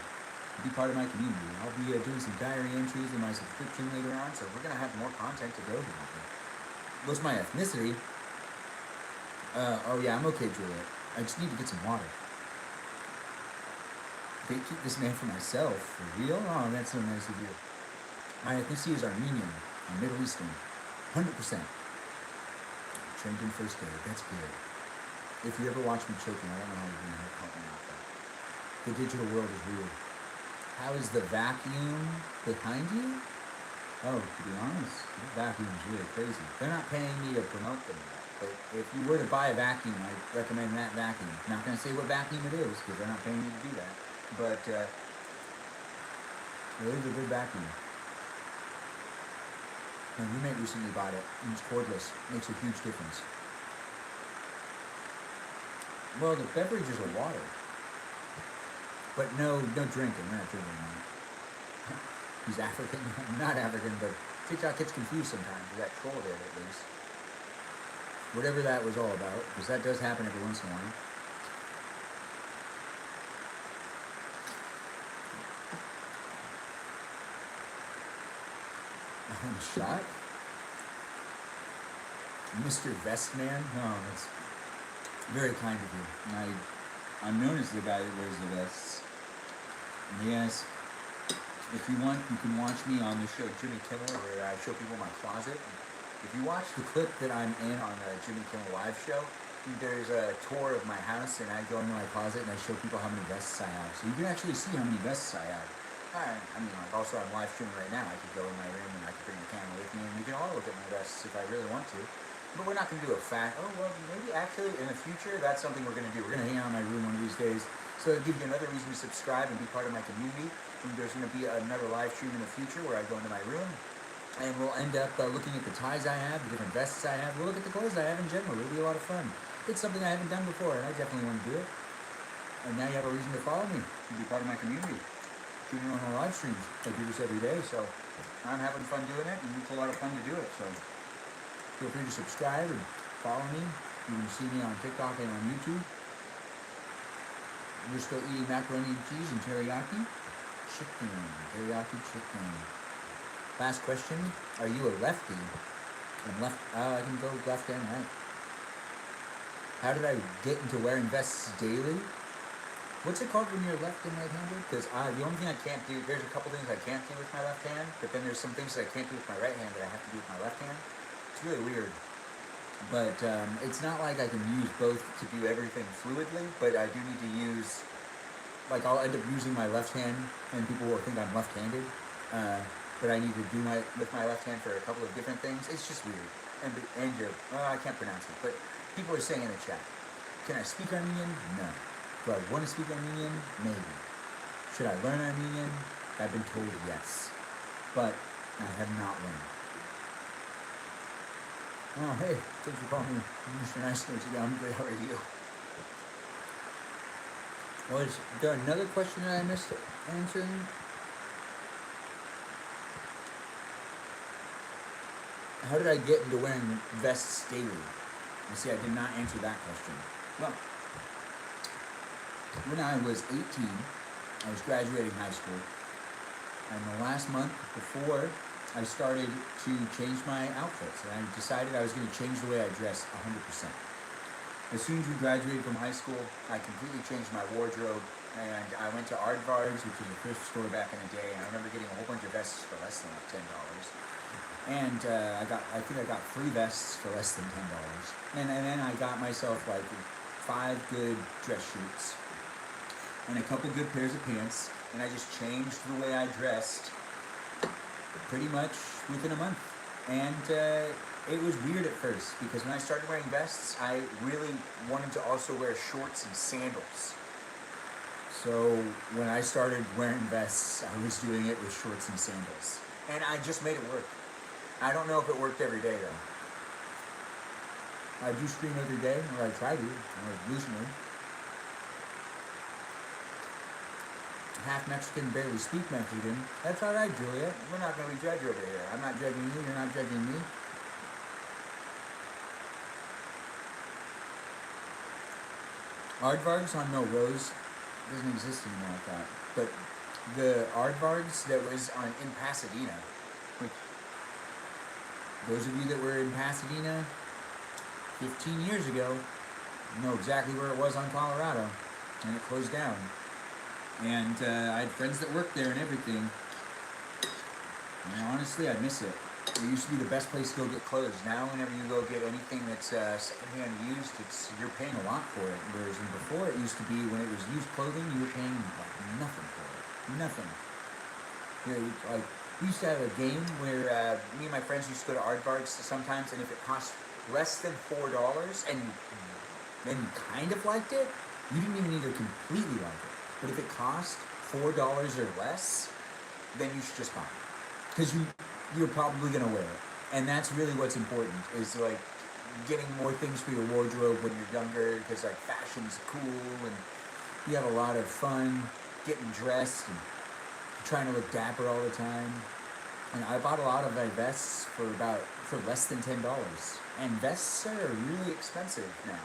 Be part of my community. I'll be doing some diary entries in my subscription later on, so we're going to have more content to go through. What's my ethnicity? Oh yeah, I'm okay, Juliet. I just need to get some water. They keep this man for myself. For real? Oh, that's so nice of you. My ethnicity is Armenian. I'm Middle Eastern. 100%. Trained in first aid. That's good. If you ever watch me choking, I don't know how you're going to help me out though. The digital world is weird. How is the vacuum behind you? Oh, to be honest, the vacuum is really crazy. They're not paying me to promote them yet. But if you were to buy a vacuum, I'd recommend that vacuum. I'm not going to say what vacuum it is, because they're not paying me to do that. But it is a good vacuum. My roommate recently bought it, and it's cordless. Makes a huge difference. Well, the beverages are water. But no drinking. We're not drinking that. He's African. Not African, but TikTok gets confused sometimes. We got trolled at least. Whatever that was all about, because that does happen every once in a while. I'm shot? Mr. Vestman? Oh, that's very kind of you. I'm known as the guy that wears the vests. Yes. If you want, you can watch me on the show Jimmy Kimmel, where I show people my closet. If you watch the clip that I'm in on the Jimmy Kimmel live show, there's a tour of my house, and I go into my closet and I show people how many vests I have. So you can actually see how many vests I have. I mean, like, also I'm live streaming right now. I could go in my room and I could bring the camera with me, and we can all look at my vests if I really want to. But we're not going to do a oh, well, maybe actually in the future, that's something we're going to do. We're going to hang out in my room one of these days. So it'll give you another reason to subscribe and be part of my community. And there's going to be another live stream in the future where I go into my room, and we'll end up looking at the ties I have, the different vests I have. We'll look at the clothes I have in general. It'll be a lot of fun. It's something I haven't done before, and I definitely want to do it. And now you have a reason to follow me and be part of my community. Tune in on our live streams. I do this every day, so I'm having fun doing it, and it's a lot of fun to do it. So feel free to subscribe and follow me. You can see me on TikTok and on YouTube. We're still eating macaroni and cheese and teriyaki chicken. Teriyaki chicken. Last question. Are you a lefty? I can go left and right. How did I get into wearing vests daily? What's it called when you're left and right-handed? Because the only thing I can't do, there's a couple things I can't do with my left hand, but then there's some things that I can't do with my right hand that I have to do with my left hand. It's really weird. But it's not like I can use both to do everything fluidly, but I do need to use, like, I'll end up using my left hand, and people will think I'm left-handed, but I need to do with my left hand for a couple of different things. It's just weird. And I can't pronounce it, but people are saying in the chat, can I speak Armenian? No. Do I want to speak Armenian? Maybe. Should I learn Armenian? I've been told yes, but I have not learned. Oh, hey, thanks for calling me Mr. Niceness again. I'm good. How are you? Was there another question that I missed answering? How did I get into wearing vests daily? You see, I did not answer that question. Well, when I was 18, I was graduating high school, and the last month before, I started to change my outfits, and I decided I was going to change the way I dress 100%. As soon as we graduated from high school, I completely changed my wardrobe, and I went to Aardvarks, which was a thrift store back in the day, and I remember getting a whole bunch of vests for less than like $10. And I think I got 3 vests for less than $10. And then I got myself like 5 good dress shirts and a couple good pairs of pants, and I just changed the way I dressed pretty much within a month. And it was weird at first, because when I started wearing vests, I really wanted to also wear shorts and sandals. So when I started wearing vests, I was doing it with shorts and sandals. And I just made it work. I don't know if it worked every day, though. I do stream every day, or I try to, recently. Half Mexican, barely speak Mexican. That's all right, Juliet. We're not going to be judged over here. I'm not judging you, you're not judging me. Aardvarks on Melrose doesn't exist anymore, I thought. But the Aardvarks that was in Pasadena, which those of you that were in Pasadena 15 years ago know exactly where it was on Colorado, and it closed down. And I had friends that worked there and everything. And honestly, I miss it. It used to be the best place to go get clothes. Now, whenever you go get anything that's secondhand used, you're paying a lot for it. Whereas before, it used to be when it was used clothing, you were paying like nothing for it. Nothing. Like, we used to have a game where me and my friends used to go to Aardvarks sometimes, and if it cost less than $4 and then you kind of liked it, you didn't even need to completely like it. But if it cost $4 or less, then you should just buy it. Because you're probably going to wear it. And that's really what's important, is like getting more things for your wardrobe when you're younger, because like fashion's cool and you have a lot of fun getting dressed and trying to look dapper all the time. And I bought a lot of my vests for less than $10. And vests are really expensive now.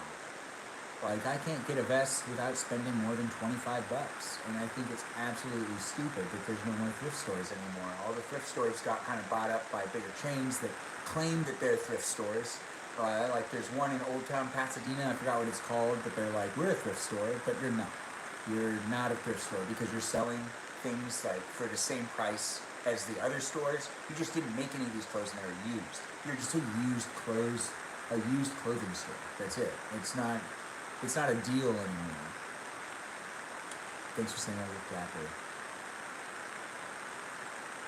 Like, I can't get a vest without spending more than 25 bucks. And I think it's absolutely stupid that there's no more thrift stores anymore. All the thrift stores got kind of bought up by bigger chains that claim that they're thrift stores. Like, there's one in Old Town Pasadena, I forgot what it's called, but they're like, we're a thrift store, but you're not. You're not a thrift store because you're selling things like for the same price as the other stores. You just didn't make any of these clothes and they were used. You're just a used clothing store. That's it. It's not a deal anymore. Thanks for saying I look dapper.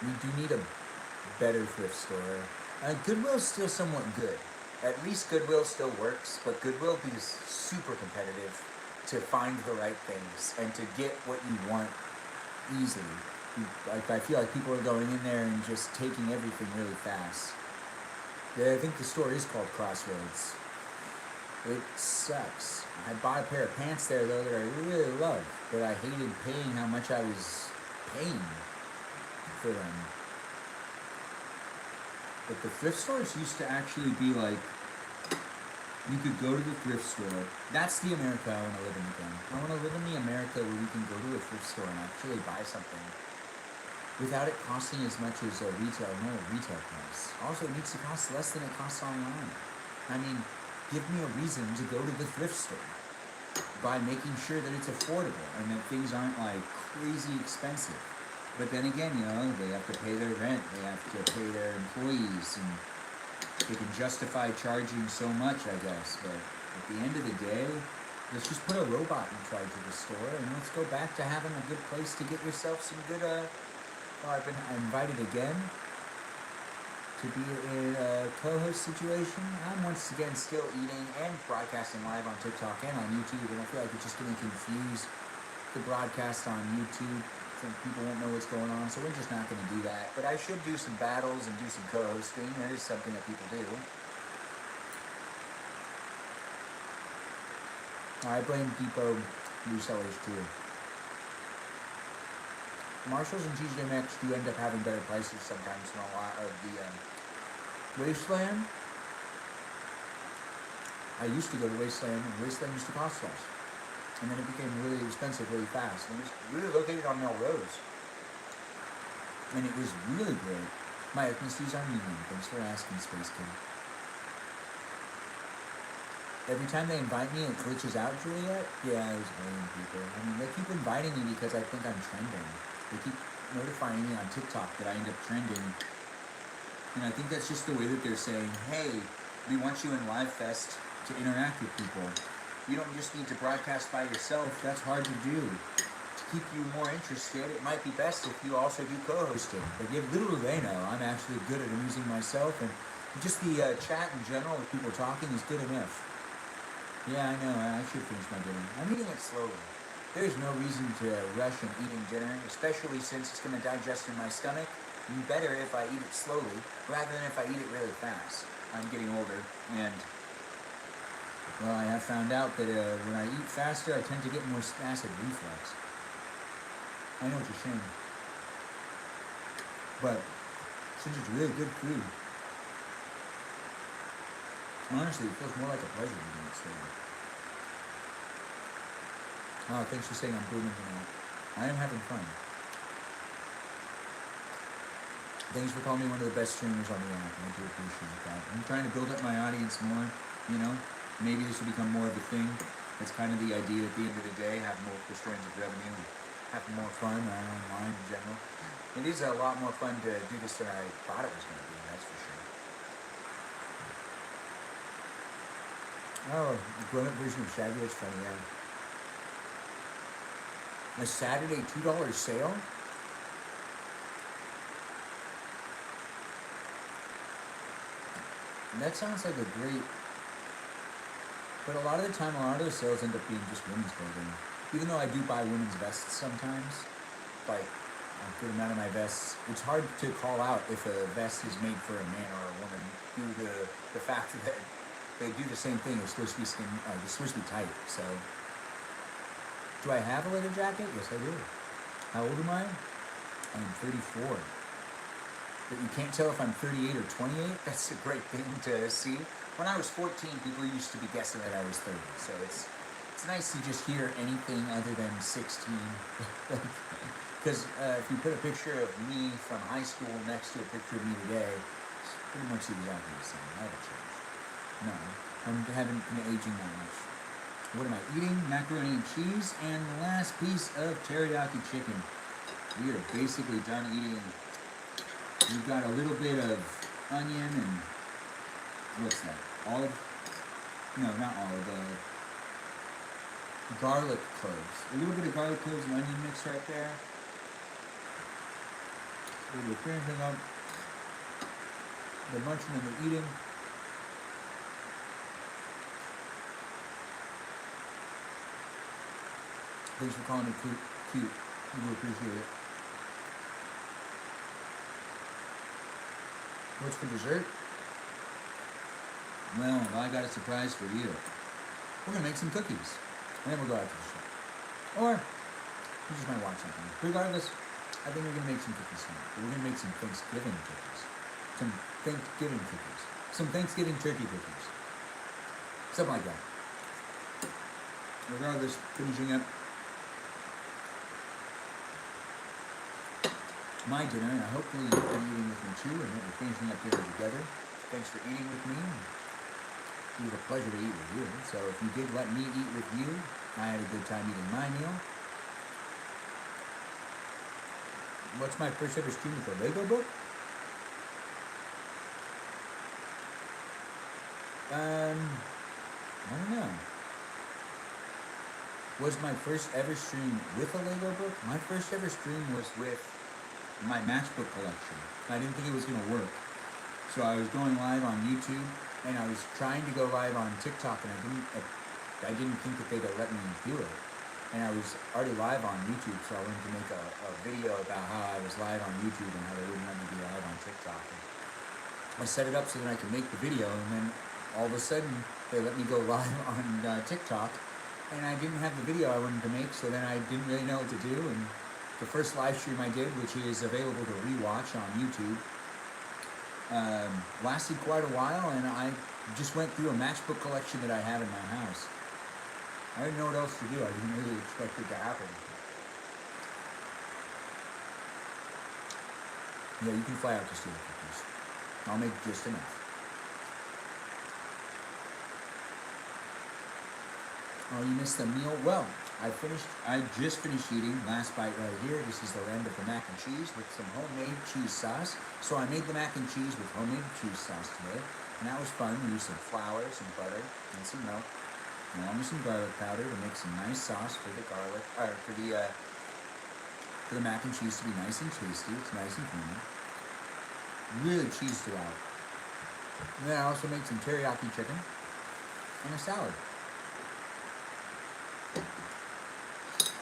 We do need a better thrift store. Goodwill's still somewhat good. At least Goodwill still works, but Goodwill is super competitive to find the right things and to get what you want easily. Like, I feel like people are going in there and just taking everything really fast. Yeah, I think the store is called Crossroads. It sucks. I bought a pair of pants there, though, that I really loved, but I hated paying how much I was paying for them. But the thrift stores used to actually be like, you could go to the thrift store. That's the America I want to live in again. I want to live in the America where we can go to a thrift store and actually buy something without it costing as much as a retail price. Also, it needs to cost less than it costs online. I mean, give me a reason to go to the thrift store by making sure that it's affordable and that things aren't like crazy expensive. But then again, they have to pay their rent, they have to pay their employees, and they can justify charging so much, I guess. But at the end of the day, let's just put a robot in charge of the store and let's go back to having a good place to get yourself some good, I've been invited again to be in a co-host situation. I'm once again still eating and broadcasting live on TikTok and on YouTube, and I feel like it's just going to confuse the broadcast on YouTube. I think people won't know what's going on, so we're just not going to do that. But I should do some battles and do some co-hosting. That is something that people do. I blame Depot resellers too. Marshalls and TJ Maxx do end up having better prices sometimes than a lot of the Wasteland. I used to go to Wasteland, and Wasteland used to cost less. And then it became really expensive really fast. And it was really located on Melrose. And it was really great. My ethnicities are Armenian. Thanks for asking, Space Kid. Every time they invite me, it glitches out, Juliet. Yeah, there's a million people. I mean, they keep inviting me because I think I'm trending. They keep notifying me on TikTok that I end up trending. And I think that's just the way that they're saying, hey, we want you in LiveFest to interact with people. You don't just need to broadcast by yourself. That's hard to do. To keep you more interested, it might be best if you also do co-hosting. But little do they know, I'm actually good at amusing myself, and just the chat in general with people talking is good enough. Yeah, I know, I should finish my dinner. I'm eating it slowly. There's no reason to rush in eating dinner, especially since it's going to digest in my stomach. Better if I eat it slowly, rather than if I eat it really fast. I'm getting older, and well, I have found out that when I eat faster, I tend to get more acid reflux. I know it's a shame, but since it's really good food, honestly, it feels more like a pleasure to eat it slowly. Oh, thanks for saying I'm booming tonight. I am having fun. Thanks for calling me one of the best streamers on the app. I do appreciate that. I'm trying to build up my audience more, Maybe this will become more of a thing. That's kind of the idea at the end of the day, have multiple streams of revenue, have more fun online in general. It is a lot more fun to do this than I thought it was going to be, that's for sure. Oh, the grown-up version of Shaggy, that's funny, yeah. A Saturday $2 sale? That sounds like a great... But a lot of the time, a lot of the sales end up being just women's clothing. Even though I do buy women's vests sometimes, like a good amount of my vests, it's hard to call out if a vest is made for a man or a woman due to the fact that they do the same thing. It's supposed to be it's supposed to be tight. So, do I have a leather jacket? Yes, I do. How old am I? I am 34. But you can't tell if I'm 38 or 28. That's a great thing to see. When I was 14, people used to be guessing that I was 30. So it's nice to just hear anything other than 16. Because if you put a picture of me from high school next to a picture of me today, it's pretty much exactly the same. I haven't changed. No, I haven't been aging that much. What am I eating? Macaroni and cheese and the last piece of teriyaki chicken. We are basically done eating. We've got a little bit of onion and what's that? Olive? No, not olive. Garlic cloves. A little bit of garlic cloves and onion mix right there. We're finishing up the munching and the eating. Thanks for calling me cute. We do appreciate it. What's for dessert? Well, I got a surprise for you. We're gonna make some cookies, and then we'll go out to the show. Or you just might watch something. Regardless, I think we're gonna make some cookies tonight. We're gonna make some Thanksgiving cookies, some Thanksgiving cookies, some Thanksgiving turkey cookies, something like that. Regardless, finishing up my dinner, and hopefully you've been eating with me too, and that we're finishing up dinner together. Thanks for eating with me. It was a pleasure to eat with you. So if you did let me eat with you, I had a good time eating my meal. What's my first ever stream with a Lego book? I don't know. Was my first ever stream with a Lego book? My first ever stream was with my matchbook collection. I didn't think it was gonna work. So I was going live on YouTube, and I was trying to go live on TikTok, and I didn't think that they'd let me do it. And I was already live on YouTube, so I wanted to make a video about how I was live on YouTube and how they wouldn't let me be live on TikTok. And I set it up so that I could make the video, and then all of a sudden they let me go live on TikTok, and I didn't have the video I wanted to make, so then I didn't really know what to do. And the first live stream I did, which is available to rewatch on YouTube, lasted quite a while, and I just went through a matchbook collection that I have in my house. I didn't know what else to do. I didn't really expect it to happen. Yeah, you can fly out to steal the cookies. I'll make just enough. Oh, you missed the meal? Well, I just finished eating. Last bite right here. This is the end of the mac and cheese with some homemade cheese sauce. So I made the mac and cheese with homemade cheese sauce today, and that was fun. We used some flour, some butter, and some milk, along with some garlic powder to make some nice sauce for the garlic, for the mac and cheese to be nice and tasty. It's nice and creamy. Really cheesed it out. And then I also made some teriyaki chicken and a salad.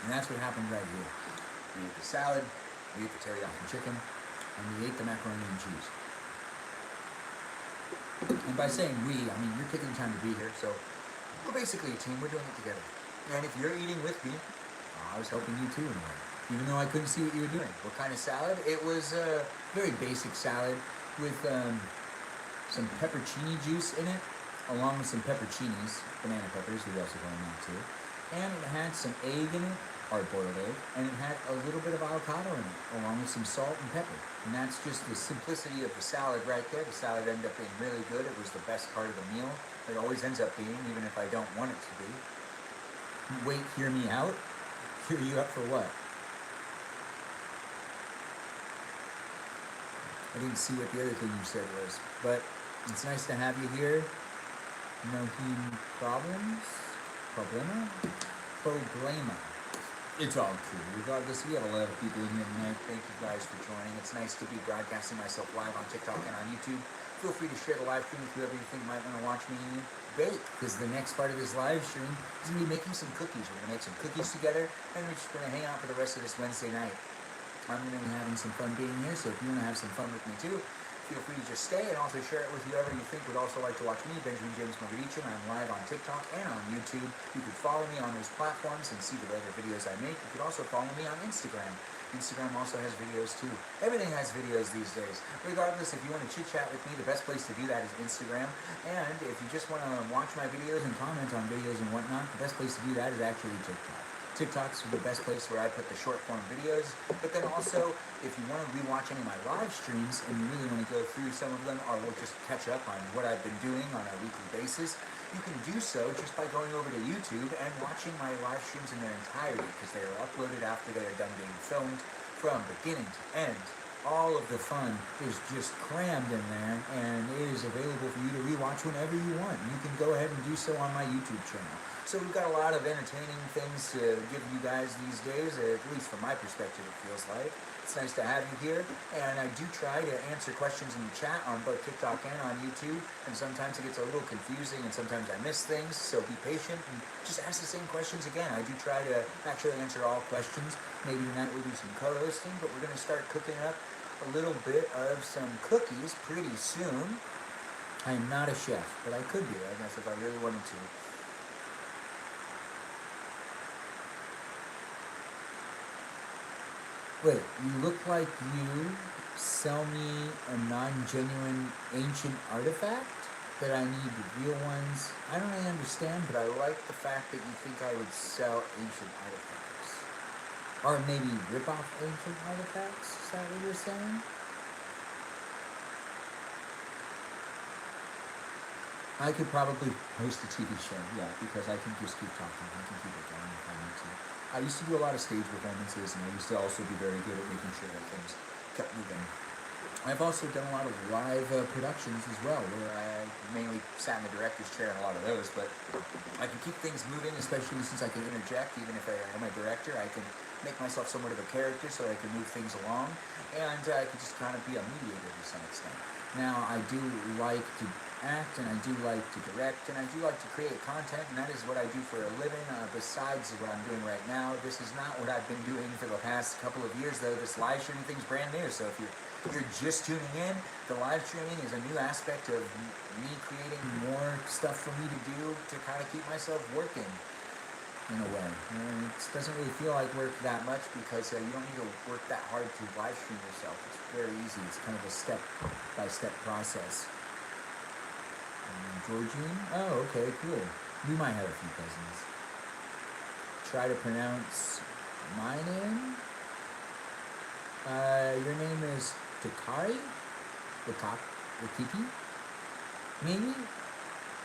And that's what happened right here. We ate the salad, we ate the teriyaki chicken, and we ate the macaroni and cheese. And by saying we, I mean you're taking the time to be here, so we're basically a team. We're doing it together. And if you're eating with me, I was helping you too in a way, even though I couldn't see what you were doing. What kind of salad? It was a very basic salad with some peppercini juice in it, along with some pepperoncinis, banana peppers, we also call them that too. And it had some egg in it, hard-boiled egg, and it had a little bit of avocado in it, along with some salt and pepper. And that's just the simplicity of the salad right there. The salad ended up being really good. It was the best part of the meal. It always ends up being, even if I don't want it to be. Wait, hear me out? Hear you up for what? I didn't see what the other thing you said was, but it's nice to have you here. No problems? Problema? It's all cool. Regardless, we have a lot of people in here tonight. Thank you guys for joining. It's nice to be broadcasting myself live on TikTok and on YouTube. Feel free to share the live stream with whoever you think might want to watch me bake, because the next part of this live stream is going to be making some cookies. We're going to make some cookies together, and we're just going to hang out for the rest of this Wednesday night. I'm going to be having some fun being here, so if you want to have some fun with me too, feel free to just stay and also share it with whoever you think would also like to watch me, Benjamin James Mogadichin. I'm live on TikTok and on YouTube. You could follow me on those platforms and see the other videos I make. You could also follow me on Instagram Instagram also has videos too. Everything has videos these days. Regardless, if you want to chit chat with me, the best place to do that is Instagram. And if you just want to watch my videos and comment on videos and whatnot, the best place to do that is actually TikTok. TikTok's the best place where I put the short form videos. But then also, if you want to rewatch any of my live streams and you really want to go through some of them, or we'll just catch up on what I've been doing on a weekly basis, you can do so just by going over to YouTube and watching my live streams in their entirety, because they are uploaded after they are done being filmed from beginning to end. All of the fun is just crammed in there, and it is available for you to rewatch whenever you want. You can go ahead and do so on my YouTube channel. So we've got a lot of entertaining things to give you guys these days, at least from my perspective it feels like. It's nice to have you here, and I do try to answer questions in the chat on both TikTok and on YouTube, and sometimes it gets a little confusing and sometimes I miss things, so be patient and just ask the same questions again. I do try to actually answer all questions. Maybe tonight we'll do some co-hosting, but we're going to start cooking up a little bit of some cookies pretty soon. I am not a chef, but I could be, I guess, if I really wanted to. Wait, you look like you sell me a non-genuine ancient artifact? That I need real ones? I don't really understand, but I like the fact that you think I would sell ancient artifacts. Or maybe rip off ancient artifacts? Is that what you're saying? I could probably host a TV show, yeah, because I can just keep talking. I can keep it going if I need to. I used to do a lot of stage performances, and I used to also be very good at making sure that things kept moving. I've also done a lot of live productions as well, where I mainly sat in the director's chair in a lot of those, but I can keep things moving, especially since I can interject. Even if I am a director, I can make myself somewhat of a character so I can move things along, and I can just kind of be a mediator to some extent. Now, I do like to act, and I do like to direct, and I do like to create content, and that is what I do for a living, besides what I'm doing right now. This is not what I've been doing for the past couple of years, though. This live streaming thing's brand new, so if you're just tuning in, the live streaming is a new aspect of me creating more stuff for me to do to kind of keep myself working, in a way. And it doesn't really feel like work that much, because you don't need to work that hard to live stream yourself. It's very easy. It's kind of a step-by-step process. Georgine? Oh, okay, cool. We might have a few cousins. Try to pronounce my name. Your name is Takari? Wakiki? Maybe?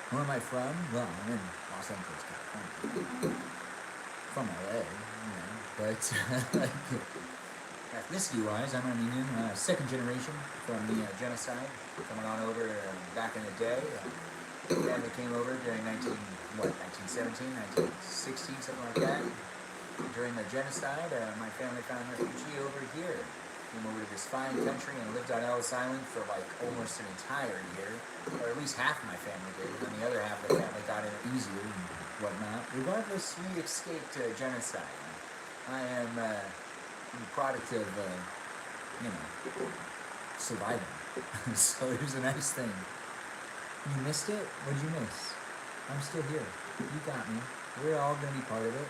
Where am I from? Well, I'm in Los Angeles, California. From LA, you know. But, ethnicity-wise, I'm Armenian, second generation from the genocide, coming on over back in the day. Family came over during 1917, 1916, something like that. During the genocide, my family found refugee over here. Came over to this fine country and lived on Ellis Island for like almost an entire year, or at least half of my family did, and then the other half of the family got in easier and whatnot. Regardless, we escaped genocide. I am a product of, surviving. So it was a nice thing. You missed it? What did you miss? I'm still here. You got me. We're all going to be part of it.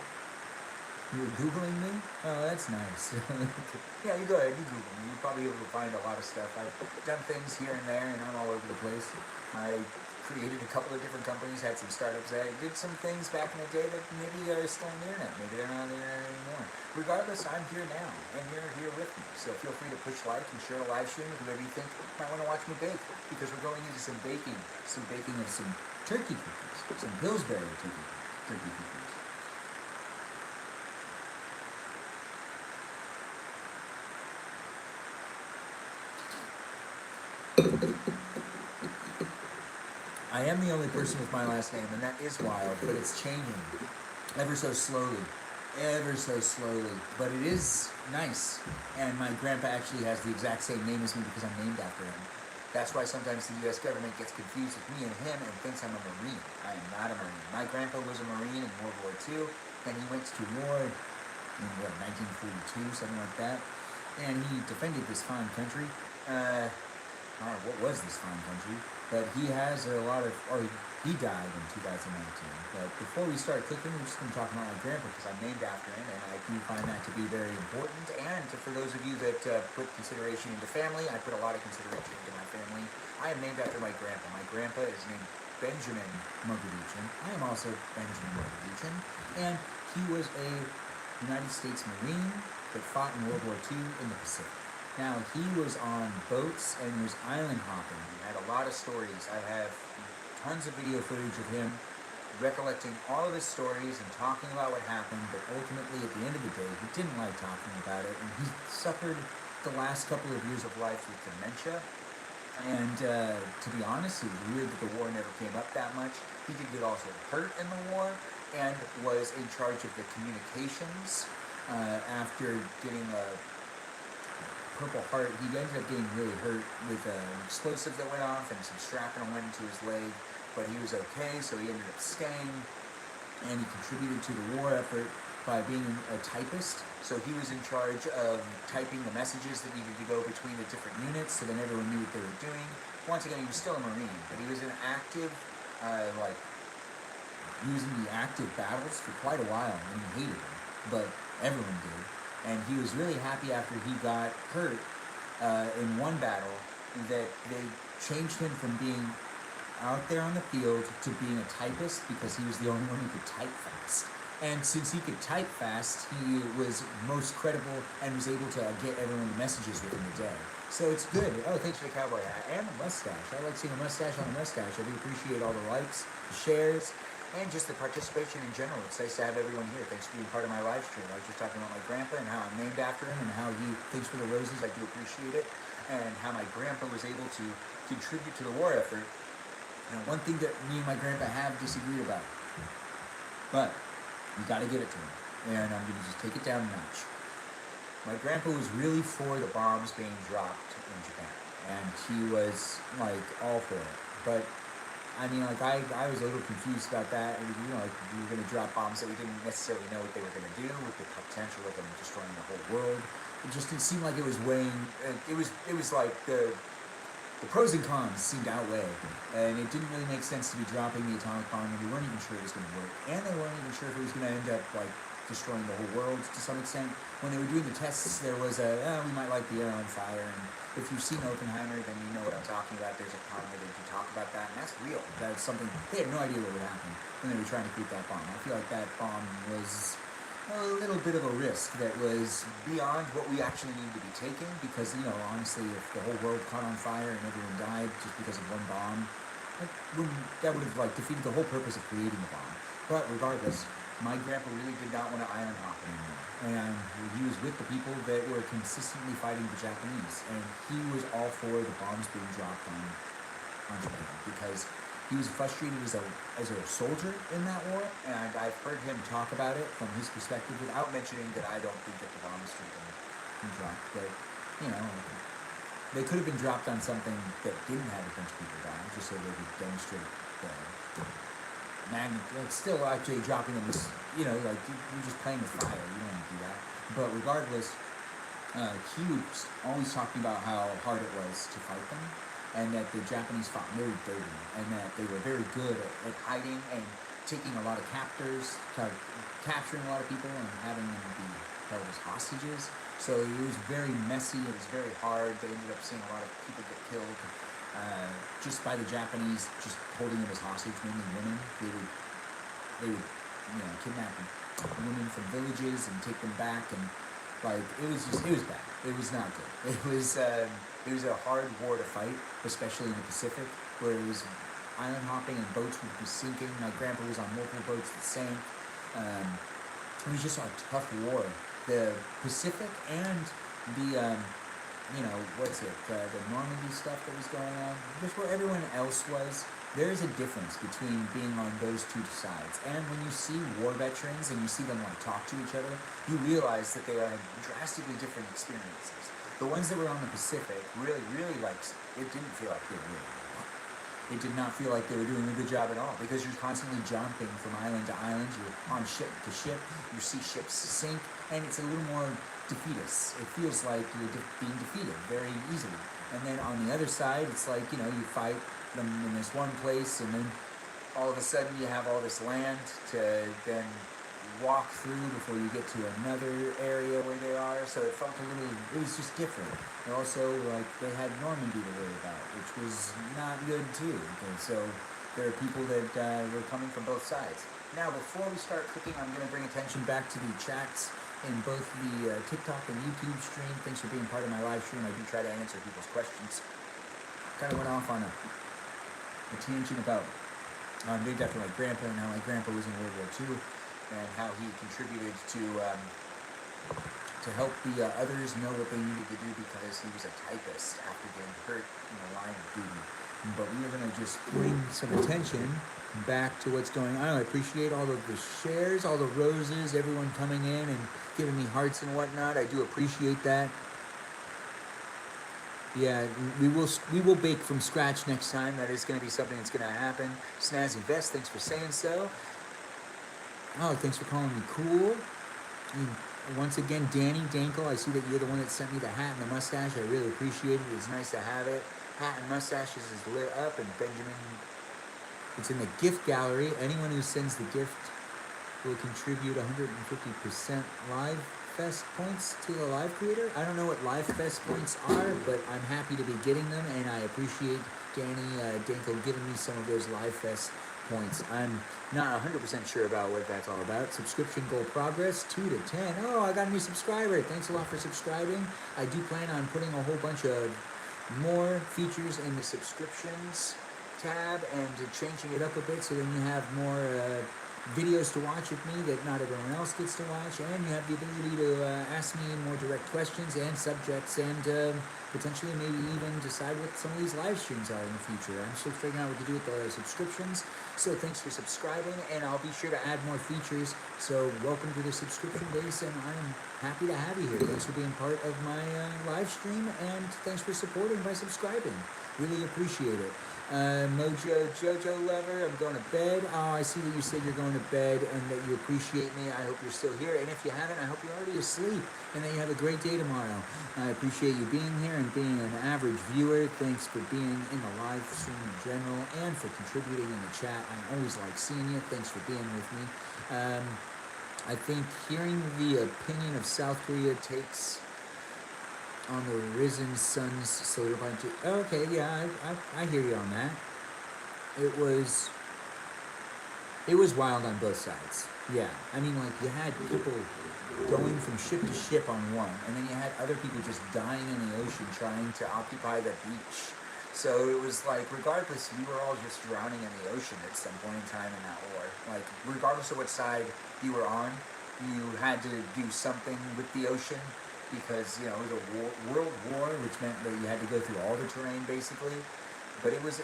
You were Googling me? Oh, that's nice. Yeah, you go ahead. You Google me. You'll probably be able to find a lot of stuff. I've done things here and there, and I'm all over the place. I created a couple of different companies, had some startups. I did some things back in the day that maybe are still on the internet. Maybe they're not on the internet anymore. Regardless, I'm here now, and you're here with me. So feel free to push like and share a live stream with whoever you think might want to watch me bake, because we're going into some baking of some turkey cookies, some Pillsbury turkey cookies. I am the only person with my last name, and that is wild, but it's changing ever so slowly. But it is nice. And my grandpa actually has the exact same name as me because I'm named after him. That's why sometimes the U.S. government gets confused with me and him and thinks I'm a Marine. I am not a Marine. My grandpa was a Marine in World War II, then he went to war in 1942, something like that. And he defended this fine country. I don't know what was this fine country, but he has a lot of, or He died in 2019. But before we start cooking, we're just going to talk about my grandpa because I'm named after him, and I do find that to be very important. And for those of you that put consideration into family, I put a lot of consideration into my family. I am named after my grandpa. My grandpa is named Benjamin Mogadichin. I am also Benjamin Mogadichin, and he was a United States Marine that fought in World War II in the Pacific. Now, he was on boats and was island hopping. He had a lot of stories. I have tons of video footage of him recollecting all of his stories and talking about what happened, but ultimately, at the end of the day, he didn't like talking about it, and he suffered the last couple of years of life with dementia. And to be honest, it was weird that the war never came up that much. He did get also hurt in the war and was in charge of the communications after getting a Purple Heart. He ended up getting really hurt with an explosive that went off and some shrapnel went into his leg, but he was okay, so he ended up staying, and he contributed to the war effort by being a typist. So he was in charge of typing the messages that needed to go between the different units so then everyone knew what they were doing. Once again, he was still a Marine, but he was in active, he was in the active battles for quite a while, and he hated them, but everyone did. And he was really happy after he got hurt in one battle that they changed him from being out there on the field to being a typist because he was the only one who could type fast. And since he could type fast, he was most credible and was able to get everyone the messages within the day. So it's good. Oh, thanks for the cowboy hat and the mustache. I like seeing a mustache on a mustache. I do appreciate all the likes, the shares, and just the participation in general. It's nice to have everyone here. Thanks for being part of my live stream. I was just talking about my grandpa and how I'm named after him and how he thanks for the roses. I do appreciate it. And how my grandpa was able to contribute to the war effort. Now, one thing that me and my grandpa have disagreed about, but you got to give it to him. And I'm going to just take it down a notch. My grandpa was really for the bombs being dropped in Japan. And he was, like, all for it. But I mean, like, I was a little confused about that. And, you know, like, we were going to drop bombs that we didn't necessarily know what they were going to do, with the potential of them destroying the whole world. It just didn't seem like it was weighing. It was like the pros and cons seemed to outweigh, and it didn't really make sense to be dropping the atomic bomb, and we weren't even sure it was going to work, and they weren't even sure if it was going to end up like destroying the whole world to some extent. When they were doing the tests, there was we might light the air on fire, and if you've seen Oppenheimer, then you know what I'm talking about. There's a part where they do talk about that, and that's real. That's something they had no idea what would happen when they were trying to create that bomb. I feel like that bomb was a little bit of a risk that was beyond what we actually needed to be taking, because, you know, honestly, if the whole world caught on fire and everyone died just because of one bomb, that would have like defeated the whole purpose of creating the bomb. But regardless, my grandpa really did not want to island hop anymore, and he was with the people that were consistently fighting the Japanese, and he was all for the bombs being dropped on Japan because he was frustrated as a soldier in that war, and I've heard him talk about it from his perspective without mentioning that I don't think that the bombs should have been dropped. But, you know, they could have been dropped on something that didn't have a bunch of people die, just so they could demonstrate the magnet. Like, still actually dropping them is, you know, like, you're just playing with fire. You don't want to do that. But regardless, he was always talking about how hard it was to fight them, and that the Japanese fought very dirty, and that they were very good at hiding and taking a lot of captors, capturing a lot of people and having them be held as hostages. So it was very messy, it was very hard. They ended up seeing a lot of people get killed just by the Japanese just holding them as hostage, mainly women. They would you know, kidnap women from villages and take them back, and like it was bad. It was not good. It was a hard war to fight, especially in the Pacific, where it was island hopping and boats would be sinking. My grandpa was on multiple boats that sank. It was just a tough war. The Pacific and the the Normandy stuff that was going on, just where everyone else was. There is a difference between being on those two sides, and when you see war veterans and you see them like talk to each other, you realize that they are drastically different experiences. The ones that were on the Pacific really, like, it didn't feel like they were really good. It did not feel like they were doing a good job at all, because you're constantly jumping from island to island, you're on ship to ship, you see ships sink, and it's a little more defeatist. It feels like you're being defeated very easily. And then on the other side, it's like, you know, you fight them in this one place, and then all of a sudden you have all this land to then walk through before you get to another area where they are. So it felt a little, it was just different. And also, like, they had Normandy to worry about, which was not good too. Okay, so there are people that were coming from both sides. Now, before we start cooking, I'm going to bring attention back to the chats in both the TikTok and YouTube stream. Thanks for being part of my live stream. I do try to answer people's questions. Kind of went off on a tangent about named after my grandpa and how my grandpa was in World War II and how he contributed to help the others know what they needed to do because he was a typist after getting hurt in the line of duty. But we are going to just bring some attention back to what's going on. I appreciate all of the shares, all the roses, everyone coming in and giving me hearts and whatnot. I do appreciate that. Yeah, we will bake from scratch next time. That is going to be something that's going to happen. Snazzy Vest, thanks for saying so. Oh, thanks for calling me cool. And once again, Danny Dankel, I see that you're the one that sent me the hat and the mustache. I really appreciate it. It's nice to have it. Hat and mustaches is lit up, and Benjamin, it's in the gift gallery. Anyone who sends the gift will contribute 150% Live Fest points to the live creator. I don't know what Live Fest points are, but I'm happy to be getting them, and I appreciate Danny Dankel giving me some of those Live Fest points. I'm not 100% sure about what that's all about. Subscription goal progress, 2 to 10. Oh, I got a new subscriber. Thanks a lot for subscribing. I do plan on putting a whole bunch of more features in the subscriptions tab and changing it up a bit so then you have more videos to watch with me that not everyone else gets to watch, and you have the ability to ask me more direct questions and subjects, and potentially maybe even decide what some of these live streams are in the future. I'm still figuring out what to do with the subscriptions, so thanks for subscribing, and I'll be sure to add more features. So welcome to the subscription base, and I'm happy to have you here. Thanks for being part of my live stream, and thanks for supporting by subscribing. Really appreciate it. Mojo Jojo Lover, I'm going to bed. Oh, I see that you said you're going to bed and that you appreciate me. I hope you're still here. And if you haven't, I hope you're already asleep and that you have a great day tomorrow. I appreciate you being here and being an average viewer. Thanks for being in the live stream in general and for contributing in the chat. I always like seeing you. Thanks for being with me. I think hearing the opinion of South Korea takes on the risen sun's solidifying to. Okay, yeah, I hear you on that. It was wild on both sides. Yeah, I mean, like, you had people going from ship to ship on one, and then you had other people just dying in the ocean trying to occupy the beach. So it was like, regardless, we were all just drowning in the ocean at some point in time in that war. Like, regardless of what side you were on, you had to do something with the ocean. Because, you know, it was a world war, which meant that you had to go through all the terrain, basically. But it was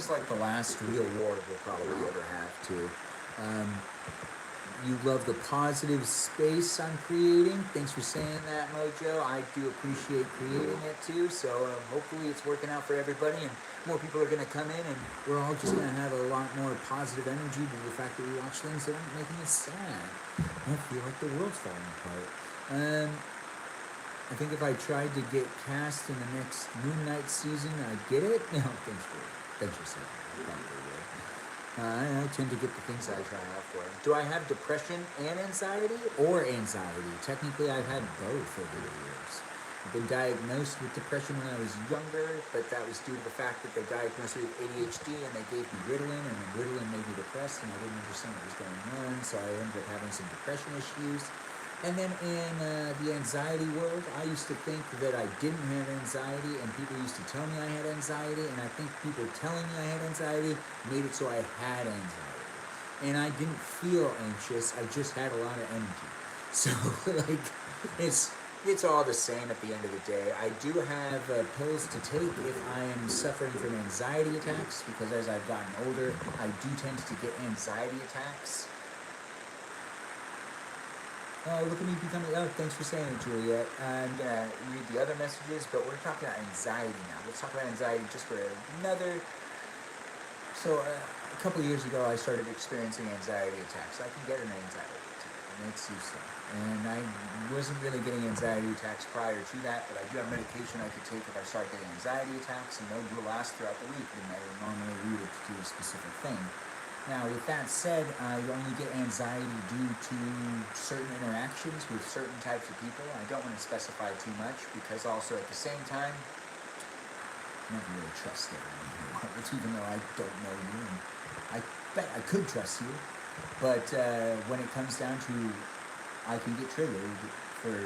like the last real war we'll probably ever have, too. You love the positive space I'm creating. Thanks for saying that, Mojo. I do appreciate creating it, too. So hopefully it's working out for everybody, and more people are going to come in, and we're all just going to have a lot more positive energy to the fact that we watch things that aren't making us sad. I feel like the world's falling apart. I think if I tried to get cast in the next Moon Knight season, I'd get it. No, thanks for saying that. Probably would. I tend to get the things I try out for. Do I have depression and anxiety, or anxiety? Technically, I've had both over the years. I've been diagnosed with depression when I was younger, but that was due to the fact that they diagnosed me with ADHD and they gave me Ritalin, and the Ritalin made me depressed, and I didn't understand what was going on, so I ended up having some depression issues. And then in the anxiety world, I used to think that I didn't have anxiety, and people used to tell me I had anxiety, and I think people telling me I had anxiety made it so I had anxiety. And I didn't feel anxious, I just had a lot of energy. So, like, it's all the same at the end of the day. I do have pills to take if I am suffering from anxiety attacks, because as I've gotten older, I do tend to get anxiety attacks. Oh, look at me becoming. Oh, thanks for saying it, Juliet. I'm gonna read the other messages, but we're talking about anxiety now. Let's talk about anxiety just for another. So, a couple of years ago, I started experiencing anxiety attacks. I can get an anxiety attack. makes you so. And I wasn't really getting anxiety attacks prior to that, but I do have medication I could take if I start getting anxiety attacks, and those will last throughout the week, and I normally read it to a specific thing. Now, with that said, I only get anxiety due to certain interactions with certain types of people. I don't want to specify too much, because also at the same time, I never really trust everyone here, even though I don't know you, and I bet I could trust you. But when it comes down to, I can get triggered for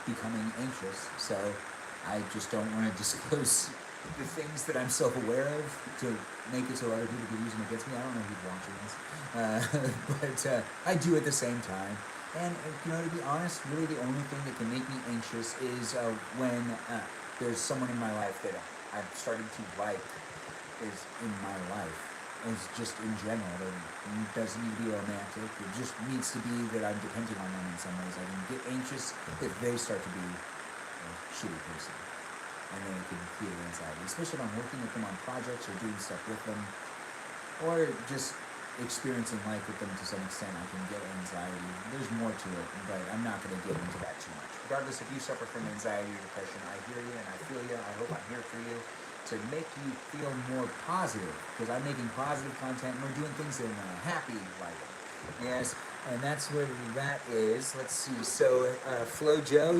becoming anxious, so I just don't want to disclose the things that I'm self-aware of to make it so other people can use them against me. I don't know who's watching this, but I do at the same time. And to be honest, really the only thing that can make me anxious is when there's someone in my life that I'm starting to like is in my life. It's just in general. It doesn't need to be romantic. It just needs to be that I'm depending on them in some ways. I can get anxious if they start to be a shitty person. And then it can create anxiety, especially if I'm working with them on projects or doing stuff with them, or just experiencing life with them to some extent. I can get anxiety. There's more to it, but I'm not going to get into that too much. Regardless, if you suffer from anxiety or depression, I hear you and I feel you. I hope I'm here for you to make you feel more positive, because I'm making positive content and we're doing things in a happy light. Yes, and that's where that is. Let's see. So, Flo Joe,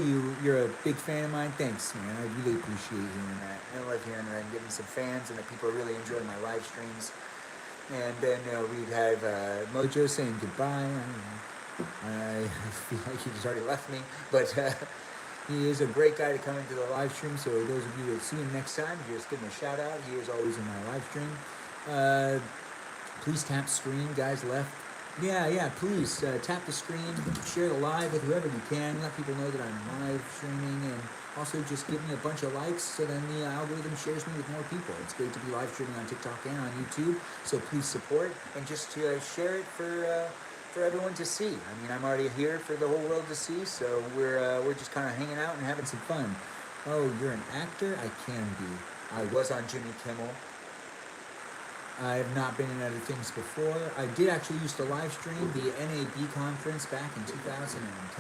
you're a big fan of mine. Thanks, man. I really appreciate hearing that. I love hearing that I'm getting some fans and that people are really enjoying my live streams. And then we have Mojo saying goodbye. I feel like he just already left me, but he is a great guy to come into the live stream. So those of you that see him next time, just give him a shout out. He is always in my live stream. Please tap screen, guys left. Yeah, please tap the screen, share the live with whoever you can, let people know that I'm live streaming, and also just give me a bunch of likes so then the algorithm shares me with more people. It's great to be live streaming on TikTok and on YouTube, so please support and just share it for everyone to see. I mean, I'm already here for the whole world to see, so we're just kind of hanging out and having some fun. Oh, you're an actor? I can be. I was on Jimmy Kimmel. I have not been in other things before. I did actually used to live stream the NAB conference back in 2010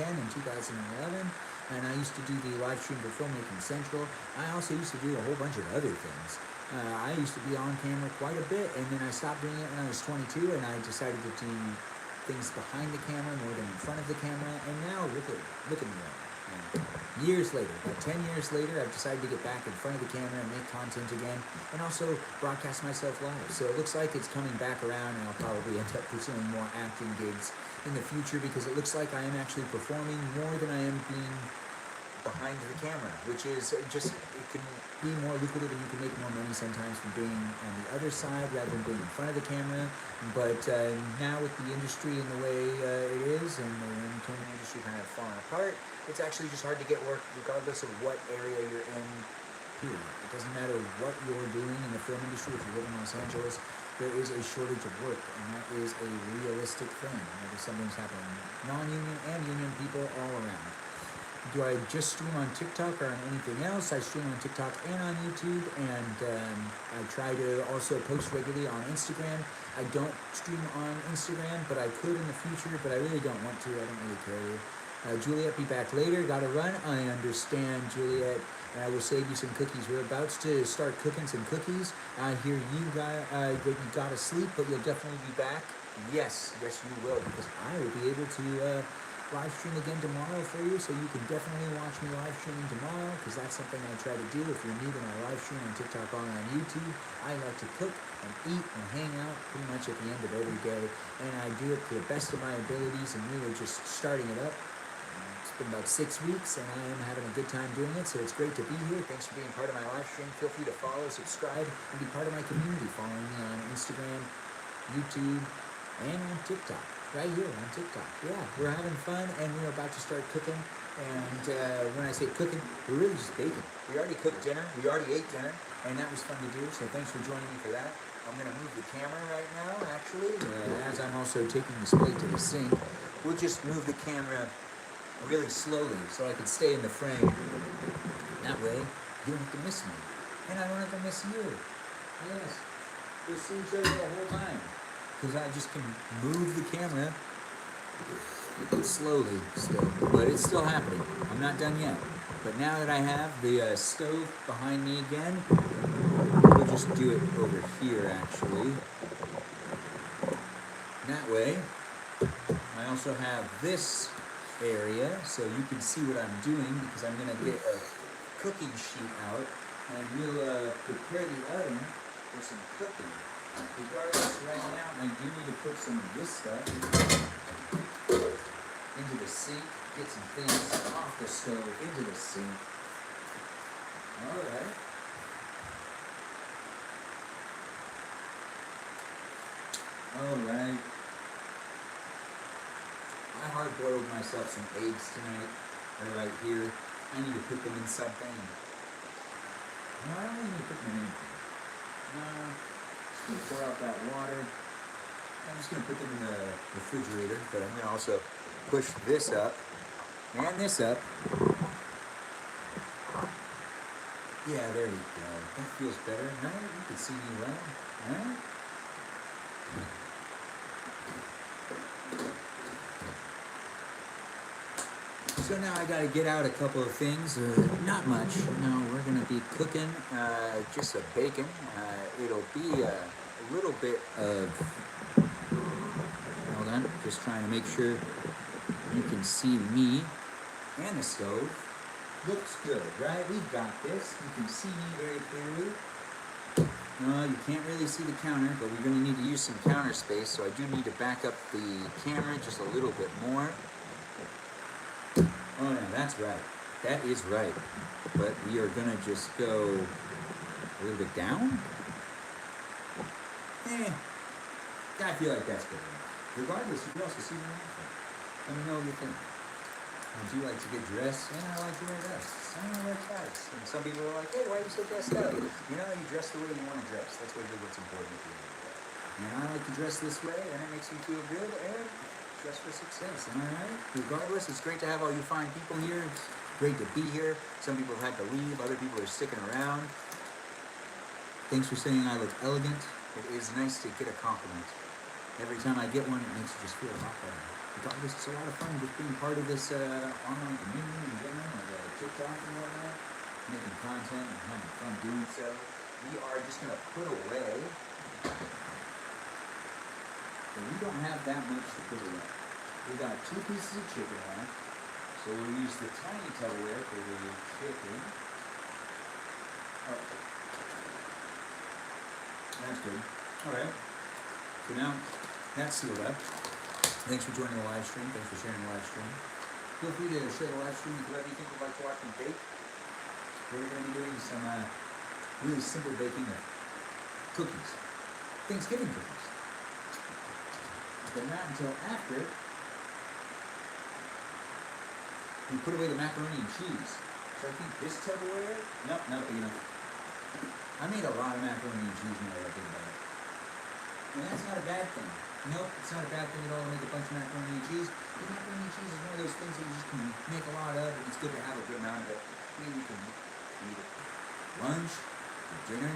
and 2011, and I used to do the live stream for Filmmaking Central. I also used to do a whole bunch of other things. I used to be on camera quite a bit, and then I stopped doing it when I was 22, and I decided to do things behind the camera more than in front of the camera, and now look at me now. Years later, about 10 years later, I've decided to get back in front of the camera and make content again, and also broadcast myself live. So it looks like it's coming back around, and I'll probably end up pursuing more acting gigs in the future, because it looks like I am actually performing more than I am being behind the camera, which is just, it can be more lucrative and you can make more money sometimes from being on the other side rather than being in front of the camera. But now with the industry and the way it is, and the entertainment industry kind of falling apart, it's actually just hard to get work regardless of what area you're in, period. It doesn't matter what you're doing in the film industry. If you live in Los Angeles, there is a shortage of work, and that is a realistic thing. Something's happening. Non-union and union people all around. Do I just stream on TikTok or on anything else? I stream on TikTok and on YouTube, and I try to also post regularly on Instagram. I don't stream on Instagram, but I could in the future, but I really don't want to. I don't really care. Juliet, be back later. Gotta run. I understand, Juliet. And I will save you some cookies. We're about to start cooking some cookies. I hear you gotta sleep, but you'll definitely be back. Yes, you will, because I will be able to live stream again tomorrow for you, so you can definitely watch me live streaming tomorrow, because that's something I try to do. If you're new to my live stream on TikTok or on YouTube, I like to cook and eat and hang out pretty much at the end of every day, and I do it to the best of my abilities, and we are just starting it up. It's been about 6 weeks, and I am having a good time doing it, so it's great to be here. Thanks for being part of my live stream. Feel free to follow, subscribe, and be part of my community. Follow me on Instagram, YouTube, and on TikTok. Right here on TikTok. Yeah, we're having fun, and we're about to start cooking. And when I say cooking, we're really just baking. We already cooked dinner. We already ate dinner, and that was fun to do, so thanks for joining me for that. I'm going to move the camera right now, actually, as I'm also taking this plate to the sink. We'll just move the camera really slowly so I can stay in the frame. That way, you don't have to miss me, and I don't have to miss you. Yes, we'll see each other the whole time, because I just can move the camera Slowly still, but it's still happening. I'm not done yet. But now that I have the stove behind me again, we'll just do it over here actually. That way, I also have this area so you can see what I'm doing because I'm gonna get a cooking sheet out and we'll prepare the oven for some cooking. Regardless, right now I do need to put some of this stuff into the sink, get some things off the stove into the sink. Alright. Alright. I hard boiled myself some eggs tonight. They're right here. I need to put them in something. No, I don't need to put them in anything. No. Just gonna pour out that water. I'm just gonna put them in the refrigerator, but I'm gonna also push this up and this up. Yeah, there you go. That feels better. Right? You can see me well. Right? So now I gotta get out a couple of things. Not much. No, we're gonna be cooking just a bacon. It'll be a little bit of. Hold on, just trying to make sure you can see me and the stove. Looks good, right? We've got this. You can see me very clearly. No, you can't really see the counter, but we're gonna need to use some counter space. So I do need to back up the camera just a little bit more. Oh no, that's right. That is right. But we are gonna just go a little bit down. I feel like that's good enough. Regardless, you can also see me. Let me know what you think. Would you like to get dressed? Yeah, I like to wear vests. I wear ties. And some people are like, hey, why are you so dressed up? You know, you dress the way you want to dress. That's really what's important at the end of the day. And I like to dress this way, and it makes me feel good, and dress for success, am I right? Regardless, it's great to have all you fine people here. It's great to be here. Some people have had to leave. Other people are sticking around. Thanks for saying I look elegant. It is nice to get a compliment. Every time I get one, it makes you just feel a lot better. Regardless, it's a lot of fun just being part of this online community in general, of TikTok and whatnot, making content and having fun doing so. We are just going to put away, and we don't have that much to put away. We got 2 pieces of chicken left, so we'll use the tiny Tupperware for the chicken. Oh. That's good. Alright. So now, that's sealed up. Thanks for joining the live stream. Thanks for sharing the live stream. Feel free to share the live stream with whoever you think would like to watch me bake. We're going to be doing some really simple baking of cookies. Thanksgiving cookies. But not until after we put away the macaroni and cheese. So I think this Tupperware, nope, not big enough. I made a lot of macaroni and cheese now that I think about it. And that's not a bad thing. Nope, it's not a bad thing at all to make a bunch of macaroni and cheese. Because macaroni and cheese is one of those things that you just can make a lot of, and it's good to have a good amount of it. Maybe you can eat it for lunch, for dinner,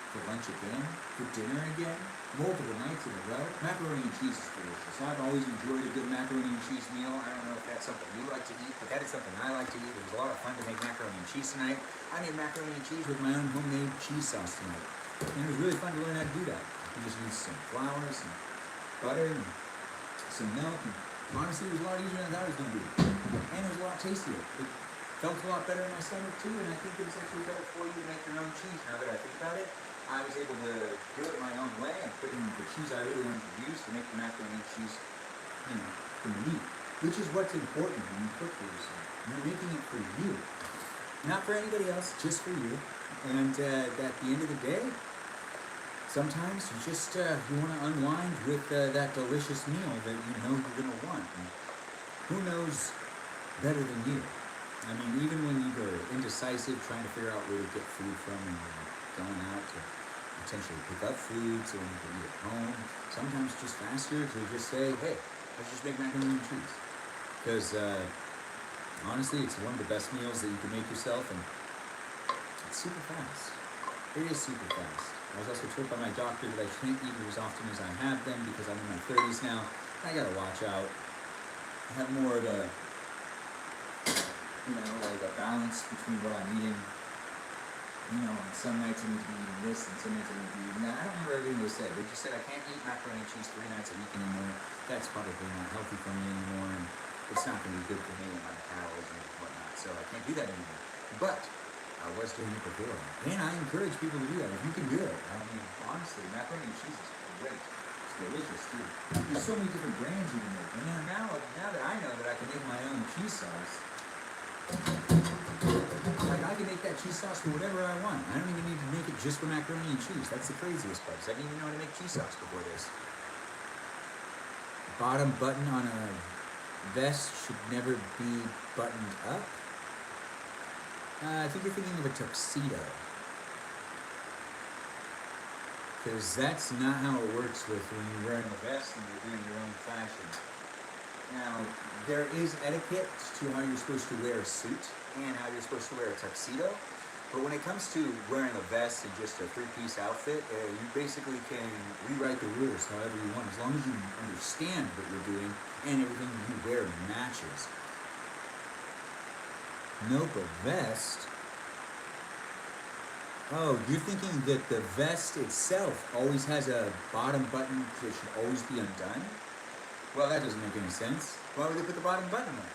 for lunch again, for dinner again, multiple nights in a row. Macaroni and cheese is delicious. I've always enjoyed a good macaroni and cheese meal. I don't know if that's something you like to eat, but that is something I like to eat. It was a lot of fun to make macaroni and cheese tonight. I made macaroni and cheese with my own homemade cheese sauce tonight. And it was really fun to learn how to do that. You just use some flour, some butter, and some milk. And honestly, it was a lot easier than I thought it was going to be. And it was a lot tastier. It felt a lot better in my stomach too, and I think it was actually better for you to make your own cheese. Now that I think about it, I was able to do it my own way and put in the cheese I really wanted to use to make the macaroni and cheese, for me. Which is what's important when you cook for yourself. You're making it for you. Not for anybody else, just for you. And at the end of the day, sometimes you just you want to unwind with that delicious meal that you know you're going to want. And who knows better than you? I mean, even when you are indecisive, trying to figure out where to get food from and you're going out to potentially pick up food so you can eat at home, sometimes it's just faster to just say, hey, let's just make macaroni and cheese. Because honestly, it's one of the best meals that you can make yourself, and it's super fast. It is super fast. I was also told by my doctor that I can't eat it as often as I have them because I'm in my 30s now. I gotta watch out have more of a, like a balance between what I'm eating. On some nights I need to be eating this, and some nights I need to be eating that. I don't remember everything they said. They just said I can't eat macaroni and cheese 3 nights a week anymore. That's probably not healthy for me anymore, and it's not going to be good for me and my metabolism and whatnot. So I can't do that anymore. But I was doing it before, and I encourage people to do that if you can do it. I mean, honestly, macaroni and cheese is great. It's delicious too. There's so many different brands you can make. And now that I know that I can make my own cheese sauce. Like, I can make that cheese sauce for whatever I want. I don't even need to make it just for macaroni and cheese. That's the craziest part. I didn't even know how to make cheese sauce before this. Bottom button on a vest should never be buttoned up. I think you're thinking of a tuxedo. Because that's not how it works with when you're wearing a vest and you're doing your own fashion. Now, there is etiquette to how you're supposed to wear a suit and how you're supposed to wear a tuxedo. But when it comes to wearing a vest and just a 3-piece outfit, you basically can rewrite the rules however you want, as long as you understand what you're doing and everything you wear matches. Nope, a vest. Oh, you're thinking that the vest itself always has a bottom button that should always be undone? Well, that doesn't make any sense. Why would they put the bottom button there?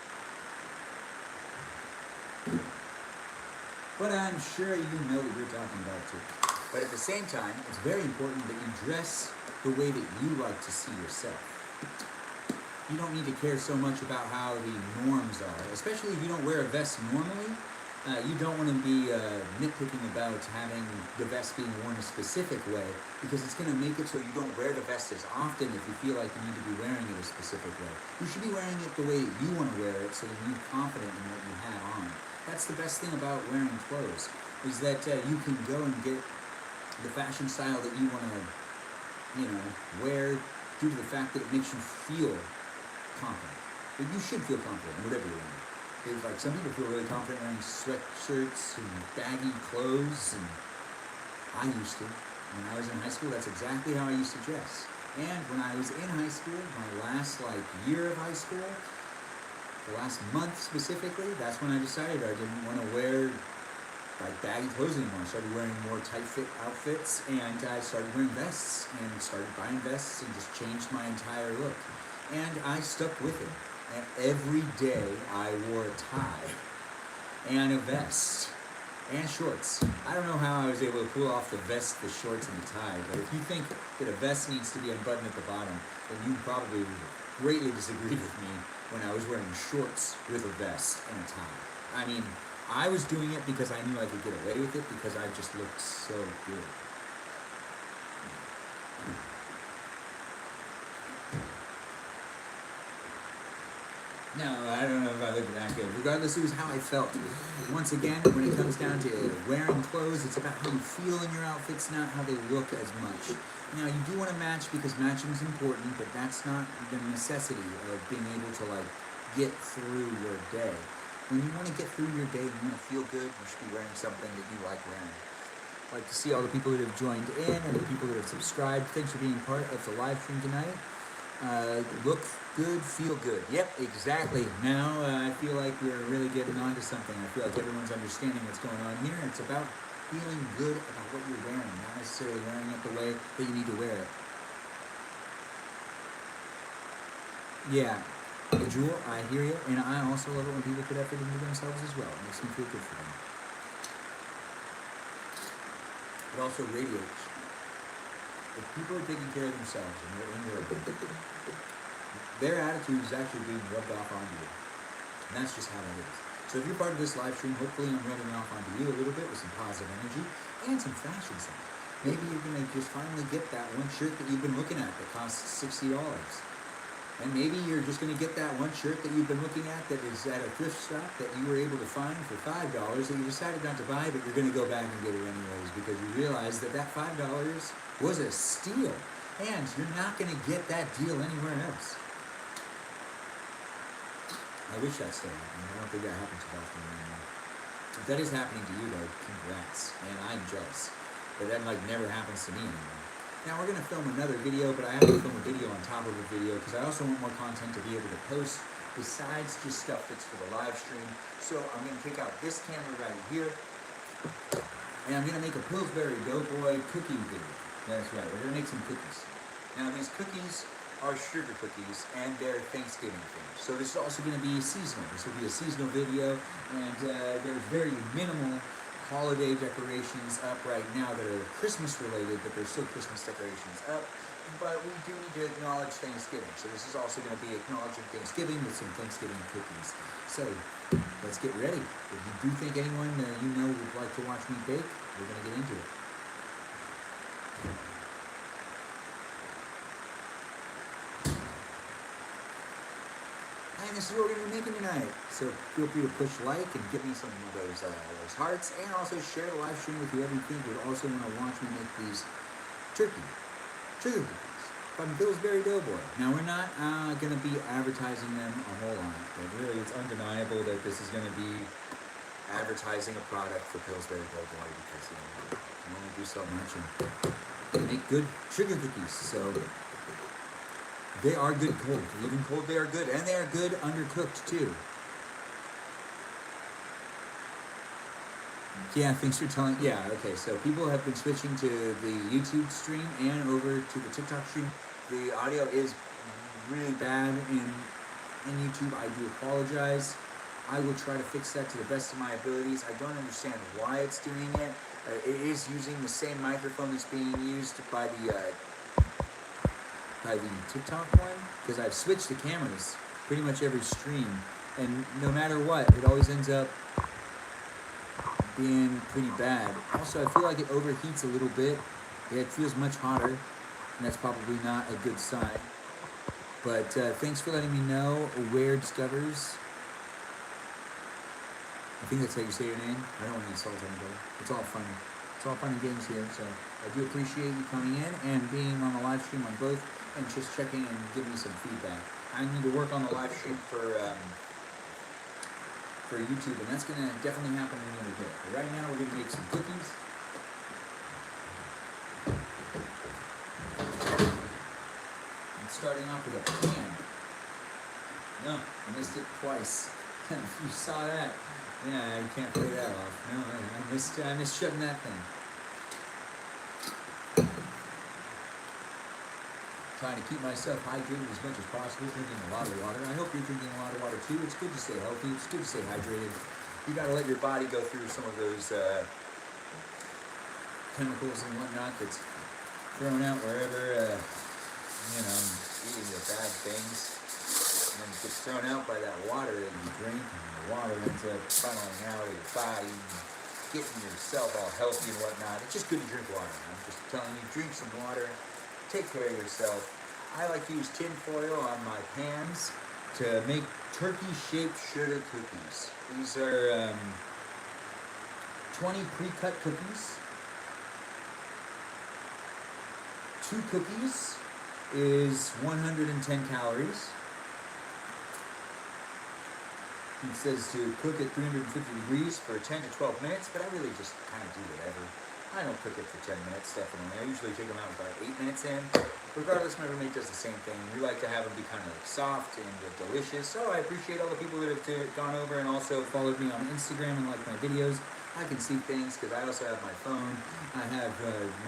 But I'm sure you know what you're talking about too. But at the same time, it's very important that you dress the way that you like to see yourself. You don't need to care so much about how the norms are, especially if you don't wear a vest normally. You don't want to be nitpicking about having the vest being worn a specific way, because it's going to make it so you don't wear the vest as often if you feel like you need to be wearing it a specific way. You should be wearing it the way that you want to wear it, so that you're confident in what you have on. That's the best thing about wearing clothes, is that you can go and get the fashion style that you want to, wear, due to the fact that it makes you feel confident. But you should feel confident in whatever you're wearing. It's like some people feel really confident wearing sweatshirts and baggy clothes, and I used to. When I was in high school, that's exactly how I used to dress. And when I was in high school, my last year of high school, the last month specifically, that's when I decided I didn't want to wear baggy clothes anymore. I started wearing more tight fit outfits, and I started wearing vests and started buying vests and just changed my entire look. And I stuck with it. And every day I wore a tie and a vest and shorts. I don't know how I was able to pull off the vest, the shorts, and the tie, but if you think that a vest needs to be unbuttoned at the bottom, then you probably greatly disagree with me when I was wearing shorts with a vest and a tie. I mean, I was doing it because I knew I could get away with it because I just looked so good. No, I don't know if I looked that good. Regardless, it was how I felt. Once again, when it comes down to wearing clothes, it's about how you feel in your outfits, not how they look as much. Now, you do want to match because matching is important, but that's not the necessity of being able to get through your day. When you want to get through your day and you want to feel good, you should be wearing something that you like wearing. I'd like to see all the people that have joined in and the people that have subscribed. Thanks for being part of the live stream tonight. Look good, feel good. Yep, exactly. Now I feel like we're really getting onto something. I feel like everyone's understanding what's going on here. It's about feeling good about what you're wearing, not necessarily wearing it the way that you need to wear it. Yeah, Jewel, I hear you, and I also love it when people put effort into themselves as well. It makes me feel good for them. It also radiates. If people are taking care of themselves and they're in their attitude is actually being rubbed off onto you. And that's just how it is. So if you're part of this live stream, hopefully I'm rubbing off onto you a little bit with some positive energy and some fashion sense. Maybe you're going to just finally get that one shirt that you've been looking at that costs $60. And maybe you're just going to get that one shirt that you've been looking at that is at a thrift shop that you were able to find for $5 that you decided not to buy, but you're going to go back and get it anyways because you realize that that $5 was a steal. And you're not going to get that deal anywhere else. I wish that still happened. I don't think that happens too often anymore. If that is happening to you, though, congrats. And I'm jealous. But that never happens to me anymore. Now we're going to film another video, but I have to film a video on top of a video because I also want more content to be able to post besides just stuff that's for the live stream. So I'm going to take out this camera right here, and I'm going to make a Pillsbury Doughboy cookie video. That's right, we're going to make some cookies. Now these cookies are sugar cookies, and they're Thanksgiving themed. So this is also going to be seasonal. This will be a seasonal video, and there's very minimal holiday decorations up right now that are Christmas related, but there's still Christmas decorations up. But we do need to acknowledge Thanksgiving. So this is also going to be acknowledging Thanksgiving with some Thanksgiving cookies. So let's get ready. If you do think anyone you know would like to watch me bake, we're going to get into it. And this is what we're going to be making tonight. So feel free to push like and give me some of those hearts, and also share the live stream with whoever you think would also want to watch me make these sugar cookies from Pillsbury Doughboy. Now we're not going to be advertising them a whole lot, but really it's undeniable that this is going to be advertising a product for Pillsbury Doughboy, because you can only do so much, and they make good sugar cookies. So they are good cold. Living cold, they are good. And they are good undercooked, too. Yeah, thanks for telling. Yeah, okay, so people have been switching to the YouTube stream and over to the TikTok stream. The audio is really bad in YouTube. I do apologize. I will try to fix that to the best of my abilities. I don't understand why it's doing it. It is using the same microphone that's being used by the TikTok one, because I've switched the cameras pretty much every stream, and no matter what, it always ends up being pretty bad. Also, I feel like it overheats a little bit. It feels much hotter, and that's probably not a good sign. But thanks for letting me know, Aware Discovers. I think that's how you say your name. I don't want to insult anybody. It's all fun. It's all fun and games here, so I do appreciate you coming in and being on the live stream on both, and just checking and giving me some feedback. I need to work on the live stream for YouTube, and that's going to definitely happen in a little bit. But right now, we're going to make some cookies. And starting off with a pan. No, I missed it twice. You saw that. Yeah, you can't play that off. No, I missed shutting that thing. Trying to keep myself hydrated as much as possible, drinking a lot of water. I hope you're drinking a lot of water too. It's good to stay healthy. It's good to stay hydrated. You got to let your body go through some of those chemicals and whatnot that's thrown out wherever, eating the bad things. And then it gets thrown out by that water that you drink, and the water ends up funneling out of your body, getting yourself all healthy and whatnot. It's just good to drink water. I'm just telling you, drink some water. Take care of yourself. I like to use tin foil on my pans to make turkey-shaped sugar cookies. These are 20 pre-cut cookies. 2 cookies is 110 calories. It says to cook at 350 degrees for 10 to 12 minutes, but I really just kind of do whatever. I don't cook it for 10 minutes, definitely. I usually take them out about 8 minutes in. Regardless, my roommate does the same thing. We like to have them be kind of soft and delicious. So I appreciate all the people that have gone over and also followed me on Instagram and liked my videos. I can see things because I also have my phone. I have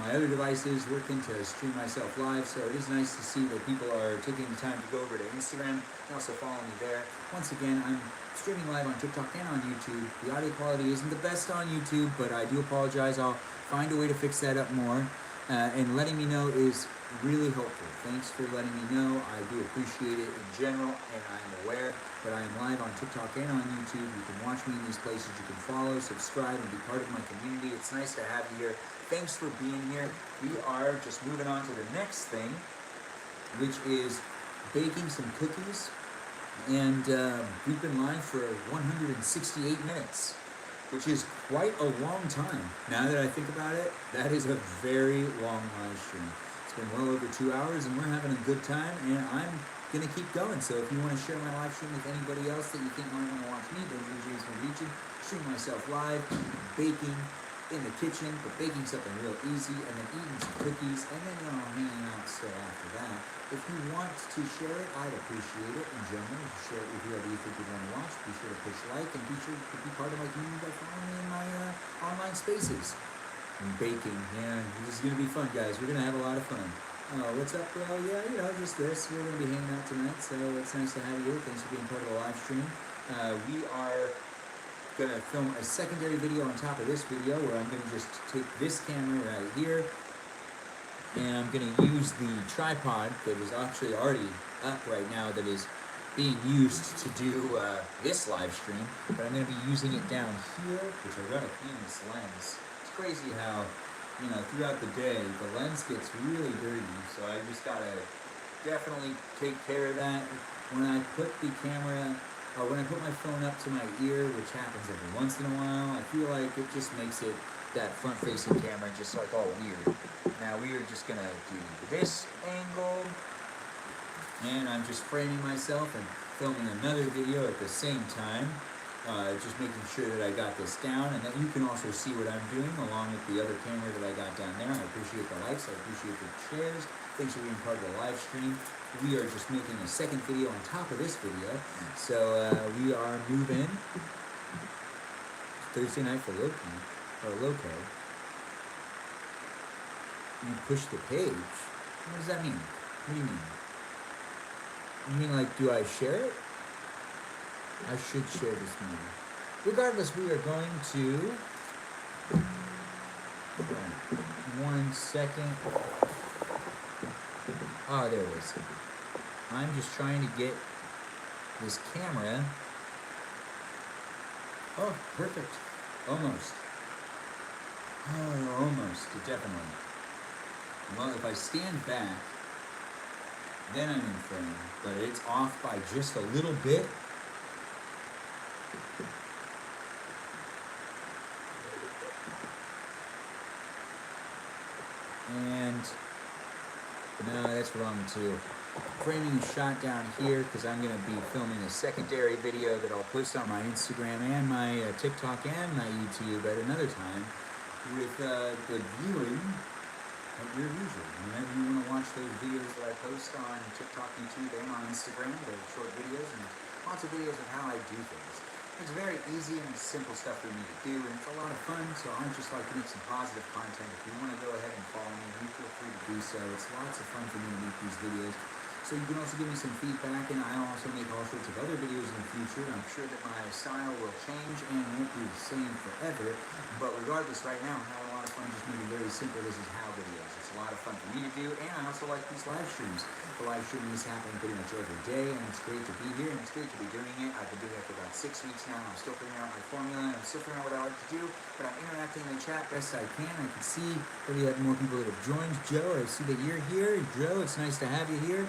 my other devices working to stream myself live. So it is nice to see that people are taking the time to go over to Instagram and also follow me there. Once again, I'm streaming live on TikTok and on YouTube. The audio quality isn't the best on YouTube, but I do apologize. I'll find a way to fix that up more. And letting me know is really helpful. Thanks for letting me know. I do appreciate it in general, and I am aware that I am live on TikTok and on YouTube. You can watch me in these places. You can follow, subscribe, and be part of my community. It's nice to have you here. Thanks for being here. We are just moving on to the next thing, which is baking some cookies. And we've been live for 168 minutes. Which is quite a long time. Now that I think about it, that is a very long live stream. It's been well over 2 hours, and we're having a good time, and I'm going to keep going. So if you want to share my live stream with anybody else that you think might want to watch me, those are ways to reach it. Stream myself live, baking in the kitchen, but baking something real easy, and then eating some cookies, and then hanging out still after that. If you want to share it, I'd appreciate it. In general, if you share it with whoever you think you want to watch, be sure to push like, and be sure to be part of my community by following me in my online spaces. And baking, yeah, this is gonna be fun, guys. We're gonna have a lot of fun. What's up, bro? Yeah, just this. We're gonna be hanging out tonight, so it's nice to have you. Thanks for being part of the live stream. We are gonna film a secondary video on top of this video where I'm gonna just take this camera right here and I'm gonna use the tripod that is actually already up right now that is being used to do this live stream, but I'm gonna be using it down here, which I gotta clean this lens. It's crazy how, throughout the day, the lens gets really dirty, so I just gotta definitely take care of that. When I put the camera, or when I put my phone up to my ear, which happens every once in a while, I feel like it just makes it, that front-facing camera, just like all weird. Now we are just gonna do this angle, and I'm just framing myself and filming another video at the same time. Just making sure that I got this down, and that you can also see what I'm doing along with the other camera that I got down there. I appreciate the likes, I appreciate the shares. Thanks for being part of the live stream. We are just making a second video on top of this video. So we are moving Thursday night for Loki, or Loco. You push the page. What does that mean? What do you mean? You mean like, do I share it? I should share this movie. Regardless, we are going to... One second. Oh, there it is. I'm just trying to get this camera. Oh, perfect. Almost. Oh, almost. Definitely. Well, if I stand back, then I'm in frame, but it's off by just a little bit. And no, that's wrong too. Framing is shot down here because I'm going to be filming a secondary video that I'll post on my Instagram and my TikTok and my YouTube at another time with the viewing at your leisure. Whenever you want to watch those videos that I post on TikTok, YouTube, and on Instagram, they're short videos and lots of videos of how I do things. It's very easy and simple stuff for me to do, and it's a lot of fun, so I just like to make some positive content. If you want to go ahead and follow me, you feel free to do so. It's lots of fun for me to make these videos. So you can also give me some feedback, and I'll also make all sorts of other videos in the future. I'm sure that my style will change and won't be the same forever, but regardless, right now I'm having a lot of fun just making very simple This Is How videos. It's a lot of fun for me to do, and I also like these live streams. The live streaming is happening pretty much every day, and it's great to be here, and it's great to be doing it. I've been doing it for about 6 weeks now. I'm still figuring out my formula, and I'm still figuring out what I like to do, but I'm interacting in the chat best I can. I can see that we have more people that have joined. Joe, I see that you're here. Joe, it's nice to have you here.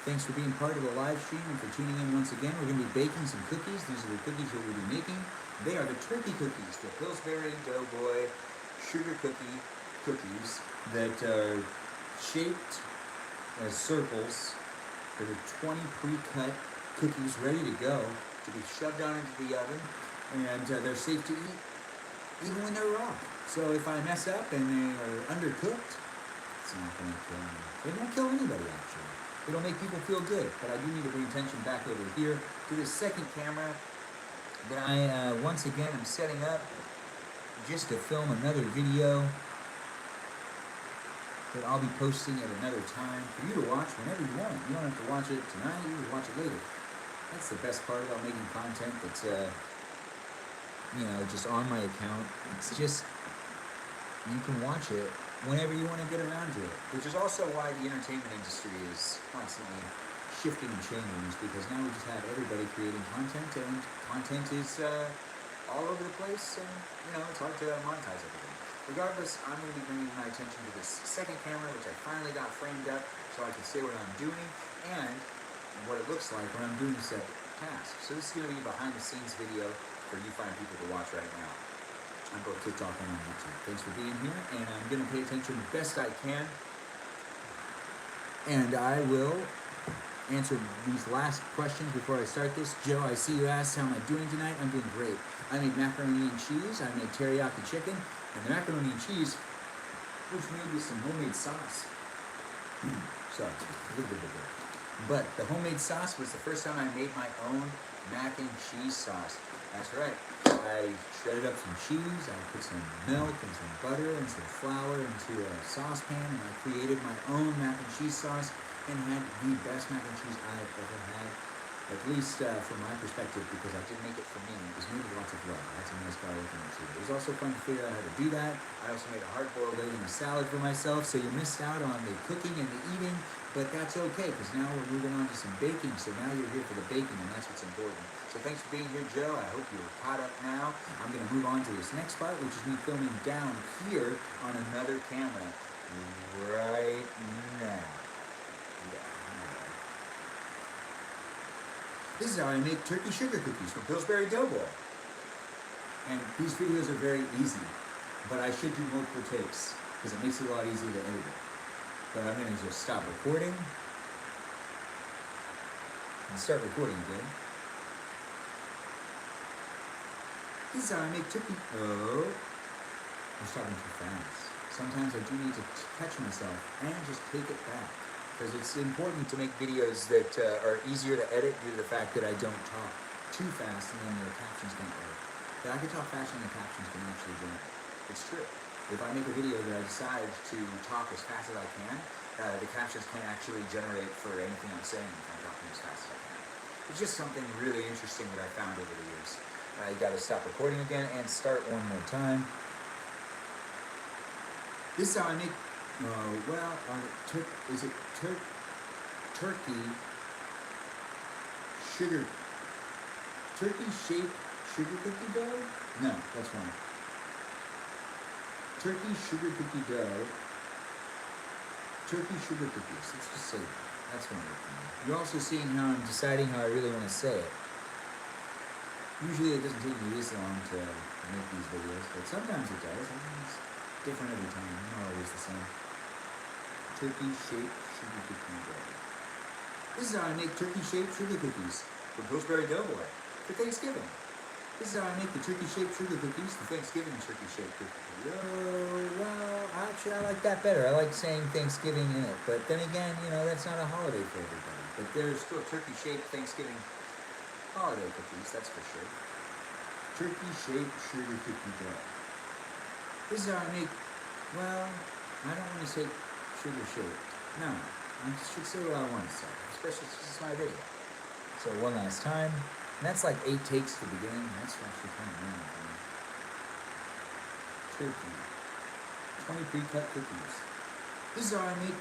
Thanks for being part of the live stream and for tuning in once again. We're going to be baking some cookies. These are the cookies that we'll be making. They are the turkey cookies, the Pillsbury Doughboy sugar cookies that are shaped as circles. There are 20 pre-cut cookies ready to go to be shoved on into the oven, and they're safe to eat even when they're raw. So if I mess up and they are undercooked, it's not going to kill me. It won't kill anybody, actually. It'll make people feel good, but I do need to bring attention back over here to this second camera that I, once again, am setting up just to film another video that I'll be posting at another time for you to watch whenever you want. You don't have to watch it tonight, you can watch it later. That's the best part about making content that's, just on my account. It's just, you can watch it whenever you want to get around to it, which is also why the entertainment industry is constantly shifting and changing, is because now we just have everybody creating content, and content is all over the place, and it's hard to monetize everything. Regardless, I'm going to be bringing my attention to this second camera, which I finally got framed up so I can say what I'm doing and what it looks like when I'm doing said task. So this is going to be a behind the scenes video for you fine people to watch right now on both TikTok and on YouTube. Thanks for being here, and I'm going to pay attention the best I can, and I will answer these last questions before I start this. Joe, I see you asked, how am I doing tonight? I'm doing great. I made macaroni and cheese. I made teriyaki chicken. And the macaroni and cheese was made with some homemade sauce. So, a little bit of it. But the homemade sauce was the first time I made my own mac and cheese sauce. That's right. I shredded up some cheese, I put some milk and some butter and some flour into a saucepan, and I created my own mac and cheese sauce and had the best mac and cheese I've ever had, at least from my perspective, because I didn't make it for me. It was made with lots of love. I had some nice garlic in it too. It was also fun to figure out how to do that. I also made a hard-boiled egg and a salad for myself, so you missed out on the cooking and the eating, but that's okay, because now we're moving on to some baking, so now you're here for the baking, and that's what's important. So thanks for being here, Joe. I hope you're caught up now. I'm going to move on to this next part, which is me filming down here on another camera right now. This is how I make turkey sugar cookies from Pillsbury Doughboy. And these videos are very easy, but I should do multiple takes because it makes it a lot easier to edit it. But I'm going to just stop recording and start recording again. This is how I make turkey. Oh, I was talking too fast. Sometimes I do need to catch myself and just take it back. Because it's important to make videos that are easier to edit due to the fact that I don't talk too fast and then the captions can't work. But I can talk fast and the captions can actually generate. It's true. If I make a video that I decide to talk as fast as I can, the captions can't actually generate for anything I'm saying if I'm talking as fast as I can. It's just something really interesting that I found over the years. You gotta stop recording again and start one more time. This is how I make turkey shaped sugar cookie dough? No, that's wrong. Turkey sugar cookie dough. Turkey sugar cookies. Let's just say that. That's one of the. You're also seeing how I'm deciding how I really want to say it. Usually it doesn't take me this long to make these videos, but sometimes it does. I mean, it's different every time. Not always the same. Turkey-shaped sugar cookie dough. This is how I make turkey-shaped sugar cookies from Pillsbury Doughboy for Thanksgiving. This is how I make the turkey-shaped sugar cookies, the Thanksgiving turkey-shaped cookie. Well, actually I like that better. I like saying Thanksgiving in it, but then again, that's not a holiday for everybody. But there's still turkey-shaped Thanksgiving holiday cookies, that's for sure. Turkey-shaped sugar cookie dough. This is how I make, I don't want to say sugar shaped. No, I should say what I want to say, especially since it's my video. So one last time, and that's like 8 takes to begin. That's actually kind of random for me. Turkey. 20 pre-cut cookies. This is how I make,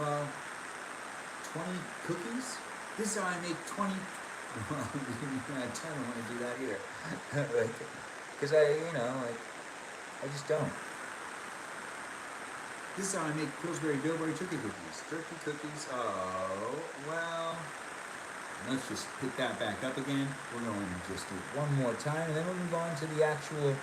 20 cookies? This is how I make 20, I don't want to do that either. Because I just don't. This is how I make Pillsbury Doughboy turkey cookies. Turkey cookies, let's just pick that back up again. We're going to just do it one more time, and then we'll move on to the actual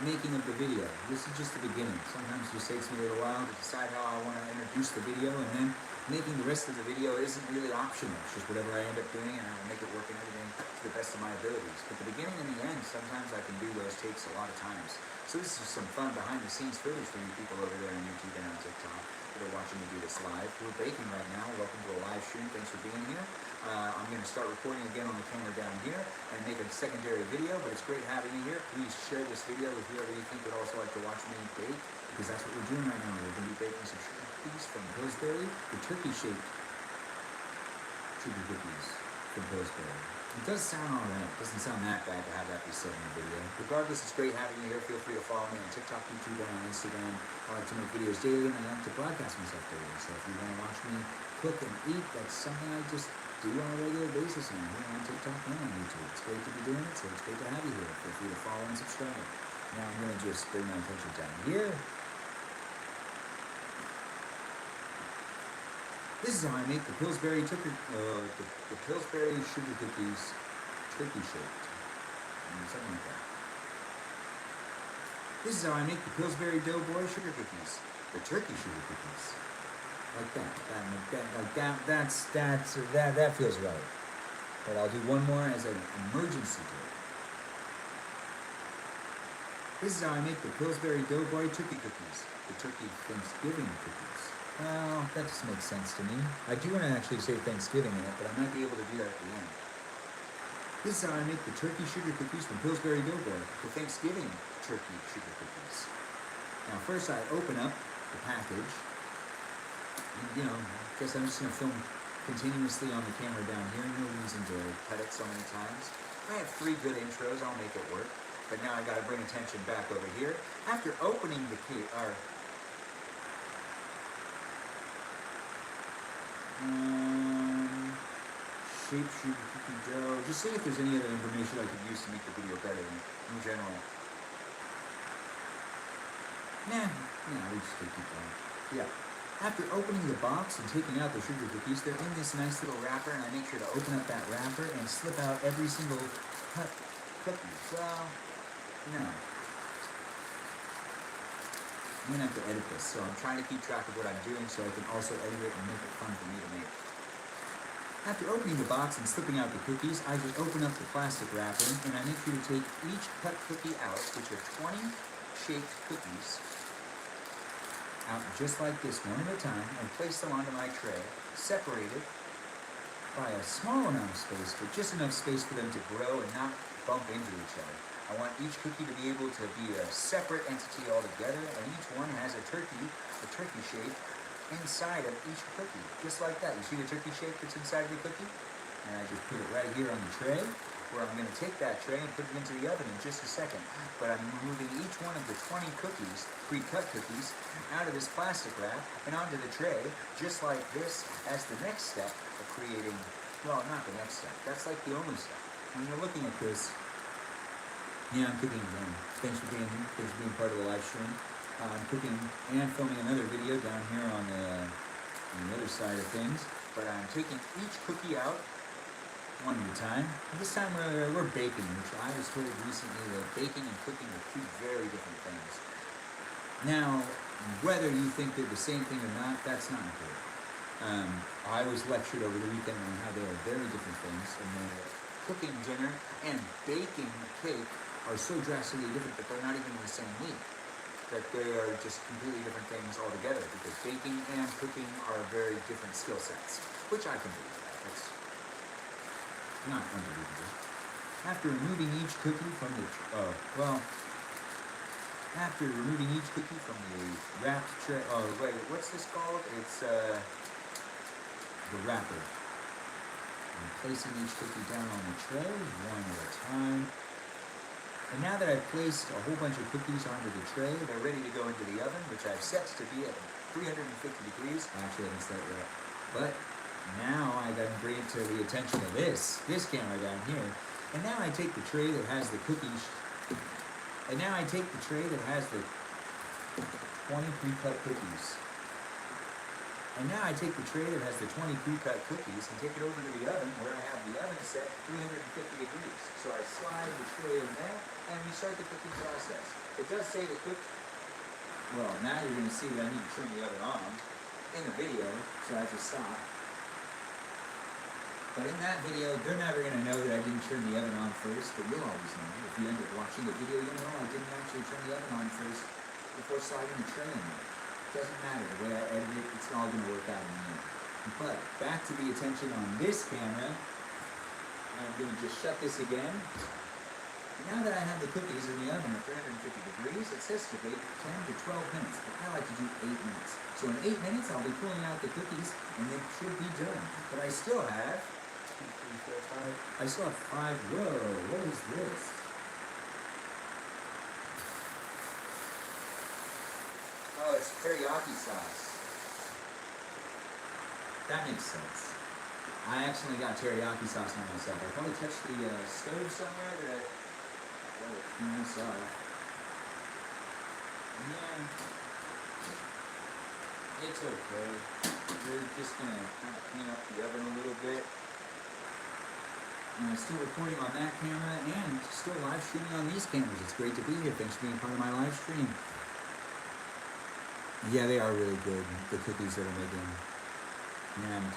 making of the video. This is just the beginning. Sometimes it just takes me a little while to decide how I want to introduce the video, and then making the rest of the video isn't really optional. It's just whatever I end up doing, and I'll make it work and everything to the best of my abilities. But the beginning and the end, sometimes I can do those takes a lot of times. So this is some fun behind-the-scenes footage for you people over there on YouTube and on TikTok that are watching me do this live. We're baking right now. Welcome to a live stream. Thanks for being here. I'm going to start recording again on the camera down here and make a secondary video, but it's great having you here. Please share this video with whoever you think would also like to watch me bake, because that's what we're doing right now. We're going to be baking some sugar cookies from Pillsbury, the turkey-shaped sugar cookies from Pillsbury. It does sound alright. It doesn't sound that bad to have that be said in the video. Regardless, it's great having you here. Feel free to follow me on TikTok, YouTube, and on Instagram. I like to make videos daily, and I like to broadcast myself daily. So if you want to watch me cook and eat, that's something I just do on a regular basis here on TikTok and on YouTube. It's great to be doing it, so it's great to have you here. Feel free to follow and subscribe. Now I'm going to just bring my attention down here. This is how I make the Pillsbury the Pillsbury sugar cookies turkey-shaped. Something like that. This is how I make the Pillsbury Doughboy sugar cookies, the turkey sugar cookies. like that. That feels right. But I'll do one more as an emergency kit. This is how I make the Pillsbury Doughboy turkey cookies, the turkey Thanksgiving cookies. Well, that just makes sense to me. I do want to actually say Thanksgiving in it, but I might be able to do that at the end. This is how I make the turkey sugar cookies from Pillsbury Doughboy, the Thanksgiving turkey sugar cookies. Now, first I open up the package. And, you know, I guess I'm just going to film continuously on the camera down here. No reason to cut it so many times. I have 3 good intros. I'll make it work. But now I got to bring attention back over here. After opening the key, shape sugar cookie dough. Just see if there's any other information I could use to make the video better in general. Nah, we just keep going. Yeah. After opening the box and taking out the sugar cookies, they're in this nice little wrapper, and I make sure to open up that wrapper and slip out every single cut cookie. Well, no. I'm gonna have to edit this, so I'm trying to keep track of what I'm doing so I can also edit it and make it fun for me to make. After opening the box and slipping out the cookies, I just open up the plastic wrapper and I make sure to take each cut cookie out, which are 20 shaped cookies, out just like this, one at a time, and place them onto my tray, separated by a small amount of space, but just enough space for them to grow and not bump into each other. I want each cookie to be able to be a separate entity altogether, and each one has a turkey shape inside of each cookie, just like that. You see the turkey shape that's inside of the cookie? And I just put it right here on the tray, where I'm going to take that tray and put it into the oven in just a second. But I'm moving each one of the 20 cookies, pre-cut cookies, out of this plastic wrap and onto the tray, just like this, as the next step of creating, well, not the next step, that's like the only step. When you're looking at this, yeah, I'm cooking again. Thanks for being here. Thanks for being part of the live stream. I'm cooking and filming another video down here on the other side of things. But I'm taking each cookie out one at a time. And this time we're baking, which I was told recently that baking and cooking are 2 very different things. Now, whether you think they're the same thing or not, that's not important. I was lectured over the weekend on how they are very different things, and cooking dinner and baking cake are so drastically different that they're not even in the same league. That they are just completely different things altogether, because baking and cooking are very different skill sets, which I can believe that. That's not unbelievable. After removing each cookie from the wrapped tray, what's this called? It's the wrapper. I'm placing each cookie down on the tray, one at a time. And now that I've placed a whole bunch of cookies onto the tray, they're ready to go into the oven, which I've set to be at 350 degrees. Actually, I haven't set it yet. But now I gotta bring it to the attention of this camera down here. And now I take the tray that has the cookies, and now I take the tray that has the 20 pre-cut cookies. And now I take the tray that has the 20 pre-cut cookies and take it over to the oven, where I have the oven set 350 degrees. So I slide the tray in there, and we start the cooking process. It does say to cook, well, now you're going to see that I need to turn the oven on in the video, so I just stop. But in that video, they're never going to know that I didn't turn the oven on first, but you'll always know. If you end up watching the video, you'll know I didn't actually turn the oven on first before sliding the tray in there. Doesn't matter, the way I edit it, it's all going to work out in the end. But back to the attention on this camera, I'm going to just shut this again. Now that I have the cookies in the oven at 350 degrees, it says to bake 10 to 12 minutes, but I like to do 8 minutes. So in 8 minutes, I'll be pulling out the cookies, and they should be done. But I still have 5. Whoa, what is this? Oh, it's teriyaki sauce. That makes sense. I accidentally got teriyaki sauce on myself. I probably touched the stove somewhere that I saw. Yeah. It's okay. We're just gonna kind of clean up the oven a little bit. And I'm still recording on that camera and still live streaming on these cameras. It's great to be here. Thanks for being part of my live stream. Yeah, they are really good, the cookies that I'm making. And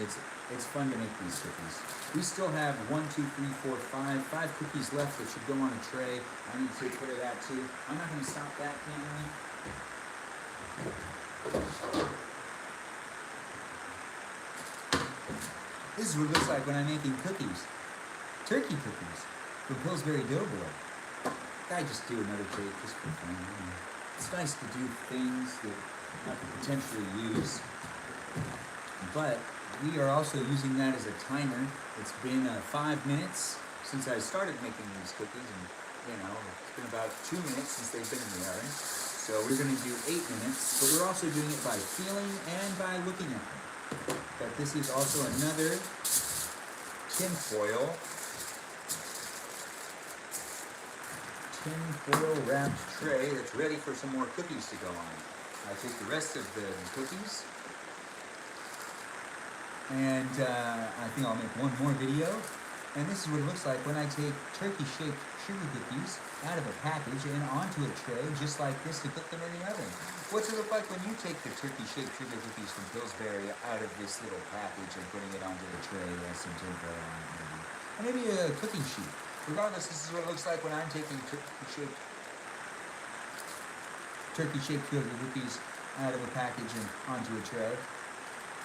it's fun to make these cookies. We still have 5 cookies left that should go on a tray. I need to take care of that too. I'm not gonna stop that camera. This is what it looks like when I'm making cookies. Turkey cookies from Pillsbury Doughboy. I just do another cake just for fun. It's nice to do things that I could potentially use. But we are also using that as a timer. It's been 5 minutes since I started making these cookies, and it's been about 2 minutes since they've been in the oven. So we're going to do 8 minutes, but we're also doing it by feeling and by looking at them. But this is also another tinfoil wrapped tray that's ready for some more cookies to go on. I take the rest of the cookies, and I think I'll make one more video. And this is what it looks like when I take turkey-shaped sugar cookies out of a package and onto a tray just like this to cook them in the oven. What's it look like when you take the turkey-shaped sugar cookies from Pillsbury out of this little package and putting it onto the tray with some tinfoil on it, maybe? Or maybe a cooking sheet. Regardless, this is what it looks like when I'm taking turkey-shaped sugar cookies out of a package and onto a tray.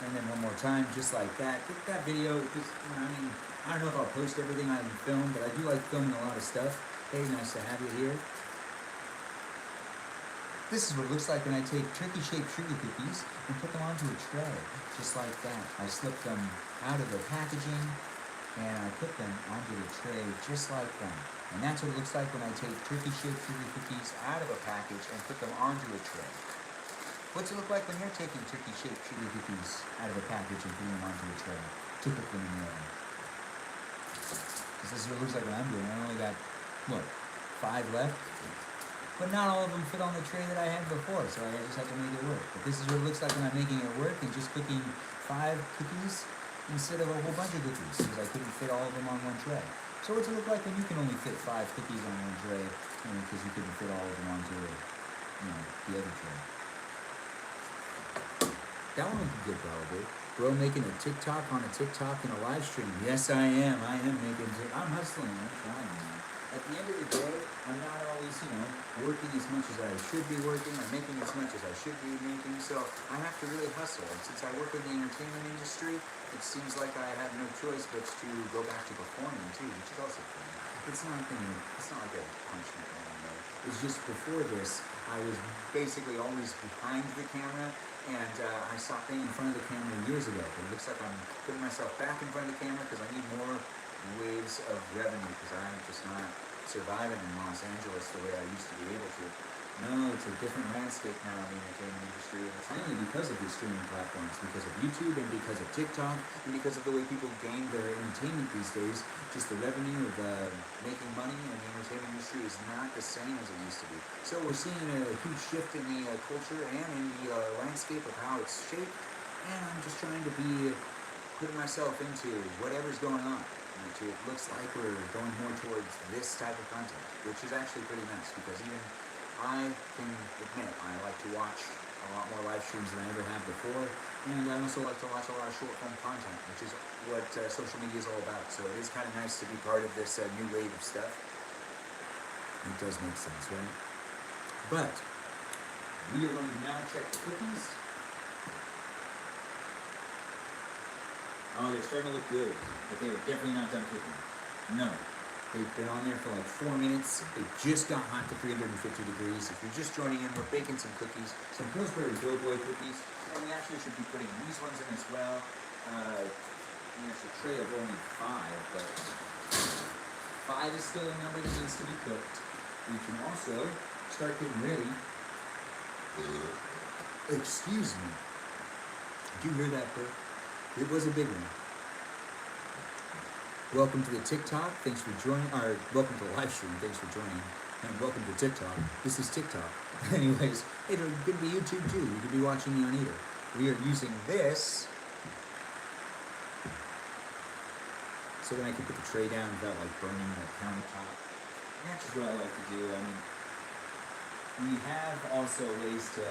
And then one more time, just like that. Get that video. I don't know if I'll post everything I filmed, but I do like filming a lot of stuff. Hey, nice to have you here. This is what it looks like when I take turkey-shaped sugar cookies and put them onto a tray, just like that. I slip them out of the packaging, and I put them onto the tray just like that. And that's what it looks like when I take turkey-shaped sugar cookies out of a package and put them onto a tray. What's it look like when you're taking turkey-shaped sugar cookies out of a package and putting them onto a tray to cook them in the oven? This is what it looks like when I'm doing it. I only got, 5 left? But not all of them fit on the tray that I had before, so I just had to make it work. But this is what it looks like when I'm making it work and just cooking 5 cookies instead of a whole bunch of cookies, because I couldn't fit all of them on one tray. So what's it look like when you can only fit 5 cookies on one tray, because you couldn't fit all of them onto the other tray? That one would be good, probably. Bro making a TikTok on a TikTok and a live stream. Yes, I am. I am making I'm hustling. I'm trying, man. At the end of the day, I'm not always, working as much as I should be working or making as much as I should be making. So I have to really hustle. And since I work in the entertainment industry, it seems like I have no choice but to go back to performing too, which is also fun. It's not like a punishment or anything. It's just before this, I was basically always behind the camera. And I stopped being in front of the camera years ago. But it looks like I'm putting myself back in front of the camera because I need more waves of revenue, because I'm just not surviving in Los Angeles the way I used to be able to. No, it's a different landscape now in the entertainment industry. And it's mainly because of these streaming platforms, because of YouTube and because of TikTok, and because of the way people gain their entertainment these days. Just the revenue of making money in the entertainment industry is not the same as it used to be. So we're seeing a huge shift in the culture and in the landscape of how it's shaped. And I'm just trying to be putting myself into whatever's going on. It looks like we're going more towards this type of content, which is actually pretty nice, because even I can admit I like to watch a lot more live streams than I ever have before, and I also like to watch a lot of short form content, which is what social media is all about. So it is kind of nice to be part of this new wave of stuff. It does make sense, right? But we are going to now check the cookies. Oh, they're starting to look good, but they are definitely not done cooking. No. They've been on there for like 4 minutes. They just got hot to 350 degrees. If you're just joining in, we're baking some cookies, some Pillsbury Doughboy cookies, and we actually should be putting these ones in as well. It's a tray of only 5, but 5 is still a number that needs to be cooked. We can also start getting ready. Excuse me. Did you hear that, bro? It was a big one. Welcome to the TikTok. Thanks for joining. Or welcome to the live stream. Thanks for joining. And welcome to TikTok. This is TikTok. Anyways, it could be YouTube too. You could be watching me on either. We are using this so then I can put the tray down without like burning the countertop. And that's just what I like to do. We have also ways to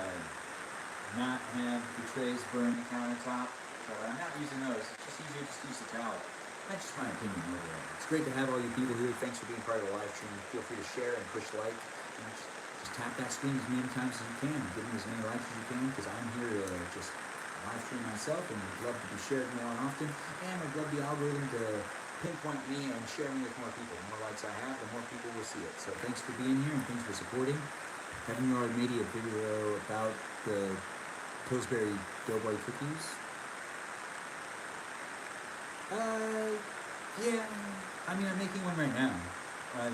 not have the trays burn the countertop, so I'm not using those. It's just easier just to use the towel. That's just my opinion overall. It's great to have all you people here. Thanks for being part of the live stream. Feel free to share and push like. You know, just tap that screen as many times as you can. Give me as many likes as you can, because I'm here to just live stream myself and would love to be shared more often. And I'd love the algorithm to pinpoint me and share me with more people. The more likes I have, the more people will see it. So thanks for being here and thanks for supporting. Haven't you already made a video about the Pillsbury Doughboy cookies? Yeah. I mean, I'm making one right now.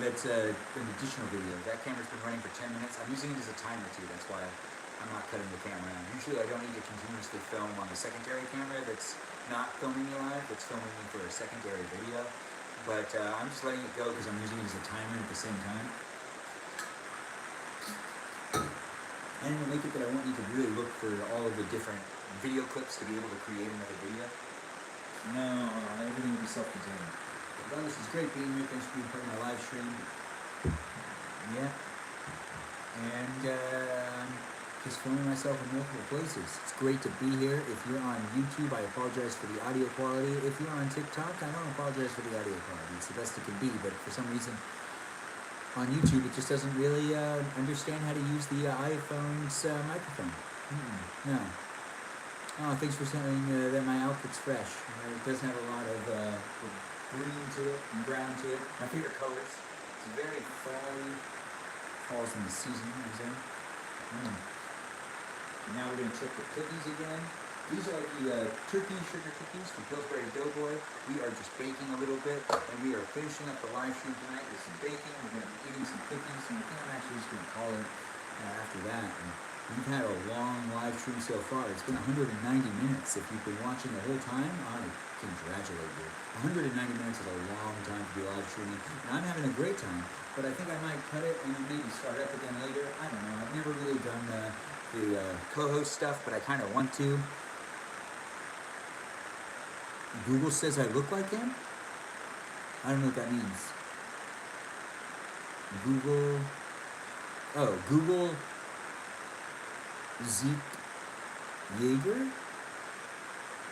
That's an additional video. That camera's been running for 10 minutes. I'm using it as a timer too. That's why I'm not cutting the camera out. Usually I don't need to continuously film on the secondary camera that's not filming me live. It's filming me for a secondary video. But I'm just letting it go because I'm using it as a timer at the same time. And it'll make it that I won't need to really look for all of the different video clips to be able to create another video. No, everything will be self-contained. Well, this is great being here. Thanks for being part of my live stream. Yeah. And just filming myself in multiple places. It's great to be here. If you're on YouTube, I apologize for the audio quality. If you're on TikTok, I don't apologize for the audio quality. It's the best it can be, but for some reason, on YouTube, it just doesn't really understand how to use the iPhone's microphone. No. Oh, thanks for saying that my outfit's fresh. It does have a lot of green to it and brown to it. My favorite colors. It's very fall-y. Falls in the season, you know what I'm saying? Now we're going to check the cookies again. These are the turkey sugar cookies from Pillsbury Doughboy. We are just baking a little bit, and we are finishing up the live stream tonight with some baking. We're going to be eating some cookies, and I think I'm actually just going to call it after that. And we've had a long live stream so far. It's been 190 minutes. If you've been watching the whole time, I congratulate you. 190 minutes is a long time to be live streaming, and I'm having a great time. But I think I might cut it and then maybe start up again later. I don't know. I've never really done the co-host stuff, but I kind of want to. Google says I look like him? I don't know what that means. Google. Oh, Google Zeke Yeager?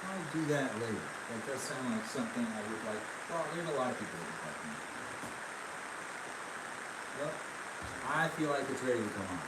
I'll do that later. That does sound like something I would like. Well, there's a lot of people that look like me. Well, I feel like it's ready to come off.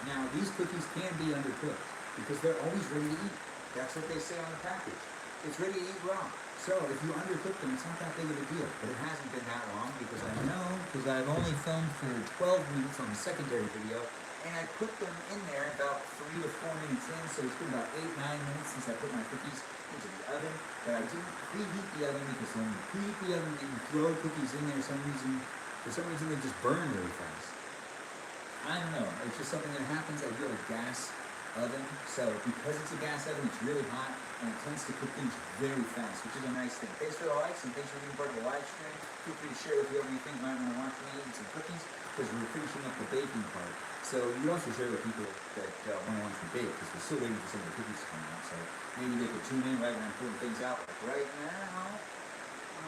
Now, these cookies can be undercooked because they're always ready to eat. That's what they say on the package. It's ready to eat raw. So if you undercook them, it's not that big of a deal. But it hasn't been that long because I know, because I've only filmed for 12 minutes on the secondary video, and I put them in there about 3 to 4 minutes in, so it's been about 8, 9 minutes since I put my cookies into the oven. But I didn't preheat the oven because when you preheat the oven and you throw cookies in there, for some reason they just burn really fast. I don't know. It's just something that happens. I do a gas oven, so because it's a gas oven, it's really hot, and it tends to cook things very fast, which is a nice thing. Thanks for the likes, and thanks for being part of the live stream. Feel free to share with whoever you think might want to watch me eating some cookies, because we're finishing up the baking part. So you also share with people that want to watch me bake, because we're still waiting for some of the cookies to come out. So maybe they could tune in right when I'm pulling things out. Like right now.